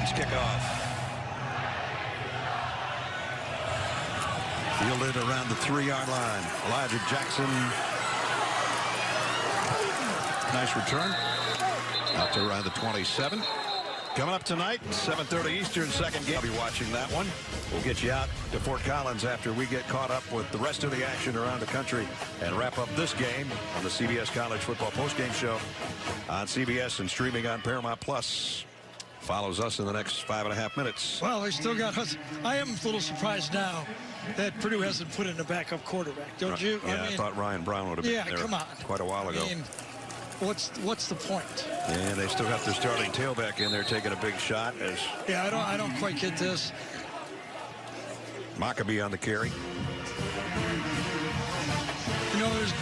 [SPEAKER 1] Kickoff. Fielded around the 3-yard line. Elijah Jackson. Nice return. Out to around the 27. Coming up tonight, 7:30 Eastern, second game. I'll be watching that one. We'll get you out to Fort Collins after we get caught up with the rest of the action around the country and wrap up this game on the CBS College Football Postgame Show on CBS and streaming on Paramount Plus. Follows us in the next 5.5 minutes.
[SPEAKER 2] Well, they still got us. I am a little surprised now that Purdue hasn't put in a backup quarterback, don't you?
[SPEAKER 1] Yeah, I thought Ryan Brown would have been there
[SPEAKER 2] come on.
[SPEAKER 1] Quite a while ago.
[SPEAKER 2] I mean, what's the point?
[SPEAKER 1] And they still got their starting tailback in there taking a big shot.
[SPEAKER 2] Yeah, I don't quite get this.
[SPEAKER 1] Maccabee on the carry.
[SPEAKER 2] You know, there's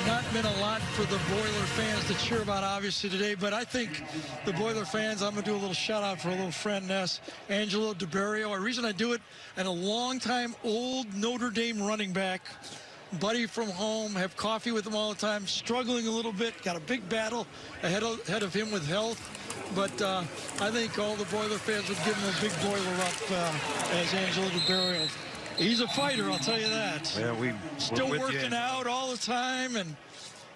[SPEAKER 2] not been a lot for the Boiler fans to cheer about, obviously, today, but I think the Boiler fans, I'm going to do a little shout-out for a little friend, Angelo DeBerrio. The reason I do it, and a long-time old Notre Dame running back, buddy from home, have coffee with him all the time, struggling a little bit, got a big battle ahead of him with health, but I think all the Boiler fans would give him a big boiler up as Angelo DeBerrio. He's a fighter, I'll tell you that.
[SPEAKER 1] Yeah, we're
[SPEAKER 2] still working out all the time, and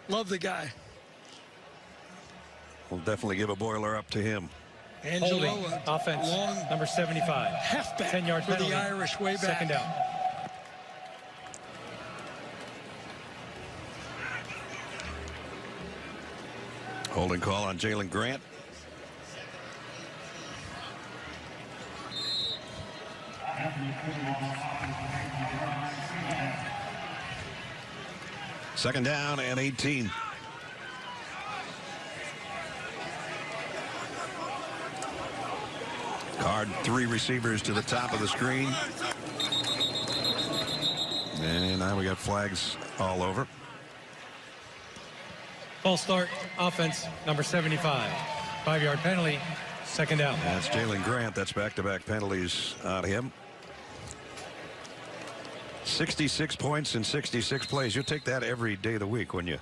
[SPEAKER 2] love the guy.
[SPEAKER 1] We'll definitely give a boiler up to him.
[SPEAKER 2] Angelo,
[SPEAKER 4] offense,
[SPEAKER 2] long
[SPEAKER 4] number 75.
[SPEAKER 2] Halfback
[SPEAKER 4] 10-yard
[SPEAKER 2] for
[SPEAKER 4] penalty.
[SPEAKER 2] the Irish way back.
[SPEAKER 4] Second down.
[SPEAKER 1] Holding call on Jalen Grant. Second down and 18. Card 3 receivers to the top of the screen. And now we got flags all over.
[SPEAKER 4] False start, offense, number 75. 5-yard penalty, second down.
[SPEAKER 1] That's Jalen Grant. That's back-to-back penalties on him. 66 points in 66 plays. You'll take that every day of the week, wouldn't you?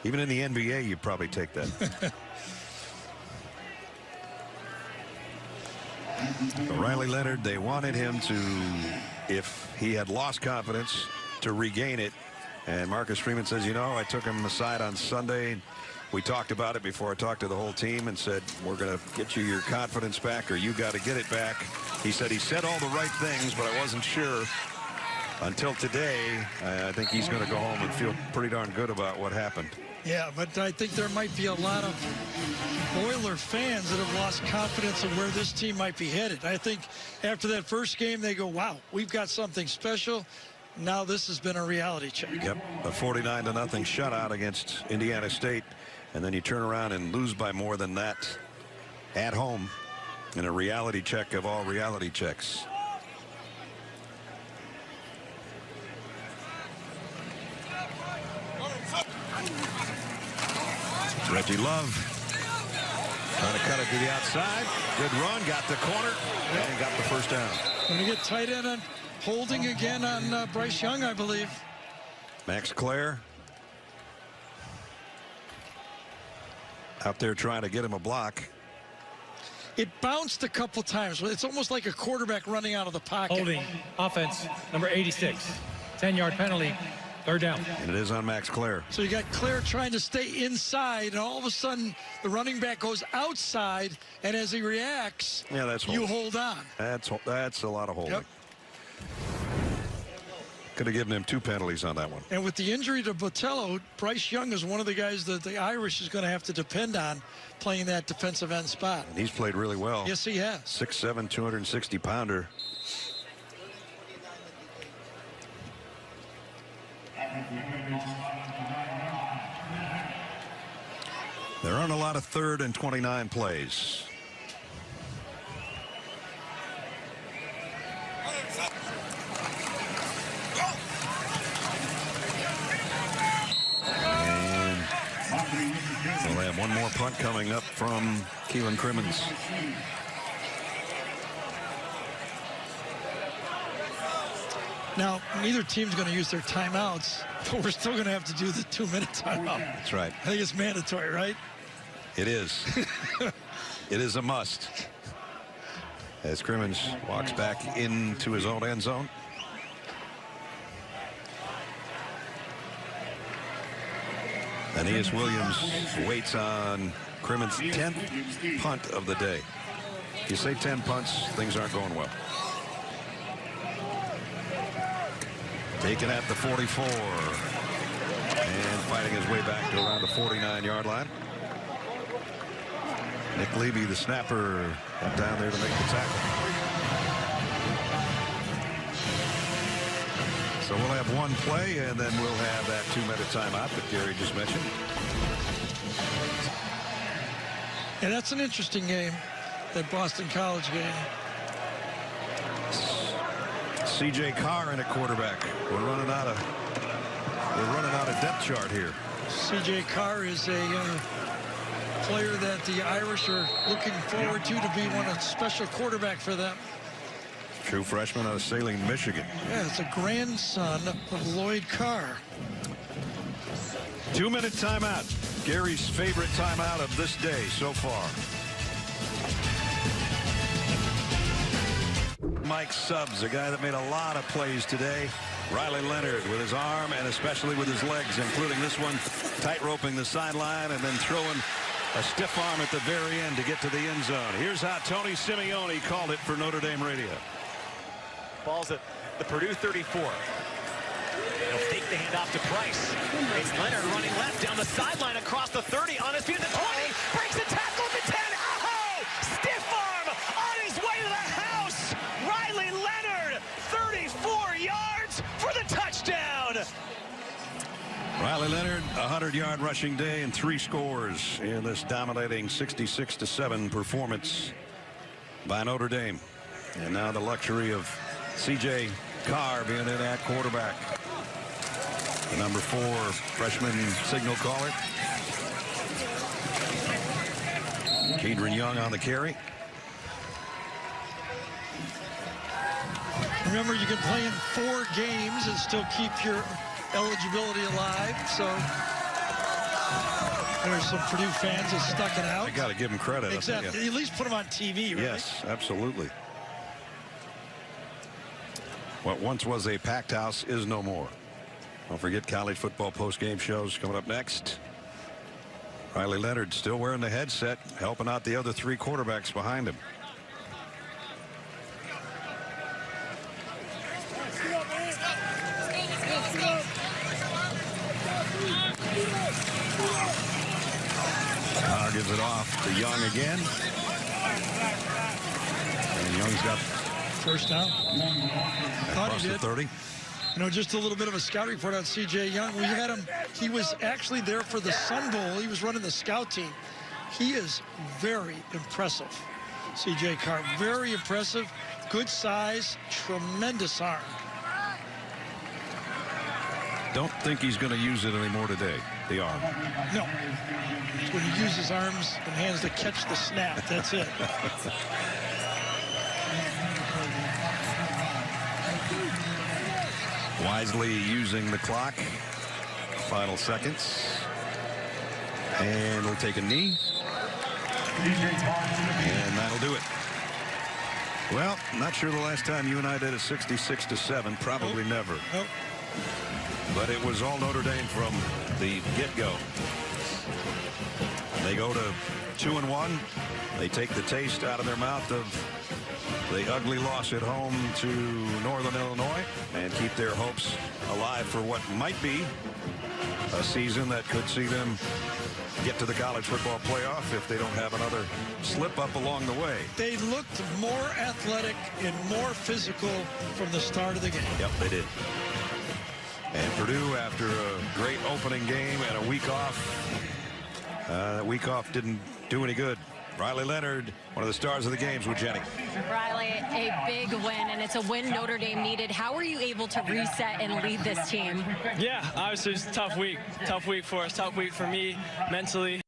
[SPEAKER 1] Even in the NBA, you'd probably take that. Riley Leonard, they wanted him to, if he had lost confidence, to regain it. And Marcus Freeman says, you know, I took him aside on Sunday. We talked about it before I talked to the whole team and said, we're going to get you your confidence back, or you got to get it back. He said he said all the right things, but I wasn't sure until today. I think he's going to go home and feel pretty darn good about what happened.
[SPEAKER 2] Yeah, but I think there might be a lot of Oiler fans that have lost confidence in where this team might be headed. I think after that first game, they go, wow, we've got something special. Now this has been a reality check.
[SPEAKER 1] Yep, a 49-0 shutout against Indiana State. And then you turn around and lose by more than that at home in a reality check of all reality checks. Reggie Love trying to cut it to the outside. Good run, got the corner, and got the first down.
[SPEAKER 2] When we get tight end on holding again on Bryce Young, I believe.
[SPEAKER 1] Max Clare out there trying to get him a block.
[SPEAKER 2] It bounced a couple times. It's almost like a quarterback running out of the pocket.
[SPEAKER 4] Holding, offense, number 86. 10-yard penalty, third down.
[SPEAKER 1] And it is on Max Clare.
[SPEAKER 2] So you got Clare trying to stay inside, and all of a sudden the running back goes outside, and as he reacts,
[SPEAKER 1] yeah, that's
[SPEAKER 2] you hold on.
[SPEAKER 1] That's a lot of holding.
[SPEAKER 2] Yep.
[SPEAKER 1] Could have given him 2 penalties on that one.
[SPEAKER 2] And with the injury to Botello, Bryce Young is one of the guys that the Irish is going to have to depend on playing that defensive end spot.
[SPEAKER 1] And he's played really well.
[SPEAKER 2] Yes, he has.
[SPEAKER 1] 6'7", 260-pounder. There aren't a lot of 3rd and 29 plays. And we'll have one more punt coming up from Keelan Crimmins.
[SPEAKER 2] Now, neither team's going to use their timeouts, but we're still going to have to do the 2-minute timeout.
[SPEAKER 1] That's right.
[SPEAKER 2] I think it's mandatory, right?
[SPEAKER 1] It is. It is a must. As Crimmins walks back into his own end zone. Aeneas Williams waits on Crimmins' 10th punt of the day. You say 10 punts, things aren't going well. Taken at the 44. And fighting his way back to around the 49-yard line. Nick Levy, the snapper, down there to make the tackle. So we'll have one play, and then we'll have that 2-minute timeout that Gary just mentioned.
[SPEAKER 2] Yeah, that's an interesting game, that Boston College game.
[SPEAKER 1] C.J. Carr in a quarterback. We're running out of depth chart here.
[SPEAKER 2] C.J. Carr is a player that the Irish are looking forward to be a special quarterback for them.
[SPEAKER 1] True freshman out of Saline, Michigan.
[SPEAKER 2] Yeah, it's a grandson of Lloyd Carr.
[SPEAKER 1] 2-minute timeout. Gary's favorite timeout of this day so far. Mike Subs, a guy that made a lot of plays today. Riley Leonard with his arm and especially with his legs, including this one, tight-roping the sideline and then throwing a stiff arm at the very end to get to the end zone. Here's how Tony Simeone called it for Notre Dame Radio.
[SPEAKER 10] Ball's at the Purdue 34. He'll fake the handoff to Price. It's Leonard running left down the sideline across the 30 on his feet at the 20. Breaks the tackle at the 10. Oh! Stiff arm on his way to the house. Riley Leonard
[SPEAKER 1] 100-yard rushing day and 3 scores in this dominating 66-7 performance by Notre Dame. And now the luxury of C.J. Carr being in at quarterback. The number 4 freshman signal caller. Kedron Young on the carry.
[SPEAKER 2] Remember, you can play in 4 games and still keep your eligibility alive. So there's some Purdue fans that stuck it out.
[SPEAKER 1] I got to give them credit.
[SPEAKER 2] Exactly. At least put them on TV, right?
[SPEAKER 1] Yes, absolutely. What once was a packed house is no more. Don't forget college football post-game shows coming up next. Riley Leonard still wearing the headset, helping out the other 3 quarterbacks behind him. Carr gives it off to Young again. And Young's got
[SPEAKER 2] first down.
[SPEAKER 1] Across the 30.
[SPEAKER 2] You know, just a little bit of a scout report on C.J. Young. We had him. He was actually there for the Sun Bowl. He was running the scout team. He is very impressive. C.J. Carr, very impressive. Good size, tremendous arm.
[SPEAKER 1] Don't think he's going to use it anymore today, the arm.
[SPEAKER 2] No. It's when he uses arms and hands to catch the snap. That's it.
[SPEAKER 1] Wisely using the clock. Final seconds. And we'll take a knee. And that'll do it. Well, not sure the last time you and I did a 66-7. Probably never.
[SPEAKER 2] Nope.
[SPEAKER 1] But it was all Notre Dame from the get-go. They go to 2-1. They take the taste out of their mouth of the ugly loss at home to Northern Illinois and keep their hopes alive for what might be a season that could see them get to the college football playoff if they don't have another slip up along the way.
[SPEAKER 2] They looked more athletic and more physical from the start of the game.
[SPEAKER 1] Yep, they did. And Purdue, after a great opening game and a week off, that week off didn't do any good. Riley Leonard, one of the stars of the games with Jenny.
[SPEAKER 5] Riley, a big win, and it's a win Notre Dame needed. How were you able to reset and lead this team?
[SPEAKER 11] Yeah, obviously it's a tough week for us, tough week for me mentally.